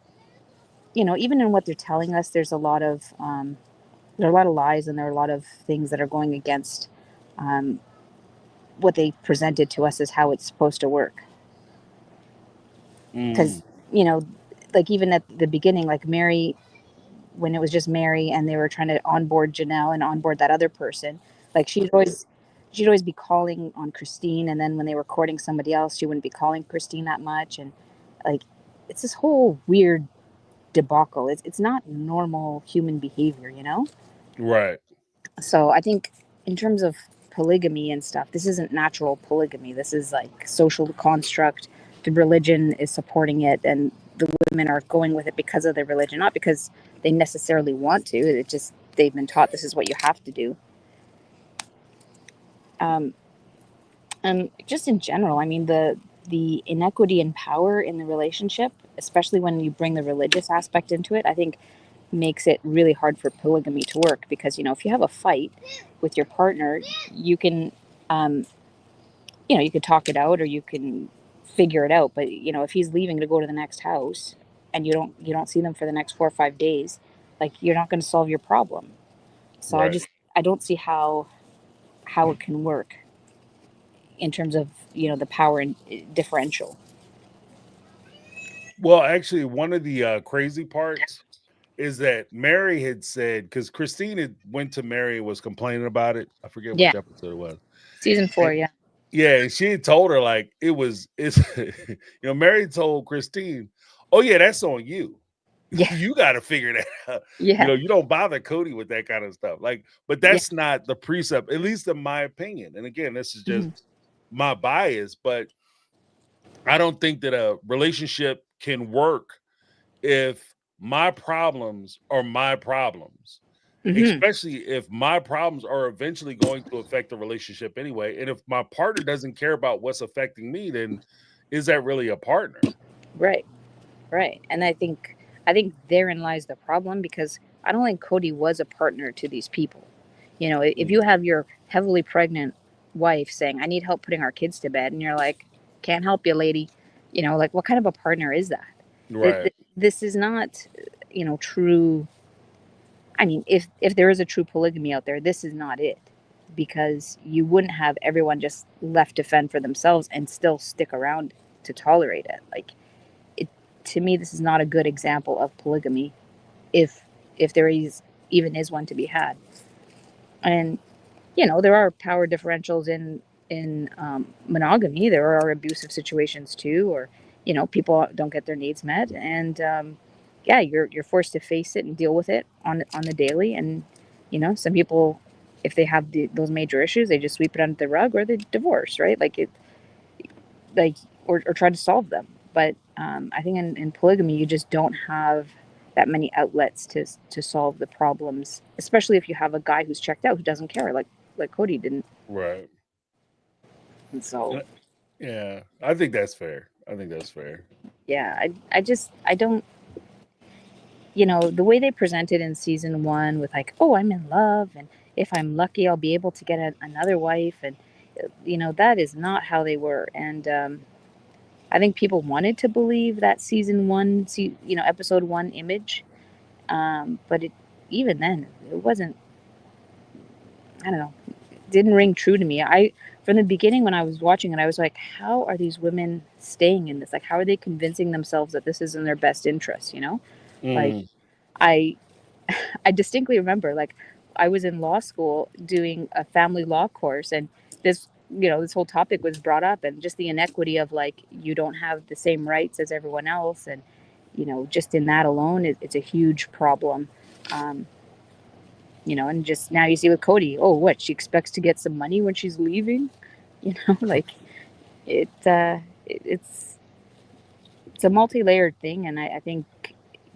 even in what they're telling us, there's a lot of lies and there are a lot of things that are going against um, what they presented to us as how it's supposed to work. Because Mm. like even at the beginning, like Mary, when it was just Mary and they were trying to onboard Janelle and onboard that other person, like she'd always be calling on Christine, and then when they were courting somebody else, she wouldn't be calling Christine that much, and like it's this whole weird debacle. It's not normal human behavior, Right. So I think in terms of polygamy and stuff, this isn't natural polygamy. This is like social construct. The religion is supporting it, and the women are going with it because of their religion, not because they necessarily want to. It just they've been taught this is what you have to do. Um, and just in general, I mean the inequity in power in the relationship, especially when you bring the religious aspect into it, I think makes it really hard for polygamy to work because if you have a fight with your partner, you can um, you could talk it out or you can figure it out, but if he's leaving to go to the next house and you don't see them for the next 4 or 5 days, like you're not going to solve your problem. So Right. I don't see how it can work in terms of the power and differential. Well, actually, one of the crazy parts is that Mary had said, because Christine had went to Mary and was complaining about it. I forget Yeah, which episode it was. season 4. And Yeah. yeah, and she had told her like it's Mary told Christine, "Oh yeah, that's on you. Yeah. You got to figure that out. Yeah. You don't bother Kody with that kind of stuff. Like, but Yeah. that's not the precept, at least in my opinion. And again, this is just Mhm. my bias, but I don't think that a relationship can work if my problems are my problems, Mhm. especially if my problems are eventually going to affect the relationship anyway. And if my partner doesn't care about what's affecting me, then is that really a partner? Right. Right. And I think therein lies the problem because I don't think Kody was a partner to these people. If you Mm. have your heavily pregnant wife saying, "I need help putting our kids to bed," and you're like, "Can't help you, lady," like what kind of a partner is that? Right. This is not, true. I mean, if there is a true polygamy out there, this is not it, because you wouldn't have everyone just left to fend for themselves and still stick around to tolerate it. Like it to me, this is not a good example of polygamy, if there is even is one to be had. And there are power differentials in monogamy. There are abusive situations too, or people don't get their needs met, and yeah, you're forced to face it and deal with it on the daily. And some people, if they have those major issues, they just sweep it under the rug, or they divorce, right? Like or try to solve them. But I think in polygamy, you just don't have that many outlets to solve the problems, especially if you have a guy who's checked out, who doesn't care, like Kody didn't. Right. And so Yeah, I think that's fair. yeah, I don't, the way they presented in season 1 with like, oh, I'm in love, and if I'm lucky, I'll be able to get another wife, and that is not how they were. And I think people wanted to believe that season 1, episode 1 image, but even then, it wasn't. I don't know. It didn't ring true to me. From the beginning, when I was watching it, I was like, how are these women staying in this? Like, how are they convincing themselves that this is in their best interest? Like, I I distinctly remember, like, I was in law school doing a family law course, and this whole topic was brought up, and just the inequity of, like, you don't have the same rights as everyone else, and just in that alone, it's a huge problem. And just now you see with Kody, oh, what, she expects to get some money when she's leaving, like it's a multi-layered thing. And I think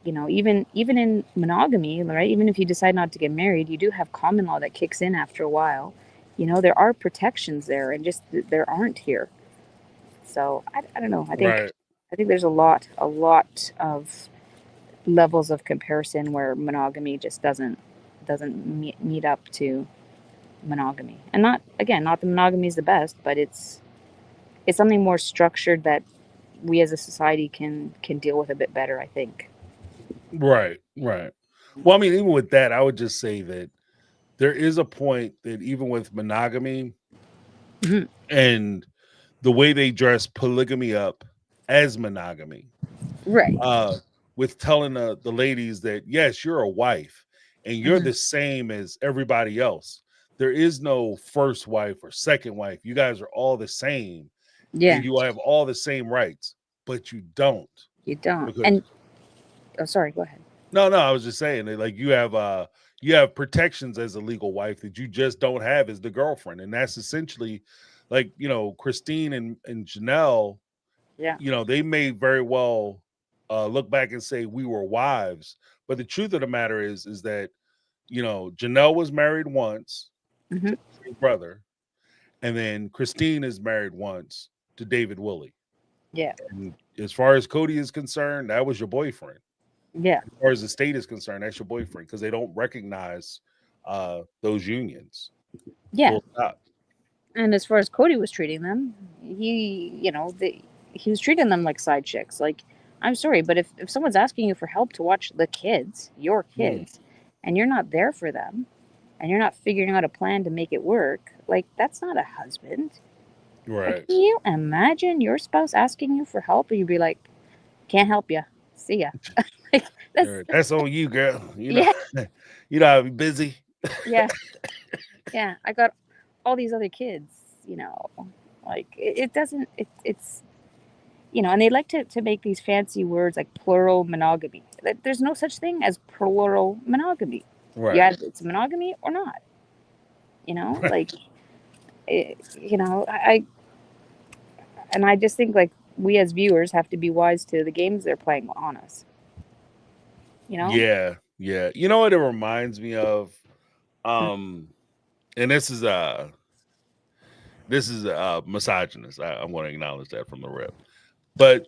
even in monogamy, right, even if you decide not to get married, you do have common law that kicks in after a while. There are protections there, and just there aren't here. So I don't know. I think there's a lot of levels of comparison where monogamy just doesn't meet up to monogamy. And not the monogamy is the best, but it's something more structured that we as a society can deal with a bit better, I think. Right. Well, I mean, even with that, I would just say that there is a point that even with monogamy and the way they dress polygamy up as monogamy, right, with telling the ladies that, yes, you're a wife and you're the same as everybody else. There is no first wife or second wife. You guys are all the same. yeah, And you have all the same rights, but you don't. Because, and sorry, go ahead. No, I was just saying that, like, you have protections as a legal wife that you just don't have as the girlfriend. And that's essentially, like, Christine and Janelle, Yeah, they may very well look back and say we were wives, but the truth of the matter is that Janelle was married once to his brother, and then Christine is married once to David Woolley. yeah, And as far as Kody is concerned, that was your boyfriend. yeah. As far as the state is concerned, that's your boyfriend, because they don't recognize those unions. Yeah. Full stop. And as far as Kody was treating them, he was treating them like side chicks. Like, I'm sorry, but if someone's asking you for help to watch your kids, and you're not there for them, and you're not figuring out a plan to make it work, like, that's not a husband. Right. Like, can you imagine your spouse asking you for help, and you'd be like, can't help you. See ya. Like, that's on you, girl. Yeah. I'll be busy. Yeah. Yeah. I got all these other kids, like, it doesn't, it's, and they like to make these fancy words like plural monogamy. There's no such thing as plural monogamy. Right. Yeah, it's monogamy or not. Like, I just think, like, we as viewers have to be wise to the games they're playing on us. Yeah. You know what it reminds me of? And this is misogynist. I'm going to acknowledge that from the rip. But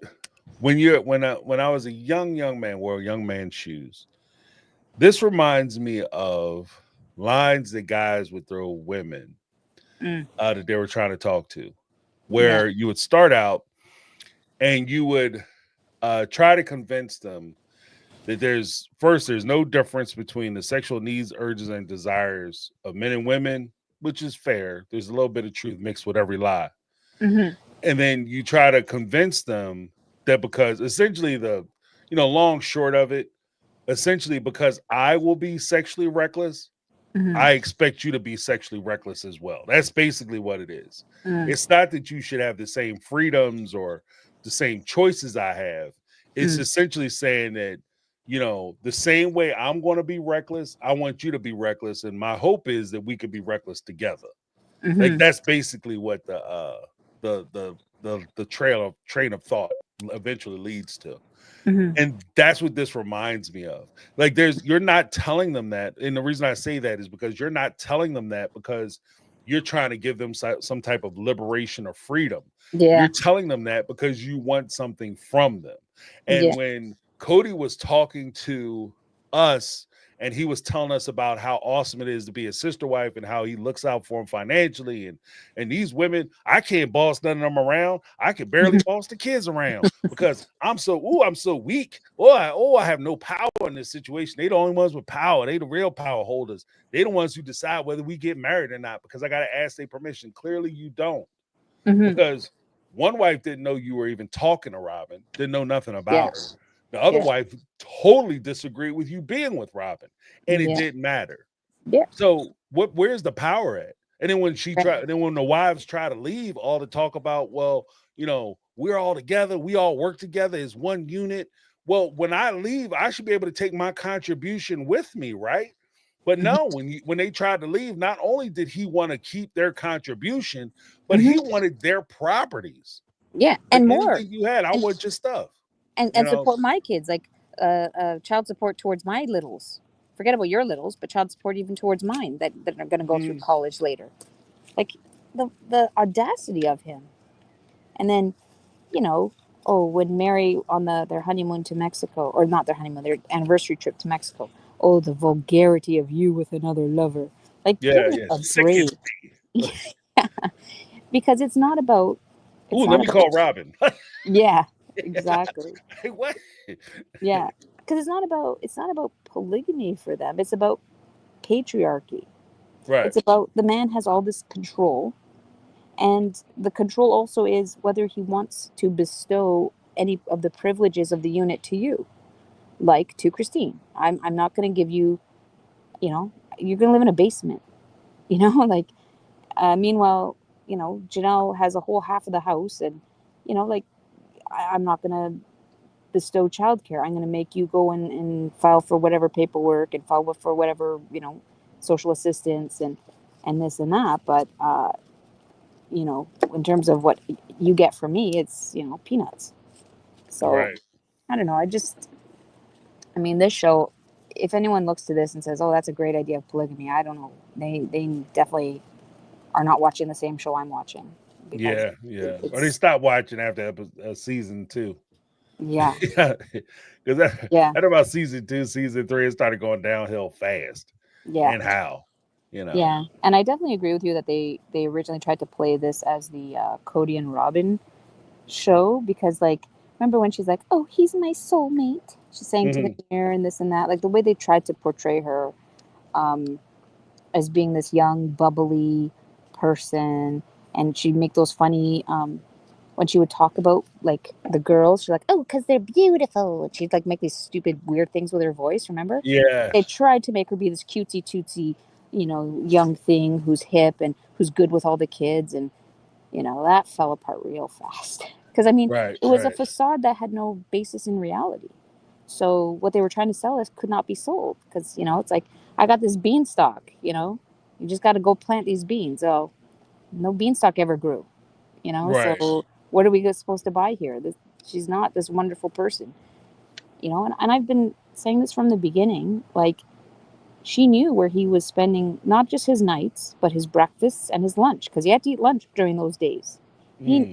when I was a young man, wore young man's shoes, this reminds me of lines that guys would throw women that they were trying to talk to, where you would start out and you would try to convince them that there's no difference between the sexual needs, urges, and desires of men and women, which is fair. There's a little bit of truth mixed with every lie. And then you try to convince them that, because essentially the long short of it, essentially, because I will be sexually reckless, I expect you to be sexually reckless as well. That's basically what it is. It's not that you should have the same freedoms or the same choices I have. It's essentially saying that, the same way I'm going to be reckless, I want you to be reckless. And my hope is that we could be reckless together. Like that's basically what the train of thought eventually leads to. And that's what this reminds me of. Like you're not telling them that. And the reason I say that is because you're not telling them that because you're trying to give them some type of liberation or freedom. Yeah. You're telling them that because you want something from them. And Yeah. when Kody was talking to us and he was telling us about how awesome it is to be a sister wife and how he looks out for them financially, and these women, I can't boss none of them around. I can barely boss the kids around because I'm so weak. I have no power in this situation. They the only ones with power. They the real power holders. They the ones who decide whether we get married or not because I got to ask their permission. Clearly you don't, because one wife didn't know you were even talking to Robin, didn't know nothing about her. The other wife totally disagreed with you being with Robin, and it didn't matter. Yeah. So where's the power at? And then when when the wives try to leave, all the talk about, well, we're all together, we all work together as one unit. Well, when I leave, I should be able to take my contribution with me, right? But no, when they tried to leave, not only did he want to keep their contribution, but he wanted their properties. Yeah, Like and more. anything you had, I want your stuff. And support my kids, like child support towards my littles. Forget about your littles, but child support even towards mine that are going to go through college later. Like the audacity of him. And then, when Mary on their honeymoon to Mexico, or not their honeymoon, their anniversary trip to Mexico. Oh, the vulgarity of you with another lover. Like, give me a break. Because it's not about. Let me call Robin. Yeah, exactly. Hey, what? Yeah, because it's not about polygamy for them. It's about patriarchy. Right. It's about the man has all this control, and the control also is whether he wants to bestow any of the privileges of the unit to you, like to Christine. I'm not going to give you, you're going to live in a basement, like. Meanwhile, Janelle has a whole half of the house, and like I'm not going to bestow childcare. I'm going to make you go and file for whatever paperwork and file for whatever, social assistance and this and that. But, in terms of what you get from me, it's, peanuts. So I don't know. This show, if anyone looks to this and says, oh, that's a great idea of polygamy, I don't know. They definitely are not watching the same show I'm watching. Yeah. Or they stopped watching after season 2. Yeah. Because at about season 2, season 3, it started going downhill fast. Yeah. And how, Yeah. And I definitely agree with you that they originally tried to play this as the Kody and Robin show, because, like, remember when she's like, oh, he's my soulmate? She's saying to the mirror and this and that. Like, the way they tried to portray her as being this young, bubbly person, and she'd make those funny when she would talk about, like, the girls, she's like, oh, because they're beautiful. And she'd, like, make these stupid, weird things with her voice, remember? Yeah. They tried to make her be this cutesy-tootsy, young thing who's hip and who's good with all the kids. And, that fell apart real fast. Because, it was a facade that had no basis in reality. So what they were trying to sell us could not be sold. Because, it's like, I got this beanstalk, you just got to go plant these beans. Oh, no beanstalk ever grew. So what are we supposed to buy here? She's not this wonderful person, and I've been saying this from the beginning. Like, she knew where he was spending not just his nights, but his breakfasts and his lunch, because he had to eat lunch during those days.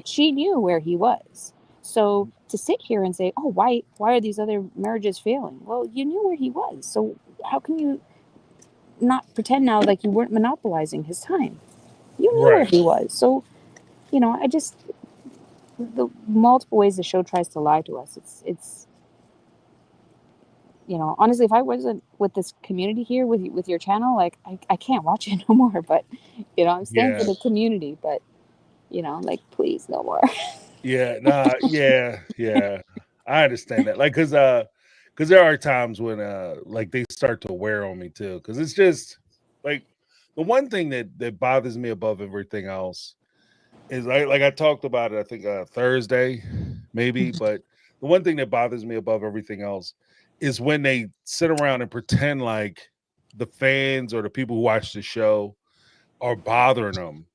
She knew where he was. So to sit here and say, oh, why are these other marriages failing? Well, you knew where he was. So how can you not pretend now like you weren't monopolizing his time? You knew where he was. So, I just, the multiple ways the show tries to lie to us, it's honestly, if I wasn't with this community here with your channel, like, I can't watch it no more. But I'm staying for the community. But like, please, no more. Yeah. I understand that. Like, because there are times when like they start to wear on me too. Because it's just like the one thing that bothers me above everything else is like I talked about it, I think Thursday, maybe, but the one thing that bothers me above everything else is when they sit around and pretend like the fans or the people who watch the show are bothering them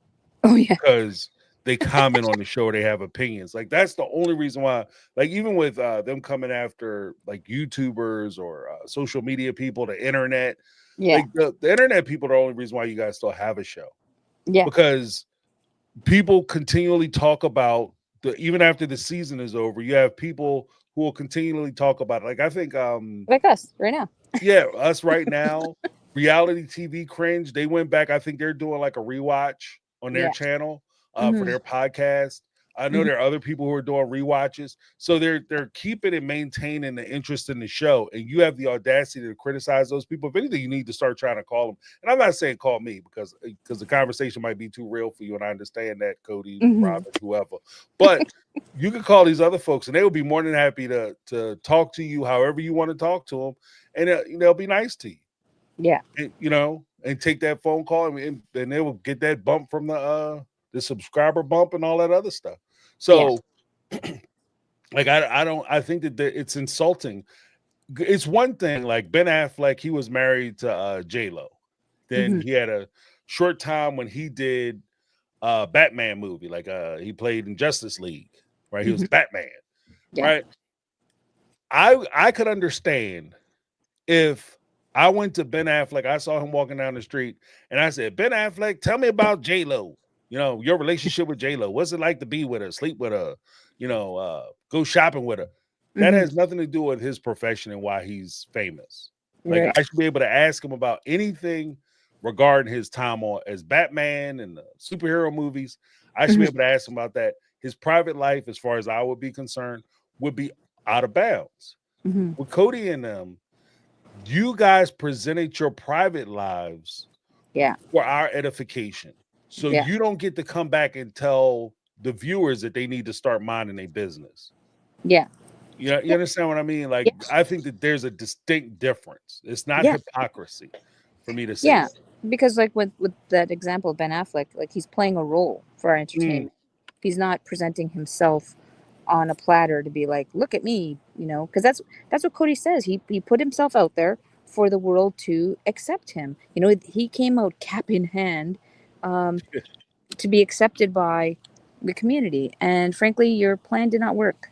Oh yeah. because they comment on the show or they have opinions. Like that's the only reason why, like even with them coming after like YouTubers or social media people, the internet, Yeah. like the internet people are the only reason why you guys still have a show. Yeah. Because people continually talk about even after the season is over, you have people who will continually talk about it. Like I think Like us right now. yeah, us right now, reality TV cringe, they went back. I think they're doing like a rewatch on their Yeah. channel for Mhm. their podcast. I know Mhm. there are other people who are doing rewatches. So they're keeping and maintaining the interest in the show. And you have the audacity to criticize those people. If anything, you need to start trying to call them. And I'm not saying call me because the conversation might be too real for you. And I understand that, Cody, Mhm. Robin, whoever. But you can call these other folks and they will be more than happy to talk to you however you want to talk to them. And they'll be nice to you. Yeah. And, and take that phone call and they will get that bump from the subscriber bump and all that other stuff. So like I think that it's insulting. It's one thing like Ben Affleck, he was married to J-Lo. Then Mhm. he had a short time when he did Batman movie, like he played in Justice League, right? He was Mhm. Batman, Yeah. right? I could understand if I went to Ben Affleck, I saw him walking down the street, and I said, Ben Affleck, tell me about J-Lo. Your relationship with J-Lo. What's it like to be with her, sleep with her, go shopping with her? That Mhm. has nothing to do with his profession and why he's famous. Like Right. I should be able to ask him about anything regarding his time on as Batman and the superhero movies. I should be Mhm. able to ask him about that. His private life, as far as I would be concerned, would be out of bounds. Mhm. With Cody and them, you guys presented your private lives Yeah. for our edification. So Yeah. you don't get to come back and tell the viewers that they need to start minding their business. Yeah. You understand what I mean? Like, Yeah. I think that there's a distinct difference. It's not Yeah. hypocrisy for me to say Yeah. that. Because like with that example of Ben Affleck, like he's playing a role for our Mm, entertainment. He's not presenting himself on a platter to be like, look at me, because that's what Cody says. He put himself out there for the world to accept him. He came out cap in hand, um, to be accepted by the community. And frankly, your plan did not work.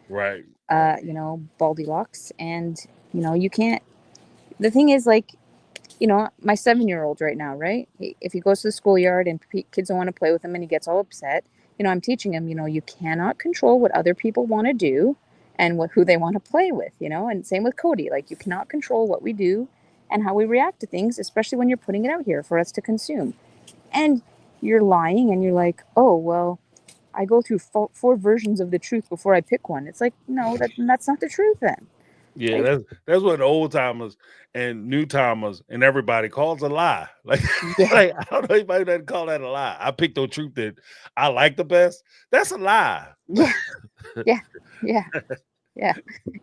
right, right. Baldy locks, and you can't. The thing is, like, my 7-year-old right now, right? If he goes to the schoolyard and kids don't want to play with him and he gets all upset, I'm teaching him, you cannot control what other people want to do and who they want to play with, and same with Cody. Like, you cannot control what we do and how we react to things, especially when you're putting it out here for us to consume. And you're lying and you're like, oh, well, I go through four versions of the truth before I pick one. It's like, no, that's not the truth then. Yeah, Like, that's what the old timers and new timers and everybody calls a lie. Like, yeah, like I don't know anybody that call that a lie. I picked the truth that I like the best. That's a lie. yeah, yeah, yeah.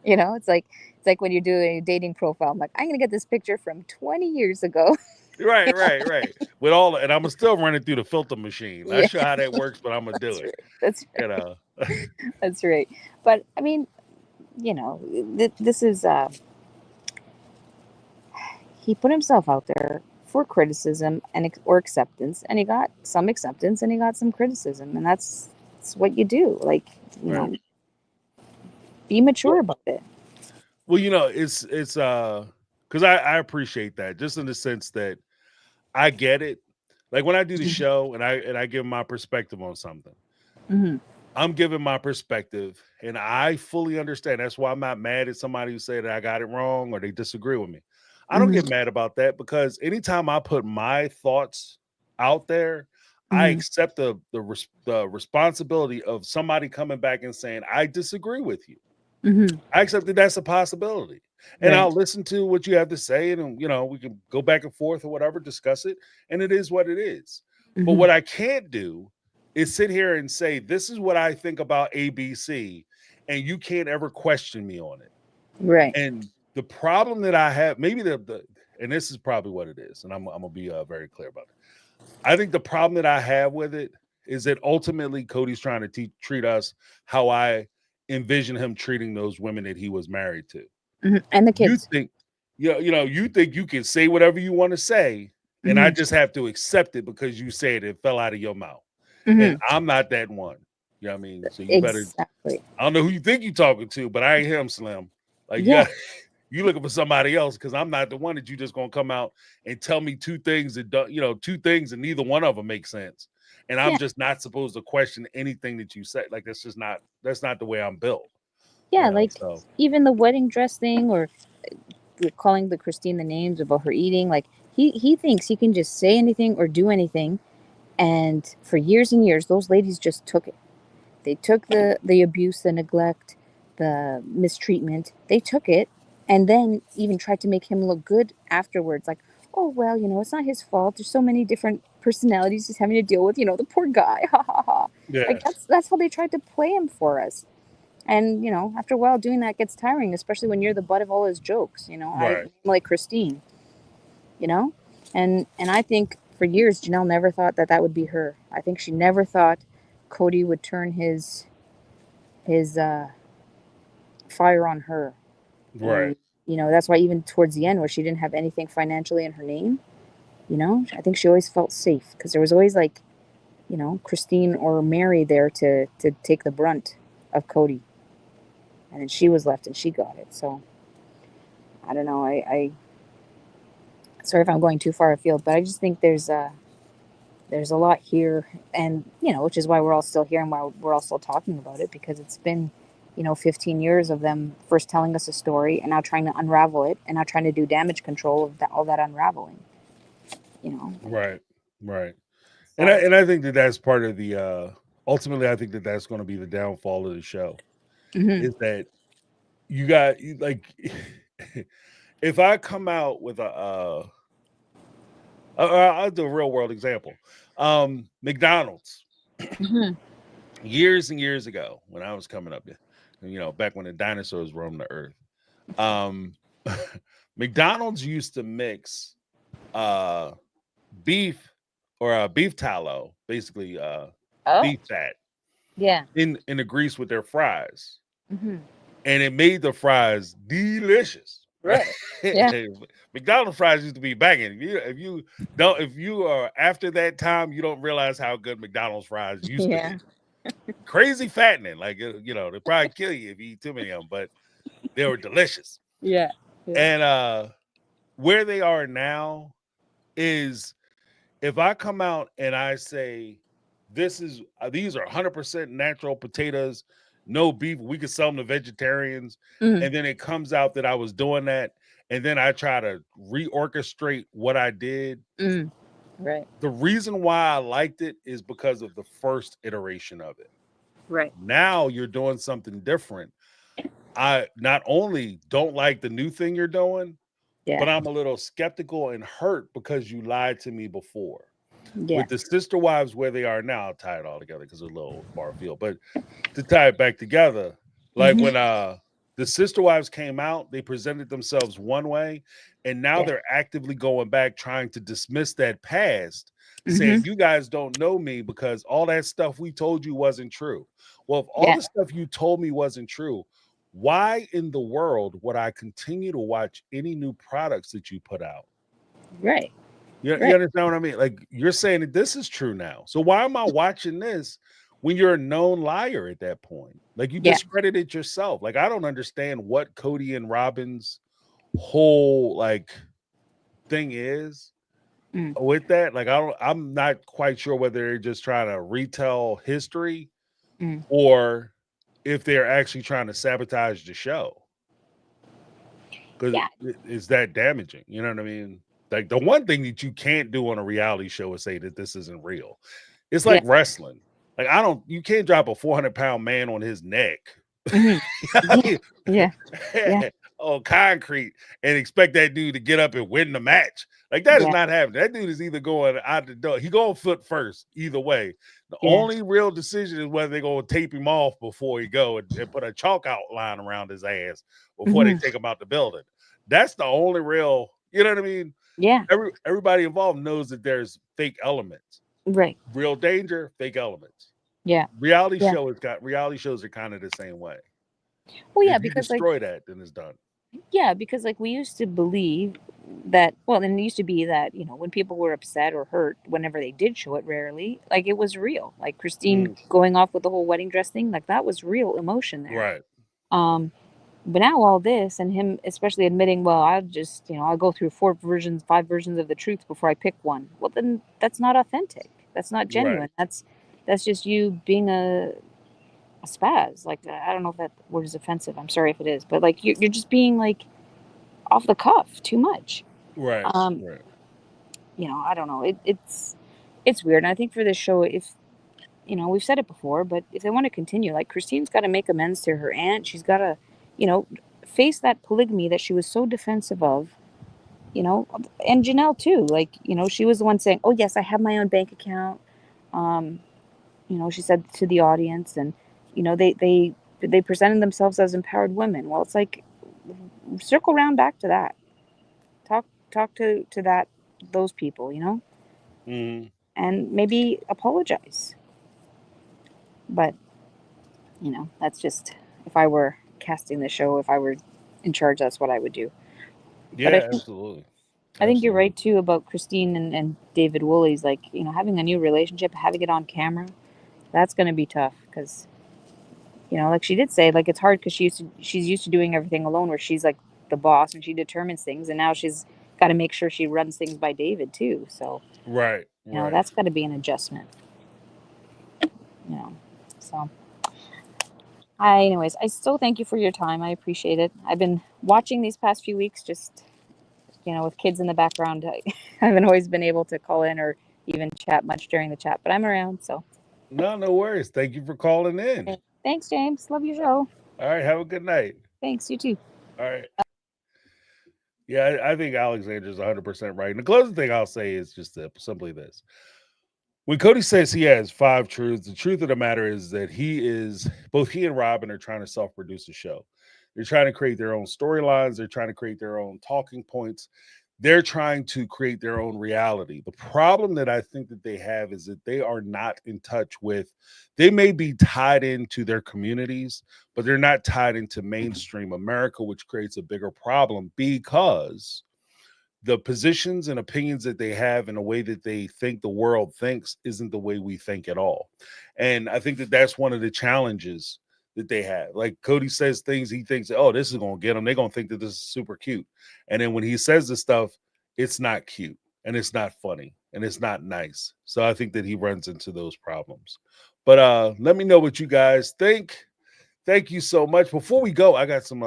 Yeah. It's like when you're doing a dating profile. I'm like, I'm gonna get this picture from 20 years ago. Right, right, right. With all, and I'm gonna still run it through the filter machine. Not Yeah, sure how that works, but I'm gonna do that's it. right. That's You right. know. That's right. But I mean, this is he put himself out there for criticism or acceptance, and he got some acceptance and he got some criticism, and that's what you do. Like, you Right. know, be mature Well, about it. well, it's because I appreciate that just in the sense that I get it. Like when I do the show and I give my perspective on something, Hmm. I'm giving my perspective, and I fully understand. That's why I'm not mad at somebody who say that I got it wrong or they disagree with me. I don't Hmm. get mad about that because anytime I put my thoughts out there, I Hmm. accept the responsibility of somebody coming back and saying I disagree with you. Hmm. I accept that that's a possibility, and Right. I'll listen to what you have to say, and we can go back and forth or whatever, discuss it, and it is what it is. But Hmm. what I can't do is sit here and say this is what I think about ABC, and you can't ever question me on it. Right. And the problem that I have, maybe and this is probably what it is, and I'm gonna be very clear about it. I think the problem that I have with it is that ultimately Kody's trying to treat us how I envision him treating those women that he was married to. And the You kids. think, you think you can say whatever you want to say, and I just have to accept it because you said it fell out of your mouth. And I'm not that one. You know what I mean? So you better. Exactly. I don't know who you think you're talking to, but I ain't him, Slim. Like, Yeah. you looking for somebody else because I'm not the one that you just gonna come out and tell me two things that two things and neither one of them make sense. And I'm just not supposed to question anything that you say. Like that's not the way I'm built. Yeah, You know, like so even the wedding dress thing, or calling the Christine the names about her eating. Like he thinks he can just say anything or do anything, and for years and years, those ladies just took it. They took the abuse, the neglect, the mistreatment. They took it, and then even tried to make him look good afterwards. Like, oh well, it's not his fault. There's so many different personalities he's having to deal with. The poor guy. Ha ha ha. Like yeah, that's how they tried to play him for us. And after a while, doing that gets tiring, especially when you're the butt of all his jokes. I right, like Christine. And I think for years Janelle never thought that would be her. I think she never thought Kody would turn his fire on her. right, And that's why even towards the end, where she didn't have anything financially in her name, I think she always felt safe because there was always like Christine or Mary there to take the brunt of Kody, and then she was left and she got it. So I don't know. I sorry if I'm going too far afield, but I just think there's a lot here, and which is why we're all still here and why we're all still talking about it, because it's been 15 years of them first telling us a story and now trying to unravel it and now trying to do damage control of all that unraveling. right, right. And So I think that's part of the ultimately I think that's going to be the downfall of the show mhm. is that like if I come out with I'll do a real world example. McDonald's Mhm. years and years ago when I was coming up, back when the dinosaurs roamed the earth. McDonald's used to mix beef or beef tallow, basically Oh beef fat yeah. in the grease with their fries. Mhm. And it made the fries delicious. Right? Right. Yeah. McDonald's fries used to be banging. If you are after that time, you don't realize how good McDonald's fries used to Yeah. be. Crazy fattening, like they probably kill you if you eat too many of them, but they were delicious. Yeah. Yeah. And where they are now is if I come out and I say these are 100% natural potatoes, no beef, we could sell them to vegetarians, Mhm. and then it comes out that I was doing that, and then I try to reorchestrate what I did. Mhm. Right. The reason why I liked it is because of the first iteration of it. Right. Now you're doing something different. I not only don't like the new thing you're doing, but Yeah. I'm a little skeptical and hurt because you lied to me before. Yeah. With the sister wives where they are now, I'll tie it all together because it's a little far field. But to tie it back together, like Mhm. when the sister wives came out, they presented themselves one way, and now Yeah. they're actively going back trying to dismiss that past, saying Mhm. you guys don't know me because all that stuff we told you wasn't true. Well, if all Yeah. the stuff you told me wasn't true, why in the world would I continue to watch any new products that you put out? Right. You Right. understand what I mean? Like you're saying that this is true now. So why am I watching this when you're a known liar at that point? Like you Yeah. discredited yourself. Like I don't understand what Kody and Robin's whole like thing is Mm. with that. Like I'm not quite sure whether they're just trying to retell history Mm. or if they're actually trying to sabotage the show. Because Yeah. it's that damaging. You know what I mean? Like the one thing that you can't do on a reality show is say that this isn't real. It's Yeah. like wrestling. Like you can't drop a 400-pound man on his neck Mhm. Yeah. Yeah. Yeah. on concrete and expect that dude to get up and win the match. Like that is Yeah. not happening. That dude is either going out the door. He going foot first either way. The Yeah. only real decision is whether they're going to tape him off before he go and put a chalk outline around his ass before they Mhm. take him out the building. That's the only real, you know what I mean? Yeah. Everybody involved knows that there's fake elements. Right. Real danger, fake elements. Yeah. Reality Yeah. shows are kind of the same way. Well, yeah, If you because like destroy that, then it's done. yeah, because like we used to believe that well, and it used to be that, when people were upset or hurt, whenever they did show it rarely, like it was real. Like Christine Mm, going off with the whole wedding dress thing, like that was real emotion there. right. Um but now all this and him especially admitting, well, I'll just, I'll go through 5 versions of the truth before I pick one. Well, then that's not authentic. That's not Right. genuine. That's just you being a spaz. Like I don't know if that word is offensive. I'm sorry if it is, but like you're just being like off the cuff too much. Right. Um, Right. I don't know. It's weird. And I think for this show, if we've said it before, but if they want to continue, like Christine's got to make amends to her aunt. She's got to, you know, face that polygamy that she was so defensive of. And Janelle too. Like, she was the one saying, "Oh yes, I have my own bank account." Um, she said to the audience, and they presented themselves as empowered women. Well, it's like circle round back to that. Talk to those people, Mm-hmm. and maybe apologize. But that's just if I were casting the show, if I were in charge, that's what I would do. But Yeah, absolutely. I think you're Absolutely. right too about Christine and David Woolley's like having a new relationship, having it on camera. That's going to be tough because like she did say, like it's hard because she's used to doing everything alone, where she's like the boss and she determines things, and now she's got to make sure she runs things by David too. So Right. Right. that's got to be an adjustment. So anyways, I still thank you for your time. I appreciate it. I've been watching these past few weeks, just with kids in the background. I haven't always been able to call in or even chat much during the chat, but I'm around. So No worries. Thank you for calling in. thanks, James. Love your show. All right. Have a good night. Thanks. You too. All right. Yeah, I think Alexander's 100% right. And the closing thing I'll say is just simply this. When Kody says he has 5 truths, the truth of the matter is that both he and Robin are trying to self-produce a show. They're trying to create their own storylines. They're trying to create their own talking points. They're trying to create their own reality. The problem that I think that they have is that they are not in touch with, they may be tied into their communities, but they're not tied into mainstream America, which creates a bigger problem because the positions and opinions that they have and the way that they think the world thinks isn't the way we think at all. And I think that that's one of the challenges that they have. Like Kody says things, he thinks, oh, this is going to get them. They're going to think that this is super cute. And then when he says this stuff, it's not cute and it's not funny and it's not nice. So I think that he runs into those problems. But let me know what you guys think. Thank you so much. Before we go, I got some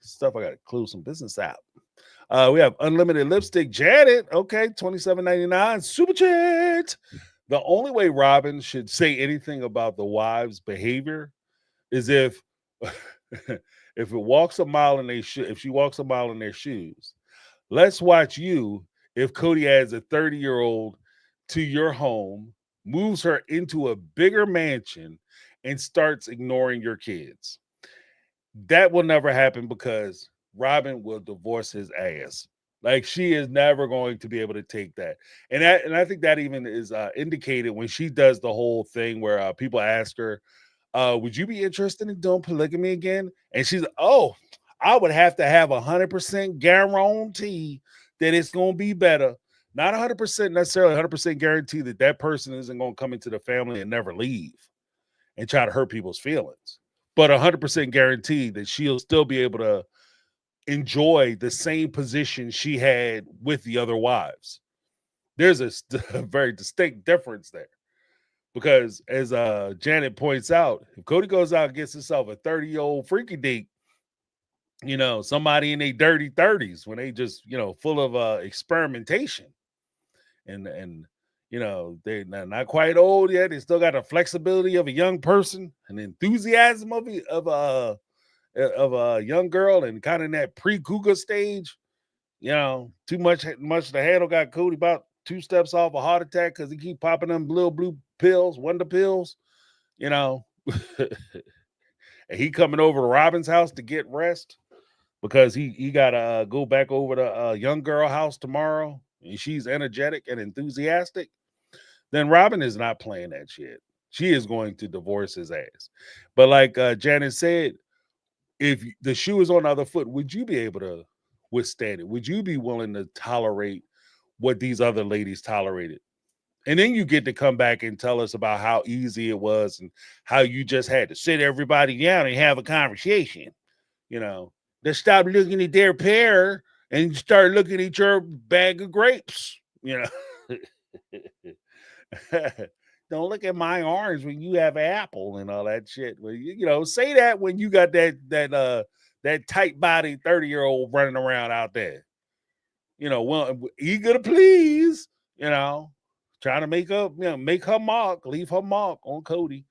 stuff I got to close some business out. We have unlimited lipstick. Janet, okay, $27.99. Super chat. The only way Robin should say anything about the wives' behavior is if if it walks a mile in if she walks a mile in their shoes. Let's watch you if Kody adds a 30-year-old to your home, moves her into a bigger mansion, and starts ignoring your kids. That will never happen because Robin will divorce his ass. Like she is never going to be able to take that. And I think that even is indicated when she does the whole thing where people ask her, would you be interested in doing polygamy again? And she's like, oh, I would have to have 100% guarantee that it's going to be better. Not 100% necessarily 100% guarantee that that person isn't going to come into the family and never leave and try to hurt people's feelings, but 100% guarantee that she'll still be able to enjoy the same position she had with the other wives. There's a very distinct difference there because as Janet points out, if Kody goes out and gets himself a 30-year-old freaky deek, somebody in their dirty 30s when they just, full of experimentation and they're not quite old yet. They still got the flexibility of a young person and the enthusiasm of a young girl and kind of in that pre-cougar stage. too much to handle. Got Kody about 2 steps off a heart attack because he keep popping them little blue pills, wonder pills, and he coming over to Robin's house to get rest because he gotta go back over to young girl house tomorrow, and she's energetic and enthusiastic. Then Robin is not playing that shit. She is going to divorce his ass. But like Janet said, if the shoe is on the other foot, would you be able to withstand it? Would you be willing to tolerate what these other ladies tolerated? And then you get to come back and tell us about how easy it was and how you just had to sit everybody down and have a conversation. They stop looking at their pear and start looking at your bag of grapes. Don't look at my orange when you have apple and all that shit. Well, say that when you got that tight body 30-year-old running around out there. Well, eager to please, trying to make her mark, leave her mark on Kody.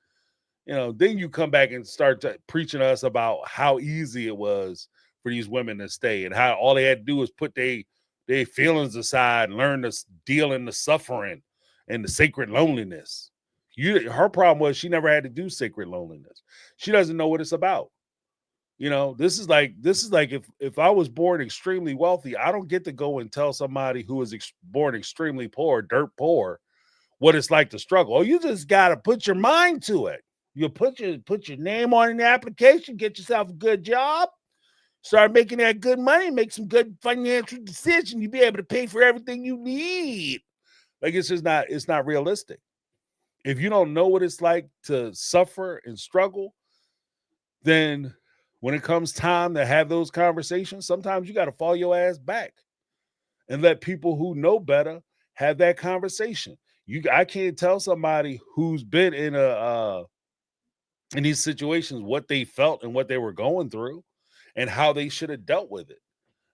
Then you come back and start preaching to us about how easy it was for these women to stay and how all they had to do was put their feelings aside and learn to deal in the suffering and the sacred loneliness. Her problem was she never had to do sacred loneliness. She doesn't know what it's about. This is like if I was born extremely wealthy, I don't get to go and tell somebody who was born extremely poor, dirt poor, what it's like to struggle. Oh, you just got to put your mind to it. You put your name on the application, get yourself a good job, start making that good money, make some good financial decisions. You'll be able to pay for everything you need. Like it's not realistic. If you don't know what it's like to suffer and struggle, then when it comes time to have those conversations, sometimes you got to fall your ass back and let people who know better have that conversation. I can't tell somebody who's been in these situations what they felt and what they were going through and how they should have dealt with it.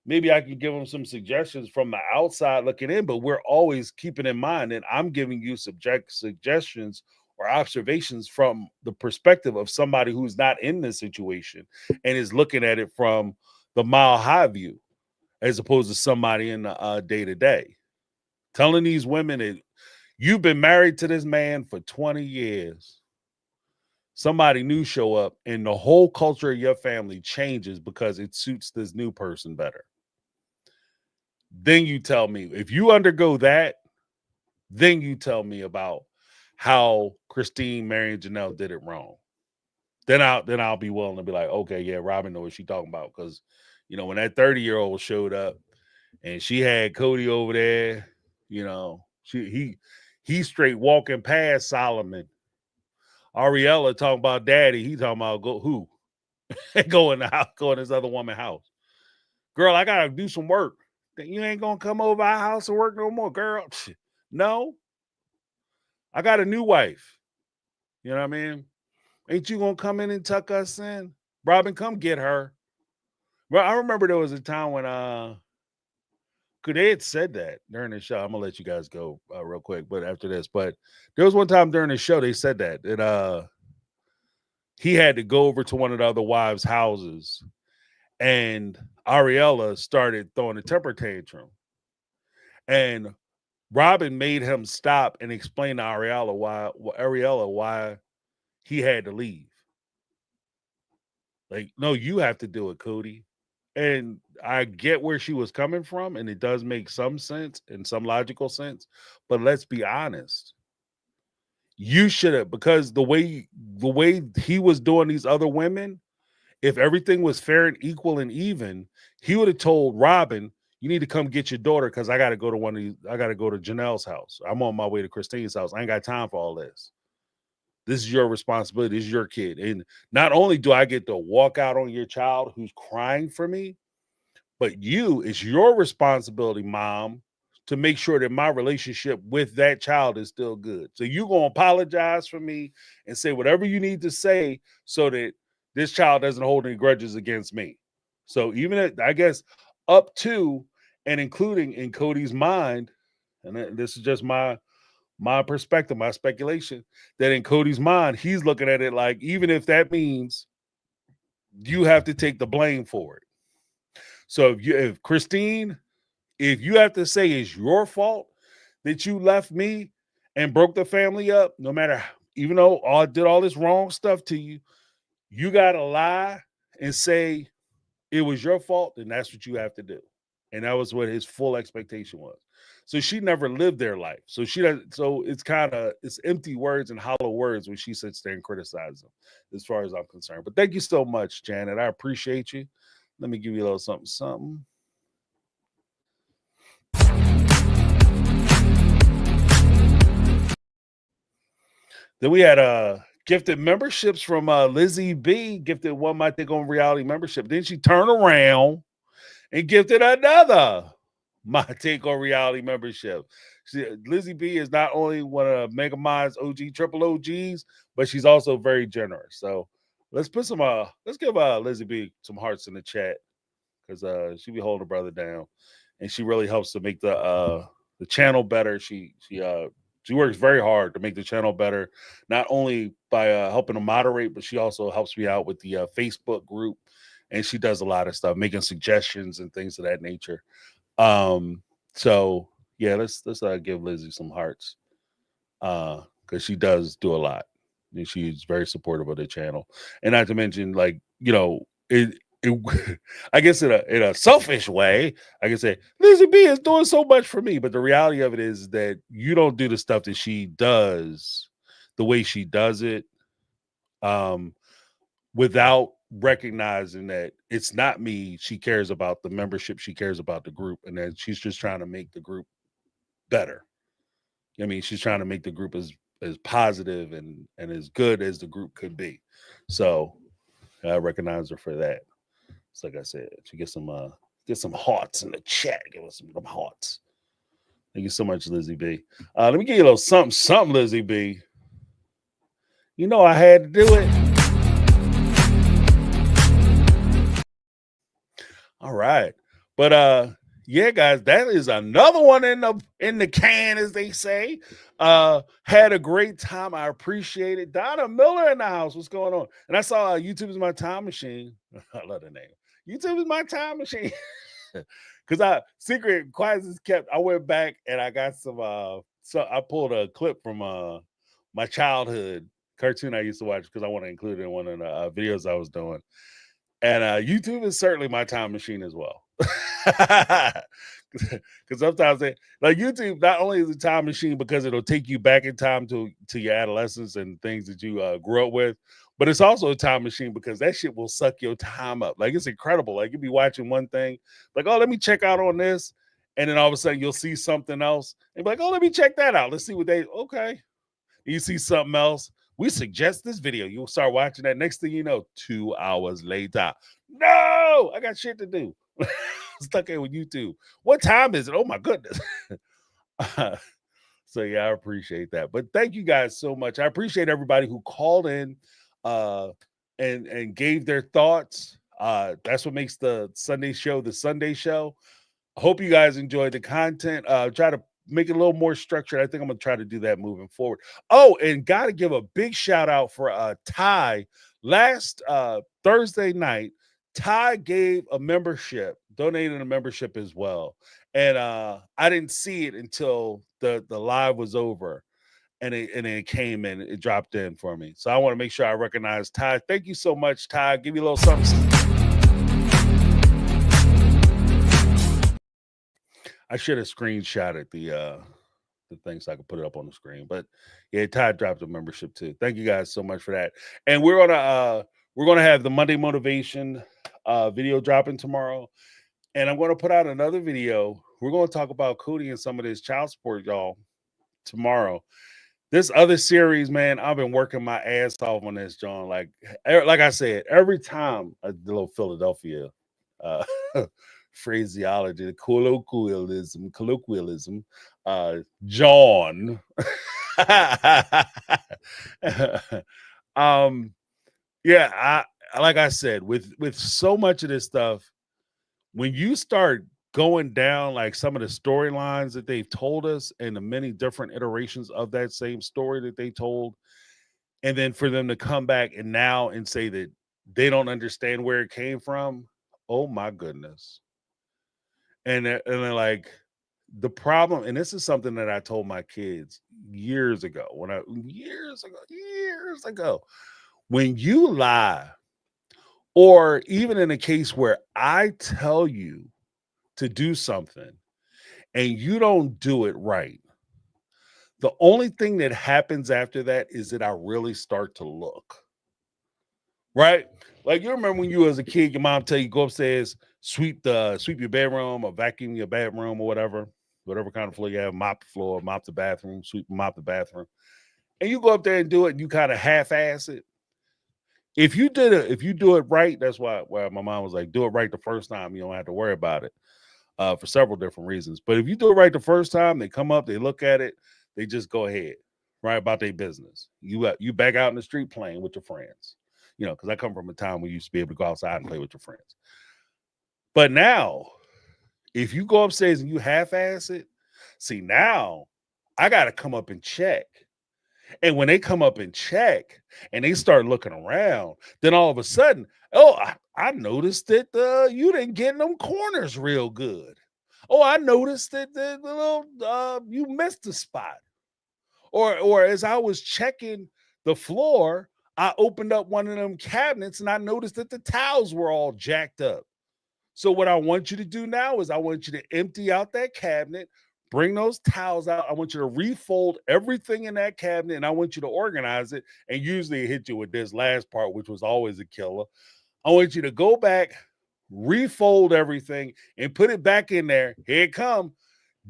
Maybe I could give them some suggestions from the outside looking in, but we're always keeping in mind that I'm giving you suggestions or observations from the perspective of somebody who's not in this situation and is looking at it from the mile high view, as opposed to somebody in the day-to-day. Telling these women that you've been married to this man for 20 years. Somebody new show up and the whole culture of your family changes because it suits this new person better. Then you tell me, if you undergo that, then you tell me about how Christine, Mary, and Janelle did it wrong. Then I'll be willing to be like, okay, yeah, Robin knows what she's talking about. Because, when that 30-year-old showed up and she had Kody over there, he straight walking past Solomon. Ariella talking about daddy. He talking about who? go in the house, go in this other woman's house. Girl, I gotta do some work. You ain't gonna come over our house and work no more, girl. No. I got a new wife. You know what I mean? Ain't you gonna come in and tuck us in? Robin, come get her. Well, I remember there was a time when they had said that during the show. I'm gonna let you guys go real quick, but after this. But there was one time during the show they said that he had to go over to one of the other wives' houses, and Ariella started throwing a temper tantrum. And Robin made him stop and explain to Ariella why he had to leave. Like, no, you have to do it, Kody. And I get where she was coming from, and it does make some sense and some logical sense. But let's be honest. You should have, because the way he was doing these other women, if everything was fair and equal and even, he would have told Robin, you need to come get your daughter because I got to go to I got to go to Janelle's house. I'm on my way to Christine's house. I ain't got time for all this. This is your responsibility. This is your kid. And not only do I get to walk out on your child who's crying for me, but it's your responsibility, mom, to make sure that my relationship with that child is still good. So you're going to apologize for me and say whatever you need to say so that this child doesn't hold any grudges against me. So even I guess up to and including in Kody's mind, and this is just my perspective, my speculation, that in Kody's mind, he's looking at it like, even if that means you have to take the blame for it. So if Christine if you have to say it's your fault that you left me and broke the family up, no matter, even though I did all this wrong stuff to you, you got to lie and say it was your fault, then that's what you have to do. And that was what his full expectation was. So she never lived their life. So she doesn't, so it's empty words and hollow words when she sits there and criticizes them, as far as I'm concerned. But thank you so much, Janet. I appreciate you. Let me give you a little something. Then we had gifted memberships from Lizzie B. Gifted one My Take on Reality membership. Then she turned around and gifted another My Take on Reality membership. Lizzie B is not only one of Mega Mind's OG triple OGs, but she's also very generous. So let's put some let's give Lizzie B some hearts in the chat, because she be holding her brother down, and she really helps to make the channel better. She works very hard to make the channel better, not only by helping to moderate, but she also helps me out with the Facebook group, and she does a lot of stuff, making suggestions and things of that nature. So yeah, let's give Lizzie some hearts, because she does do a lot, and she's very supportive of the channel. And not to mention, like, it I guess in a selfish way, I can say Lizzie B is doing so much for me, but the reality of it is that you don't do the stuff that she does the way she does it, without recognizing that it's not me. She cares about the membership, she cares about the group, and that she's just trying to make the group better. I mean, she's trying to make the group as positive and as good as the group could be. So I recognize her for that. It's like I said, she get some hearts in the chat. Give us some of them hearts. Thank you so much, Lizzie B. Let me give you a little something, Lizzie B. You know I had to do it. All right. But yeah, guys, that is another one in the can, as they say. Had a great time. I appreciate it. Donna Miller in the house. What's going on? And I saw YouTube is my time machine. I love the name. YouTube is my time machine. Because secret quiet as kept. I went back and I got some. So I pulled a clip from my childhood cartoon I used to watch, because I want to include it in one of the videos I was doing. And YouTube is certainly my time machine as well. Because sometimes YouTube not only is a time machine because it'll take you back in time to your adolescence and things that you grew up with, but it's also a time machine because that shit will suck your time up. Like, it's incredible. Like, you'll be watching one thing, like, oh, let me check out on this, and then all of a sudden you'll see something else and be like, oh, let me check that out. Let's see what okay. You see something else, we suggest this video. You'll start watching that. Next thing you know, 2 hours later, no, I got shit to do. Stuck in with YouTube. What time is it? Oh my goodness. So yeah, I appreciate that. But thank you guys so much. I appreciate everybody who called in and gave their thoughts. That's what makes the Sunday show the Sunday show. I hope you guys enjoyed the content. Try to make it a little more structured. I think I'm gonna try to do that moving forward. Oh, and gotta give a big shout out for Ty. Last Thursday night, Ty gave a membership, donated a membership as well. And I didn't see it until the live was over, and it came in, it dropped in for me. So I want to make sure I recognize Ty. Thank you so much, Ty. Give you a little something. I should have screenshotted the thing so I could put it up on the screen. But yeah, Ty dropped a membership too. Thank you guys so much for that. And we're gonna have the Monday motivation video dropping tomorrow. And I'm gonna put out another video. We're gonna talk about Kody and some of this child support, y'all, tomorrow. This other series, man, I've been working my ass off on this, John. Like I said, every time a little Philadelphia phraseology, the colloquialism, John. Yeah, like I said, with so much of this stuff, when you start going down like some of the storylines that they've told us and the many different iterations of that same story that they told, and then for them to come back and say that they don't understand where it came from, oh my goodness. And they're like, the problem, and this is something that I told my kids years ago, years ago, when you lie, or even in a case where I tell you to do something and you don't do it right, the only thing that happens after that is that I really start to look. Right? Like, you remember when you was a kid, your mom tell you go upstairs, sweep your bedroom or vacuum your bedroom or whatever kind of floor you have, mop the floor, mop the bathroom, mop the bathroom. And you go up there and do it and you kind of half-ass it. If you do it right, that's why my mom was like, do it right the first time, you don't have to worry about it. For several different reasons. But if you do it right the first time, they come up, they look at it, they just go ahead, right, about their business. You back out in the street playing with your friends, because I come from a time where you used to be able to go outside and play with your friends. But now, if you go upstairs and you half-ass it, see, now I got to come up and check. And when they come up and check and they start looking around, then all of a sudden, I noticed that you didn't get in them corners real good. Oh, I noticed that the little you missed the spot. Or as I was checking the floor, I opened up one of them cabinets and I noticed that the towels were all jacked up. So what I want you to do now is I want you to empty out that cabinet, bring those towels out. I want you to refold everything in that cabinet and I want you to organize it. And usually it hit you with this last part, which was always a killer. I want you to go back, refold everything and put it back in there. Here it come,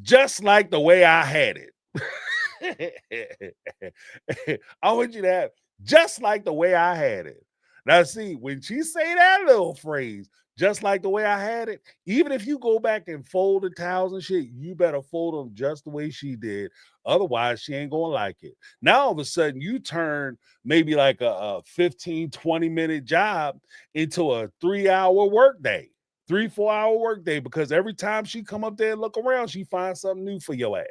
just like the way I had it. I want you to have just like the way I had it. Now, see, when she say that little phrase, just like the way I had it, even if you go back and fold the towels and shit, you better fold them just the way she did. Otherwise, she ain't going to like it. Now, all of a sudden, you turn maybe like a 15, 20-minute job into a 3-hour workday, 3-4-hour workday, because every time she come up there and look around, she finds something new for your ass.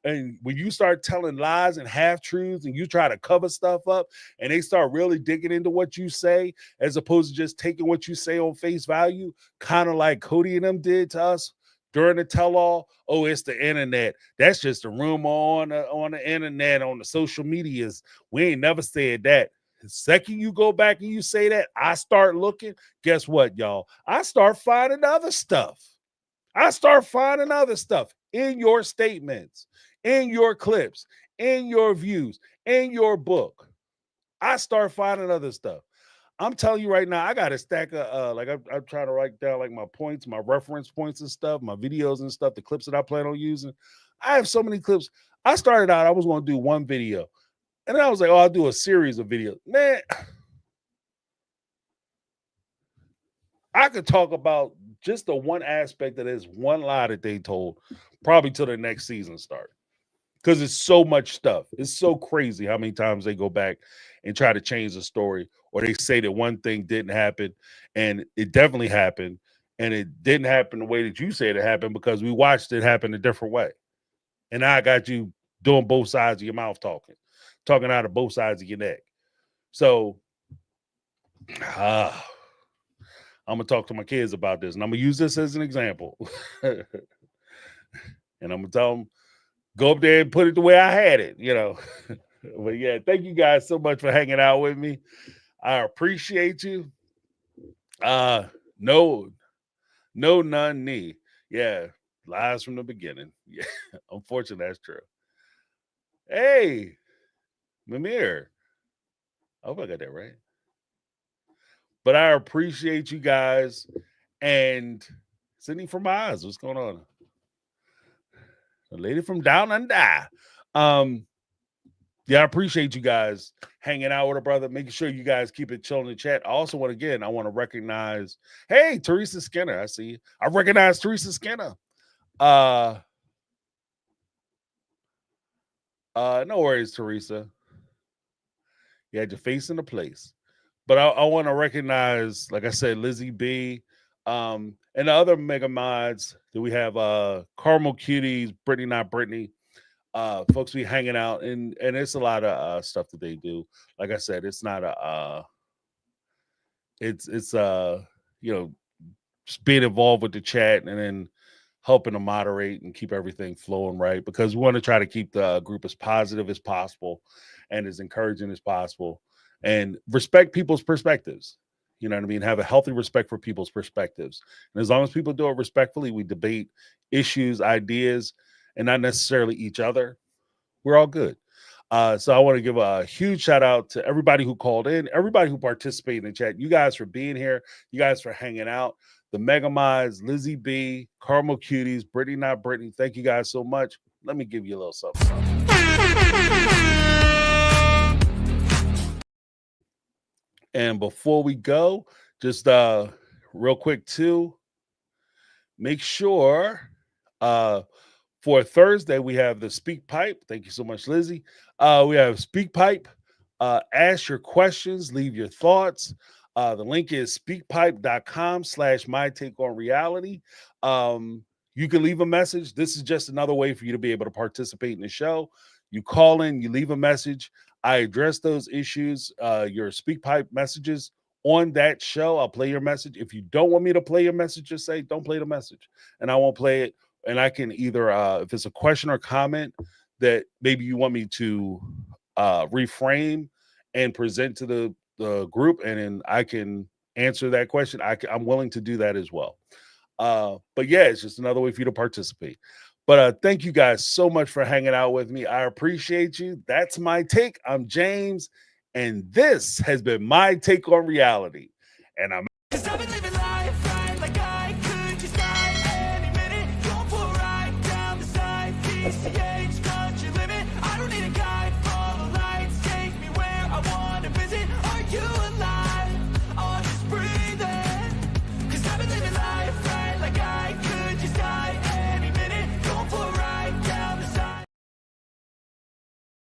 And when you start telling lies and half-truths and you try to cover stuff up and they start really digging into what you say, as opposed to just taking what you say on face value, kind of like Kody and them did to us during the tell-all. Oh, it's the internet. That's just a rumor on the internet, on the social medias. We ain't never said that. The second you go back and you say that, I start looking. Guess what, y'all? I start finding other stuff. In your statements, in your clips, in your views, in your book. I start finding other stuff. I'm telling you right now, I got a stack of I'm trying to write down like my points, my reference points and stuff, my videos and stuff, the clips that I plan on using. I have so many clips. I started out, I was going to do one video. And then I was like, I'll do a series of videos. Man, I could talk about just the one aspect of this one lie that they told probably till the next season start. Because it's so much stuff. It's so crazy how many times they go back and try to change the story, or they say that one thing didn't happen and it definitely happened, and it didn't happen the way that you said it happened because we watched it happen a different way. And now I got you doing both sides of your mouth talking out of both sides of your neck. So I'm going to talk to my kids about this, and I'm going to use this as an example. And I'm going to tell them, go up there and put it the way I had it, But yeah, thank you guys so much for hanging out with me. I appreciate you. No, none, knee. Yeah, lies from the beginning. Yeah, unfortunately, that's true. Hey, Mimir. I hope I got that right. But I appreciate you guys. And Sydney from my eyes, what's going on? A lady from down under. Yeah, I appreciate you guys hanging out with a brother, making sure you guys keep it chill in the chat. I also want to recognize, hey, Teresa Skinner. I see you. I recognize Teresa Skinner. No worries, Teresa. You had your face in the place. But I want to recognize, like I said, Lizzie B, and the other mega mods that we have, Carmel Cuties, Brittany Not Brittany. Folks be hanging out, and it's a lot of stuff that they do. Like I said, it's not it's just being involved with the chat and then helping to moderate and keep everything flowing right, because we want to try to keep the group as positive as possible and as encouraging as possible, and respect people's perspectives. You know what I mean? Have a healthy respect for people's perspectives. And as long as people do it respectfully, we debate issues, ideas, and not necessarily each other, we're all good. So I want to give a huge shout out to everybody who called in, everybody who participated in the chat. You guys for being here. You guys for hanging out. The Mega Mize, Lizzie B, Carmel Cuties, Brittany Not Brittany. Thank you guys so much. Let me give you a little something. And before we go, just real quick too, make sure for Thursday we have the Speak Pipe. Thank you so much, Lizzie. We have Speak Pipe. Ask your questions, leave your thoughts. The link is speakpipe.com/mytakeonreality. You can leave a message. This is just another way for you to be able to participate in the show. You call in, you leave a message. I address those issues, your SpeakPipe messages on that show. I'll play your message. If you don't want me to play your message, just say, don't play the message. And I won't play it. And I can either, if it's a question or comment that maybe you want me to reframe and present to the group, and then I can answer that question, I'm willing to do that as well. But yeah, it's just another way for you to participate. But thank you guys so much for hanging out with me. I appreciate you. That's my take. I'm James, and this has been My Take on Reality. And I'm